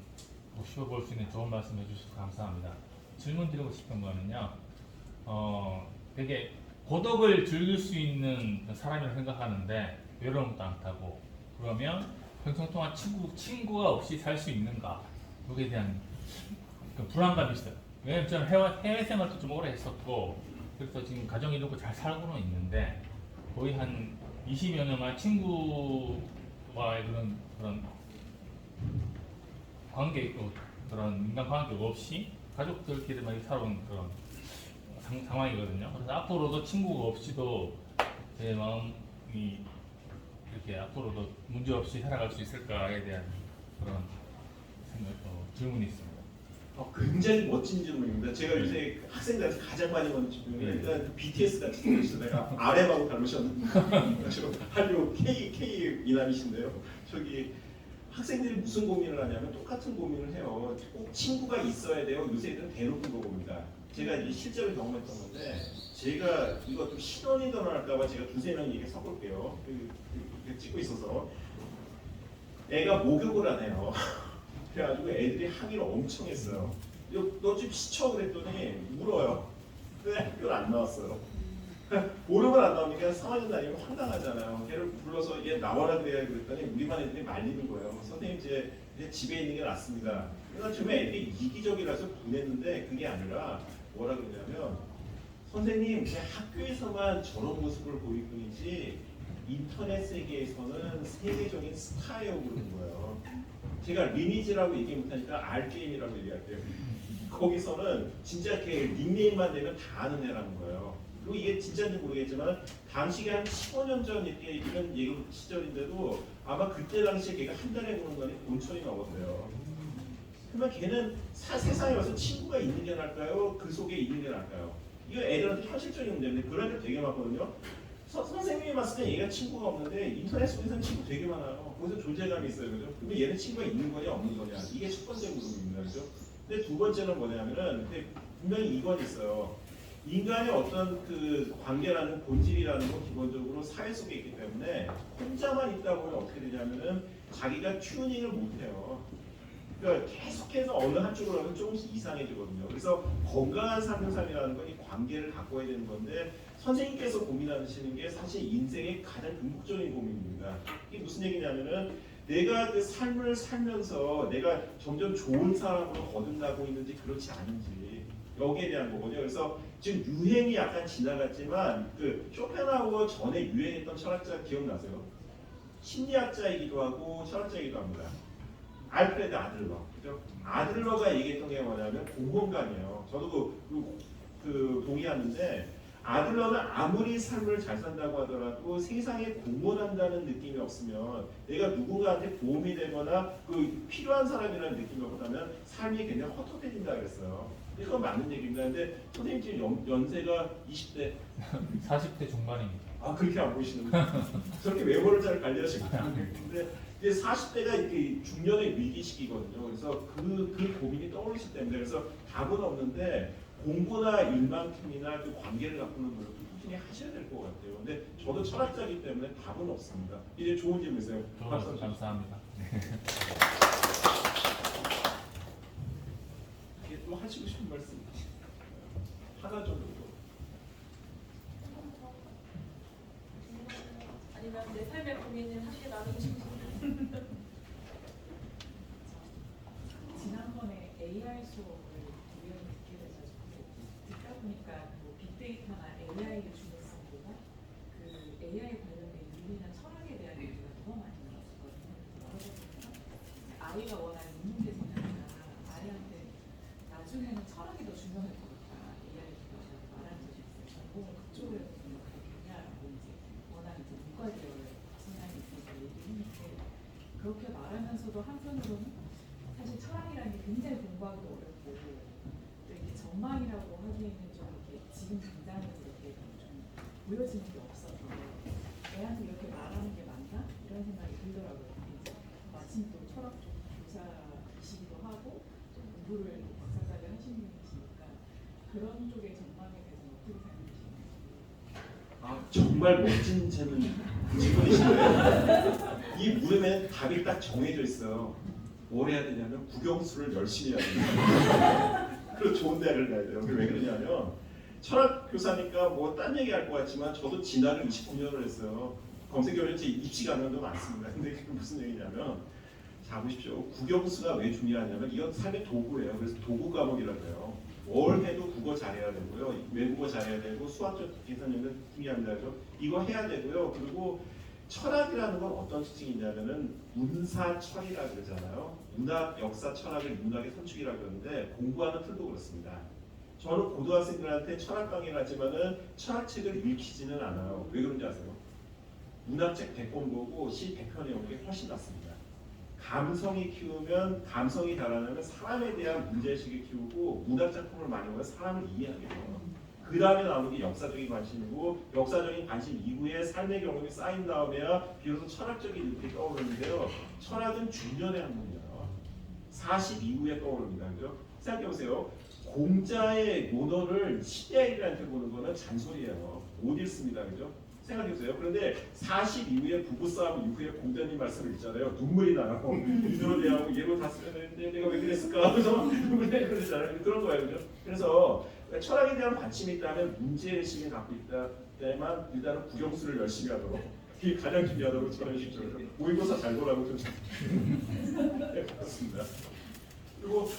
쉬어볼 수 있는 좋은 말씀 해주셔서 감사합니다. 질문 드리고 싶은 거는요, 되게 고독을 즐길 수 있는 사람이라고 생각하는데 외로움도 않다고 그러면 평생 동안 친구가 없이 살 수 있는가? 여기에 대한 불안감이 있어요. 왜냐면 저는 해외 생활도 좀 오래 했었고 그래서 지금 가정 이루고 잘 살고는 있는데 거의 한 20여 년만 친구와의 그런 관계 있고 그런 인간 관계 없이 가족들끼리만 살아온 그런 상황이거든요. 그래서 앞으로도 친구가 없이도 제 마음이 이렇게 앞으로도 문제 없이 살아갈 수 있을까에 대한 그런 질문이 있습니다. 굉장히 멋진 질문입니다. 제가 요새 학생들한테 가장 많이 받는 질문은 일단 BTS 같은 거 있어요. 내가 RM하고 닮으셨는데 한류 K 이남이신데요. 저기 학생들이 무슨 고민을 하냐면 똑같은 고민을 해요. 꼭 친구가 있어야 돼요. 요새 애들은 대놓고 물어봅니다. 제가 이제 실제로 경험했던 건데 제가 이거 좀 신원이 드러날까봐 제가 두세 명 얘기 섞을게요. 찍고 있어서 애가 목욕을 안 해요. 그래가지고 애들이 항의를 엄청 했어요. 너 좀 시쳐 그랬더니 울어요. 근데 학교를 안 나왔어요. 모르면 안 나오니까 3학년 다니면 황당하잖아요. 걔를 불러서 얘 나와라 그래야 그랬더니 우리 반 애들이 말리는 거예요. 선생님 이제 집에 있는 게 낫습니다. 그래서 처음에 애들이 이기적이라서 보냈는데 그게 아니라 뭐라 그러냐면 선생님 그냥 학교에서만 저런 모습을 보일 뿐이지 인터넷 세계에서는 세계적인 스타예요 그러는 거예요. 제가 리니지라고 얘기 못하니까 R게임이라고 얘기할게요. 거기서는 진짜 이렇게 닉네임만 되면 다 아는 애라는 거예요. 그리고 이게 진짜인지 모르겠지만 당시에 한 15년 전 이렇게 이런 얘기 시절인데도 아마 그때 당시에 걔가 한 달에 보는 거니 돈천이 넘었대요. 그러면 걔는 세상에 와서 친구가 있는 게 나을까요? 그 속에 있는 게 나을까요? 이거 애들한테 현실적인 문제인데 그런 애들 되게 많거든요. 선생님이 봤을 때 얘가 친구가 없는데 인터넷 속에서는 친구 되게 많아요. 거기서 존재감이 있어요. 그죠? 근데 얘는 친구가 있는 거냐 없는 거냐 이게 첫 번째 물음입니다. 그죠? 근데 두 번째는 뭐냐면은 분명히 이건 있어요. 인간의 어떤 그 관계라는 본질이라는 건 기본적으로 사회 속에 있기 때문에 혼자만 있다 보면 어떻게 되냐면은 자기가 튜닝을 못해요. 그러니까 계속해서 어느 한쪽으로 가면 조금씩 이상해지거든요. 그래서 건강한 삶의 삶이라는 건 이 관계를 갖고 와야 되는 건데 선생님께서 고민하시는 게 사실 인생의 가장 궁극적인 고민입니다. 이게 무슨 얘기냐면은 내가 그 삶을 살면서 내가 점점 좋은 사람으로 거듭나고 있는지 그렇지 않은지 여기에 대한 거거든요. 그래서 지금 유행이 약간 지나갔지만 그 쇼펜하우어 전에 유행했던 철학자 기억나세요? 심리학자이기도 하고 철학자이기도 합니다. 알프레드 아들러. 그죠? 아들러가 얘기했던 게 뭐냐면 공공감이에요. 저도 그 동의하는데 아들러는 아무리 삶을 잘 산다고 하더라도 세상에 공헌한다는 느낌이 없으면 내가 누군가한테 도움이 되거나 그 필요한 사람이라는 느낌이 없다면 삶이 굉장히 헛헛해진다 그랬어요. 이건 맞는 얘기입니다. 근데 선생님 지금 연세가 20대 40대 중반입니다. 아 그렇게 안 보이시는구나. 저렇게 외모를 잘 관리하시거든요. 근데 이제 40대가 이렇게 중년의 위기 시기거든요. 그래서 그 고민이 떠오르실 때문에 그래서 답은 없는데 공부나 일만큼이나 그 관계를 가꾸는 노력도 꾸준히 하셔야 될 것 같아요. 근데 저도 철학자이기 때문에 답은 없습니다. 이제 좋은 질문이세요. 박수 주시죠. 감사합니다. 이게 또 하시고 싶은 말씀 하나 정도. 아니면 내 삶의 고민을 함께 나누고 싶으신 지난번에 AI 수업을 우연히 듣게 돼가지고 듣다 보니까 뭐 빅데이터나 AI의 중요성보다 그 AI 관련된 윤리나 철학에 대한 얘기가 너무 많이 나왔었거든요. 그래서 아이가 워낙 인문계통이니까 아이한테 나중에는 철학이 더 중요할 것 같다. AI 기반으로 말한 적이 있어요. 전공을 그쪽으로 가겠냐라고 이제 워낙 이제 문과계열 성향이 있어서 얘기했는데 그렇게 말하면서도 한편으로는 사실 철학이라는 게 굉장히 공부하기도 어렵고 또 이렇게 전망이라고 하기에는 좀 이렇게 지금 당장에서 이렇게 좀 보여지는 게 없어서 애한테 이렇게 말하는 게 맞나? 이런 생각이 들더라고요. 이제 마침 또 철학 쪽 교사이시기도 하고 좀 공부를 박사까지 하시는 분이시니까 그런 쪽의 전망에 대해서 어떻게 생각하시나요? 아 정말 멋진 질문이시네요. 이 물음에 답이 딱 정해져 있어요. 뭘 해야 되냐면 국영수를 열심히 해야 됩니다. 그리고 좋은 대학을 가야 돼요. 왜 그러냐면 철학 교사니까 뭐 딴 얘기 할 것 같지만 저도 진학을 29년을 했어요. 검색결연체 입시 과정도 많습니다. 근데 그게 무슨 얘기냐면 자 보십시오. 국영수가 왜 중요하냐면 이건 삶의 도구예요. 그래서 도구 과목이라고 해요. 뭘 해도 국어 잘해야 되고요. 외국어 잘해야 되고 수학적 계산력은 중요합니다. 이거 해야 되고요. 그리고 철학이라는 건 어떤 특징이 있냐면은 문사철이라고 그러잖아요. 문학, 역사, 철학을 문학의 선축이라고 그러는데 공부하는 틀도 그렇습니다. 저는 고등학생들한테 철학 강의를 하지만은 철학책을 읽히지는 않아요. 왜 그런지 아세요? 문학책 100권 보고 시 100편 외우는 게 훨씬 낫습니다. 감성이 키우면 감성이 달아나면 사람에 대한 문제의식을 키우고 문학 작품을 많이 보면 사람을 이해하게 돼요. 그 다음에 나오는 게 역사적인 관심이고 역사적인 관심 이후에 삶의 경험이 쌓인 다음에야 비로소 철학적인 느낌이 떠오르는데요. 철학은 중년의 학문이에요. 40 이후에 떠오릅니다. 그죠? 생각해보세요. 공자의 논어를 시대인한테 보는 거는 잔소리예요. 못 읽습니다. 그죠? 생각해보세요. 그런데 40 이후에 부부싸움 이후에 공자님 말씀을 읽잖아요. 눈물이 나요. 유도를 대하고 얘로 다 쓰면 되는데 내가 왜 그랬을까? 그래서 눈물이 그러잖아요. 그런 거예요. 그죠? 그래서 철학에 대한 관심이 있다면 문제의식을 갖고 있다 때만 일단은 국영수를 열심히 하도록 그게 가장 중요하다고 저는 싶죠. 모의고사 잘 보라고 좀 네, 그렇습니다. 그리고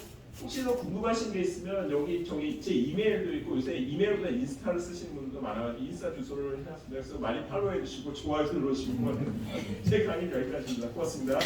혹시 더 궁금하신 게 있으면 여기 저기 제 이메일도 있고 요새 이메일보다 인스타를 쓰시는 분들도 많아가지고 인스타 주소를 해놨습니다. 그래서 많이 팔로우해 주시고 좋아요 눌러주시고 제 강의 여기까지입니다. 고맙습니다.